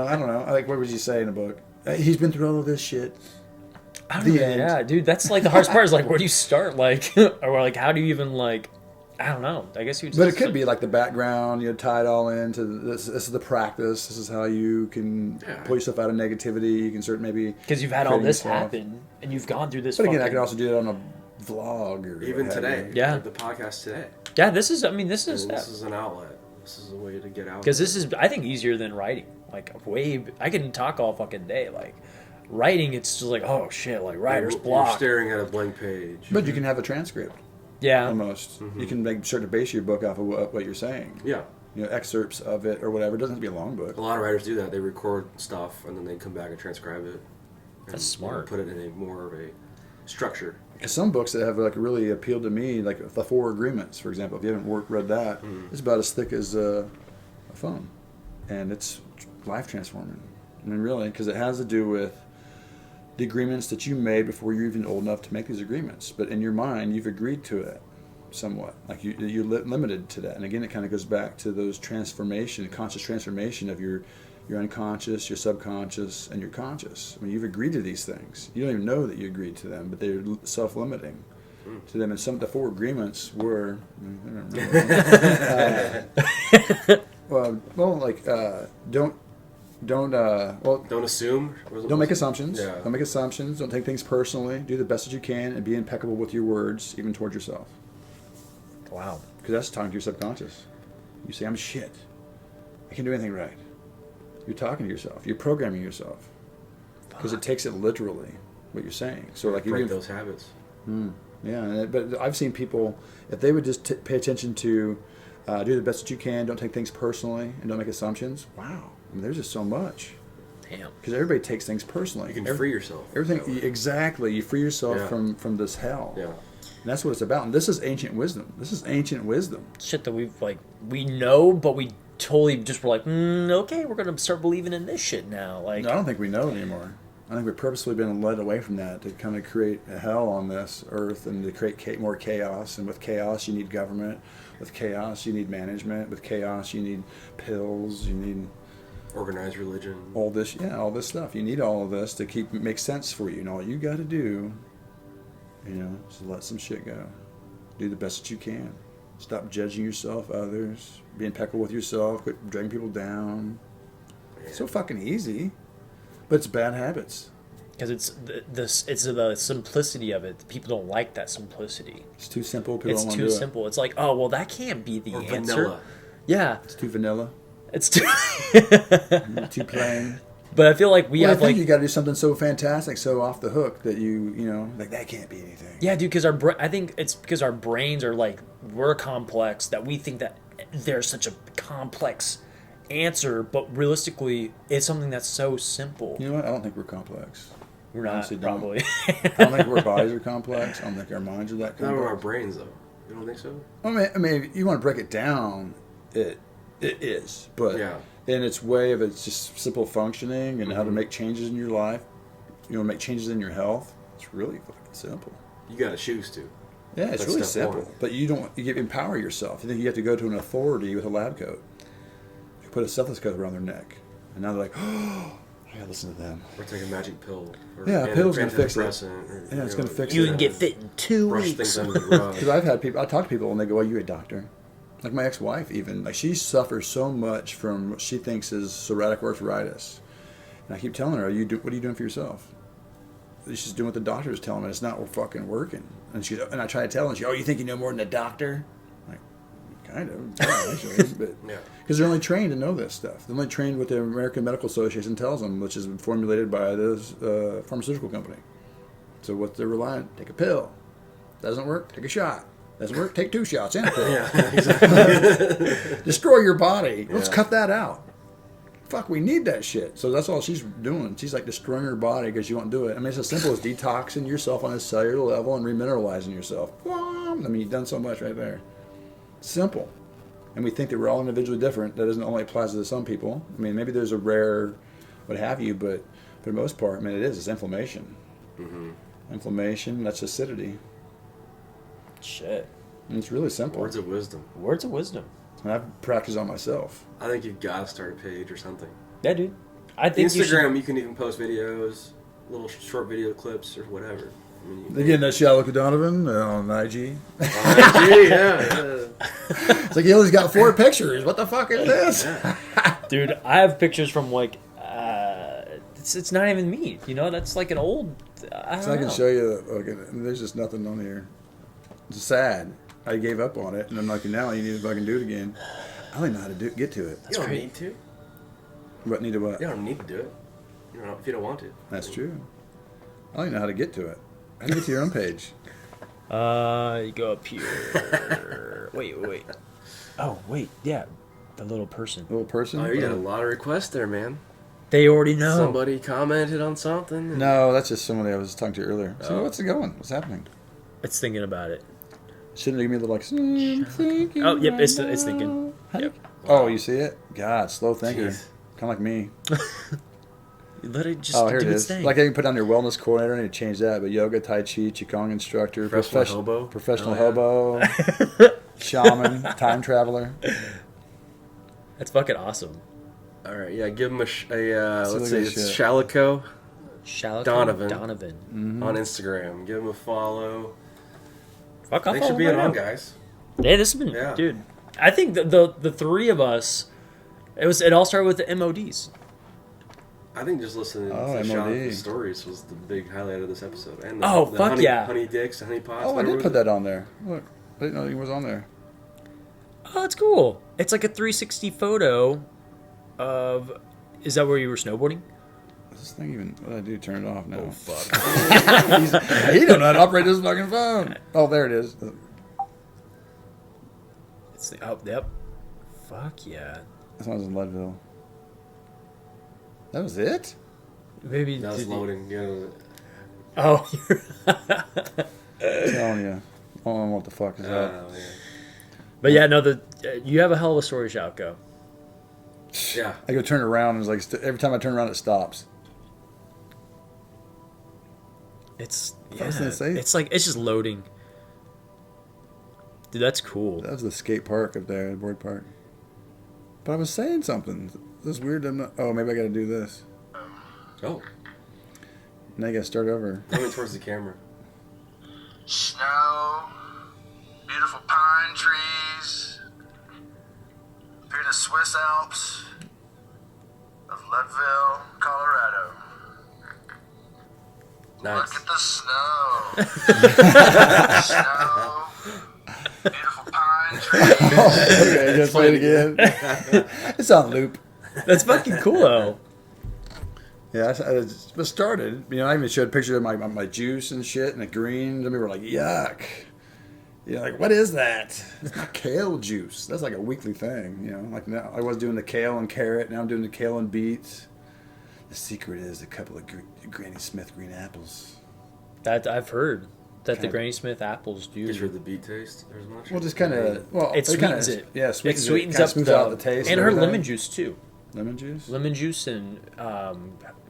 I don't know. Like, what would you say in the book? He's been through all of this shit. Yeah, dude, that's like the hardest part is like, where do you start? Like, or like, how do you even like, I don't know. I guess you. But it could be like the background. Tie it all into this. This is the practice. This is how you can pull yourself out of negativity. You can start maybe because you've had all this happen and you've gone through this. But again, I could also do it on a vlog or even today. Yeah, like the podcast today. Yeah, this is. I mean, this is an outlet. This is a way to get out. Because this is, I think, easier than writing. Like I can talk all fucking day. Like writing, it's just like, oh shit, like writer's block. You're staring at a blank page. But you can have a transcript. Yeah, almost. You can start to base your book off of what you're saying. Yeah, excerpts of it or whatever. It doesn't have to be a long book. A lot of writers do that. They record stuff and then they come back and transcribe it. That's smart. Put it in a more of a structure. Because some books that have like really appealed to me, like the 4 Agreements, for example. If you haven't read that, it's about as thick as a phone, and it's life transforming. I mean, really, because it has to do with the agreements that you made before you're even old enough to make these agreements. But in your mind, you've agreed to it somewhat. Like you're limited to that. And again, it kind of goes back to those conscious transformation of your unconscious, your subconscious, and your conscious. I mean, you've agreed to these things. You don't even know that you agreed to them, but they're self-limiting to them. And some of the 4 agreements were, Don't assume. Don't make assumptions. Yeah. Don't make assumptions. Don't take things personally. Do the best that you can and be impeccable with your words, even towards yourself. Wow. Because that's talking to your subconscious. You say, I'm shit. I can't do anything right. You're talking to yourself. You're programming yourself. Because it takes it literally, what you're saying. So like break those habits. Yeah, but I've seen people, if they would just pay attention to do the best that you can, don't take things personally, and don't make assumptions, wow. I mean, there's just so much. Damn. Because everybody takes things personally. You can free yourself. Everything, exactly. You free yourself from this hell. Yeah. And that's what it's about. And this is ancient wisdom. This is ancient wisdom. Shit that we know, but we totally just were like, okay, we're going to start believing in this shit now. Like, No, I don't think we know anymore. I think we've purposely been led away from that to kind of create a hell on this earth and to create more chaos. And with chaos, you need government. With chaos, you need management. With chaos, you need pills. You need organized religion. All this stuff. You need all of this to make sense for you. And all you got to do, is let some shit go. Do the best that you can. Stop judging yourself, others. Be impeccable with yourself. Quit dragging people down. It's so fucking easy. But it's bad habits. Because it's the simplicity of it. People don't like that simplicity. It's too simple. People It's don't want too to do simple. It's like, oh well, that can't be the Or answer. vanilla. Yeah, It's too vanilla. it's too. Too plain. But I feel like we have I think like you got to do something so fantastic, so off the hook that you know, like that can't be anything. yeah, dude. Because I think it's because our brains are like we're complex that we think that there's such a complex answer, but realistically, it's something that's so simple. You know what? I don't think we're complex. We're not honestly don't. probably. I don't think our bodies are complex. I don't think our minds are that Not complex. our brains, though. You don't think so? I mean, if you want to break it down, it is, but Yeah. in its way of its just simple functioning and how to make changes in your life, you know, make changes in your health. It's really fucking simple. You got to choose to. Yeah, it's That's really step simple. one. But you empower yourself. You think you have to go to an authority with a lab coat. You put a stethoscope around their neck, and now they're like, oh, I gotta listen to them. Or take a magic pill. Or Yeah, a pill's gonna fix it. antidepressant, or, Yeah, it's gonna fix You it. can get fit in 2 Brush weeks. things under the rug. Because I've had people, I talk to people and they go, "Well, you a doctor?" Like my ex-wife, even like she suffers so much from what she thinks is psoriatic arthritis, and I keep telling her, what are you doing for yourself?" She's doing what the doctor is telling her. It's not fucking working. And I try to tell her, "Oh, you think you know more than the doctor?" I'm like, kind of, yeah, actually, but Yeah. because they're only trained to know this stuff. They're only trained what the American Medical Association tells them, which is formulated by this pharmaceutical company. So what they're relying, take a pill. Doesn't work, take a shot. Doesn't work, take 2 shots and a pill. Yeah, exactly. Destroy your body. Let's Yeah. cut that out. Fuck, we need that shit. So that's all she's doing. She's like destroying her body because she won't do it. I mean, it's as simple as detoxing yourself on a cellular level and remineralizing yourself. I mean, you've done so much right there. Simple. And we think that we're all individually different. That doesn't only apply to some people. I mean, maybe there's a rare what have you, but for the most part, I mean, it's inflammation. Mm-hmm. Inflammation, that's acidity. Shit. And it's really simple. Words of wisdom. Words of wisdom. And I've practiced on myself. I think you've got to start a page or something. Yeah, dude. I think Instagram, you can even post videos, little short video clips or whatever. I mean, They getting that Shallow Donovan on IG. yeah. It's like he only's got 4 pictures. What the fuck is this? Dude, I have pictures from like it's not even me. You know, that's like an old. I don't So I know. can show you. Okay, there's just nothing on here. It's sad. I gave up on it, and I'm like, now you need to fucking do it again. I don't even know how to get to it. You don't great. need to. What need to what? You don't need to do it. You know, if you don't want to. That's true. I don't even know how to get to it. How do you get to your own page? You go up here. wait. Oh, wait. Yeah, the little person. Little person? Oh, you got a lot of requests there, man. They already know. Somebody commented on something. and- No, that's just somebody I was talking to earlier. So Oh. what's it going? What's happening? It's thinking about it. Shouldn't it give me a little like, I'm thinking Oh, yep, right it's now." thinking. Yep. Oh, you see it? God, slow thinker. Jeez. Kind of like me. Let it just Oh, here do it its is. thing. Like I can put on your wellness coordinator and change that, but yoga, tai chi, qigong instructor, Professional hobo. professional Oh, yeah. hobo, shaman, time traveler. That's fucking awesome. All right, yeah, give him let's look see, at this it's shit. Shalico Shallow Donovan. Mm-hmm. on Instagram. Give him a follow. Fuck off. Thanks for being on, guys. Yeah, this has been, Yeah. dude. I think the 3 of us, it all started with the MODs. I think just listening Oh, to MOD. Sean's stories was the big highlight of this episode. And the, Oh, the fuck yeah. Honeydicks, Honey Pots. Oh, I whatever did put that on there. Look, I didn't know he was on there. Oh, that's cool. It's like a 360 photo of. Is that where you were snowboarding? Is this thing even? What did I do? Turn it off now. Oh fuck. He don't know how to operate this fucking phone. Oh, there it is. It's the, oh, yep. Fuck yeah. This one's in Leadville. That was it? Maybe. That was did you- loading. Yeah. Oh. You're I'm telling you. I don't know what the fuck is that. Yeah. But yeah, no. You have a hell of a story, Shalko. Yeah. I go turn around and it's like every time I turn around it stops. It's I was gonna say. It's like it's just loading. Dude, that's cool. That was the skate park up there, the board park. But I was saying something. This weird. I'm not. Oh, maybe I got to do this. Oh, Now you got to start over. coming towards the camera. Snow, beautiful pine trees, up here the Swiss Alps of Leadville, Colorado. Nice. Look at the snow. Snow. Beautiful pine trees. Okay, just play it again. It's on loop. That's fucking cool though. Yeah, I just started. You know, I even showed pictures of my juice and shit, and the green. And we were like, yuck. You know, like, what is that? It's not kale juice. That's like a weekly thing. You know, like now I was doing the kale and carrot. Now I'm doing the kale and beets. The secret is a couple of Granny Smith green apples. That I've heard that the Kinda- Granny Smith apples do. Is for the beet taste as much? Well, just kind of. Well, It sweetens it. Yeah, It sweetens sweetens kinda up smooths the, out the taste. and her everything. lemon juice too. Lemon juice. Lemon juice and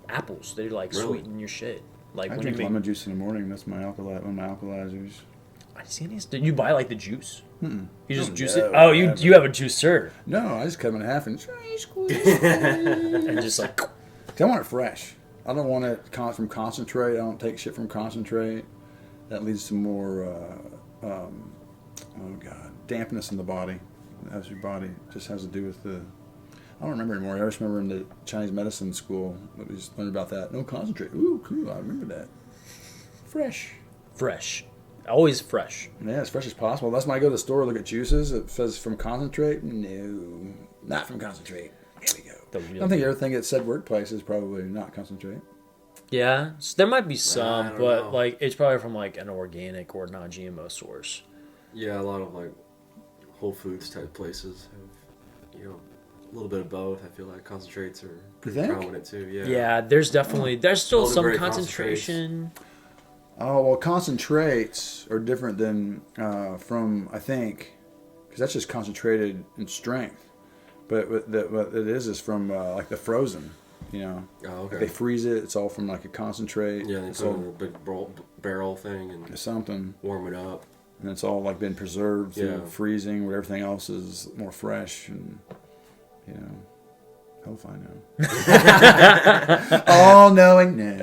apples. They like Really? sweeten your shit. Like I when drink you make. lemon juice in the morning. That's my one of my alkalizers. I see these. Did you buy like the juice? Mm-mm. You just Oh, juice no, it. Oh, you never. you have a juicer No, I just cut them in half and and just like. I want it fresh. I don't want it from concentrate. I don't take shit from concentrate. That leads to more, dampness in the body. As your body just has to do with the. I don't remember anymore. I just remember in the Chinese medicine school that we just learned about that. No concentrate. Ooh, cool. I remember that. Fresh. Fresh. Always fresh. Yeah, as fresh as possible. That's when I go to the store, look at juices. It says from concentrate. No, not from concentrate. Here we go. The I real don't think deal. everything at said workplace is probably not concentrate. Yeah, there might be I some, don't but know. like it's probably from like an organic or non-GMO source. Yeah, a lot of like Whole Foods type places have, you know, a little bit of both. I feel like concentrates are pretty think? prominent too. Yeah. Yeah, there's still some Elderberry concentration. Oh, well, concentrates are different than from, I think, because that's just concentrated in strength. But what it is from like the frozen, you know. Oh, okay. They freeze it. It's all from like a concentrate. Yeah, they it's put it in all a big barrel thing and something, warm it up. and it's all like been preserved through Yeah. freezing, where everything else is more fresh and, you know. Hell if I know. All knowing now.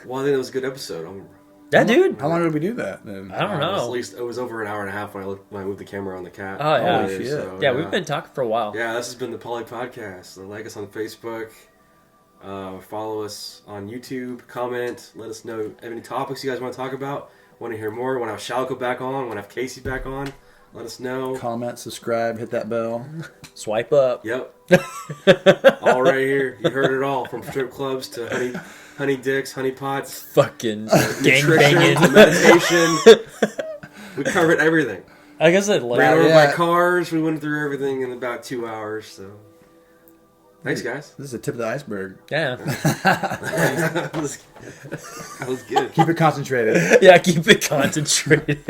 Well, I think it was a good episode. Yeah, dude. How long did we do that then? I don't At know. least it was over an hour and a half when I moved the camera on the cat. Oh, yeah. Holy shit. Yeah, we've been talking for a while. Yeah, this has been the PoliPodcast. Like us on Facebook. Follow us on YouTube. Comment. Let us know any topics you guys want to talk about. Want to hear more? Want to have Shalko back on? Want to have Casey back on? Let us know. Comment, subscribe, hit that bell. Swipe up. Yep. All right here. You heard it all. From strip clubs to Honeydicks, honeypots, Fucking gang nutrition, banging. to meditation. We covered everything. Like I said, like, Ran over yeah. by cars. We went through everything in about 2 hours. So, thanks, guys. This is the tip of the iceberg. yeah. that was good. Keep it concentrated. Yeah, keep it concentrated.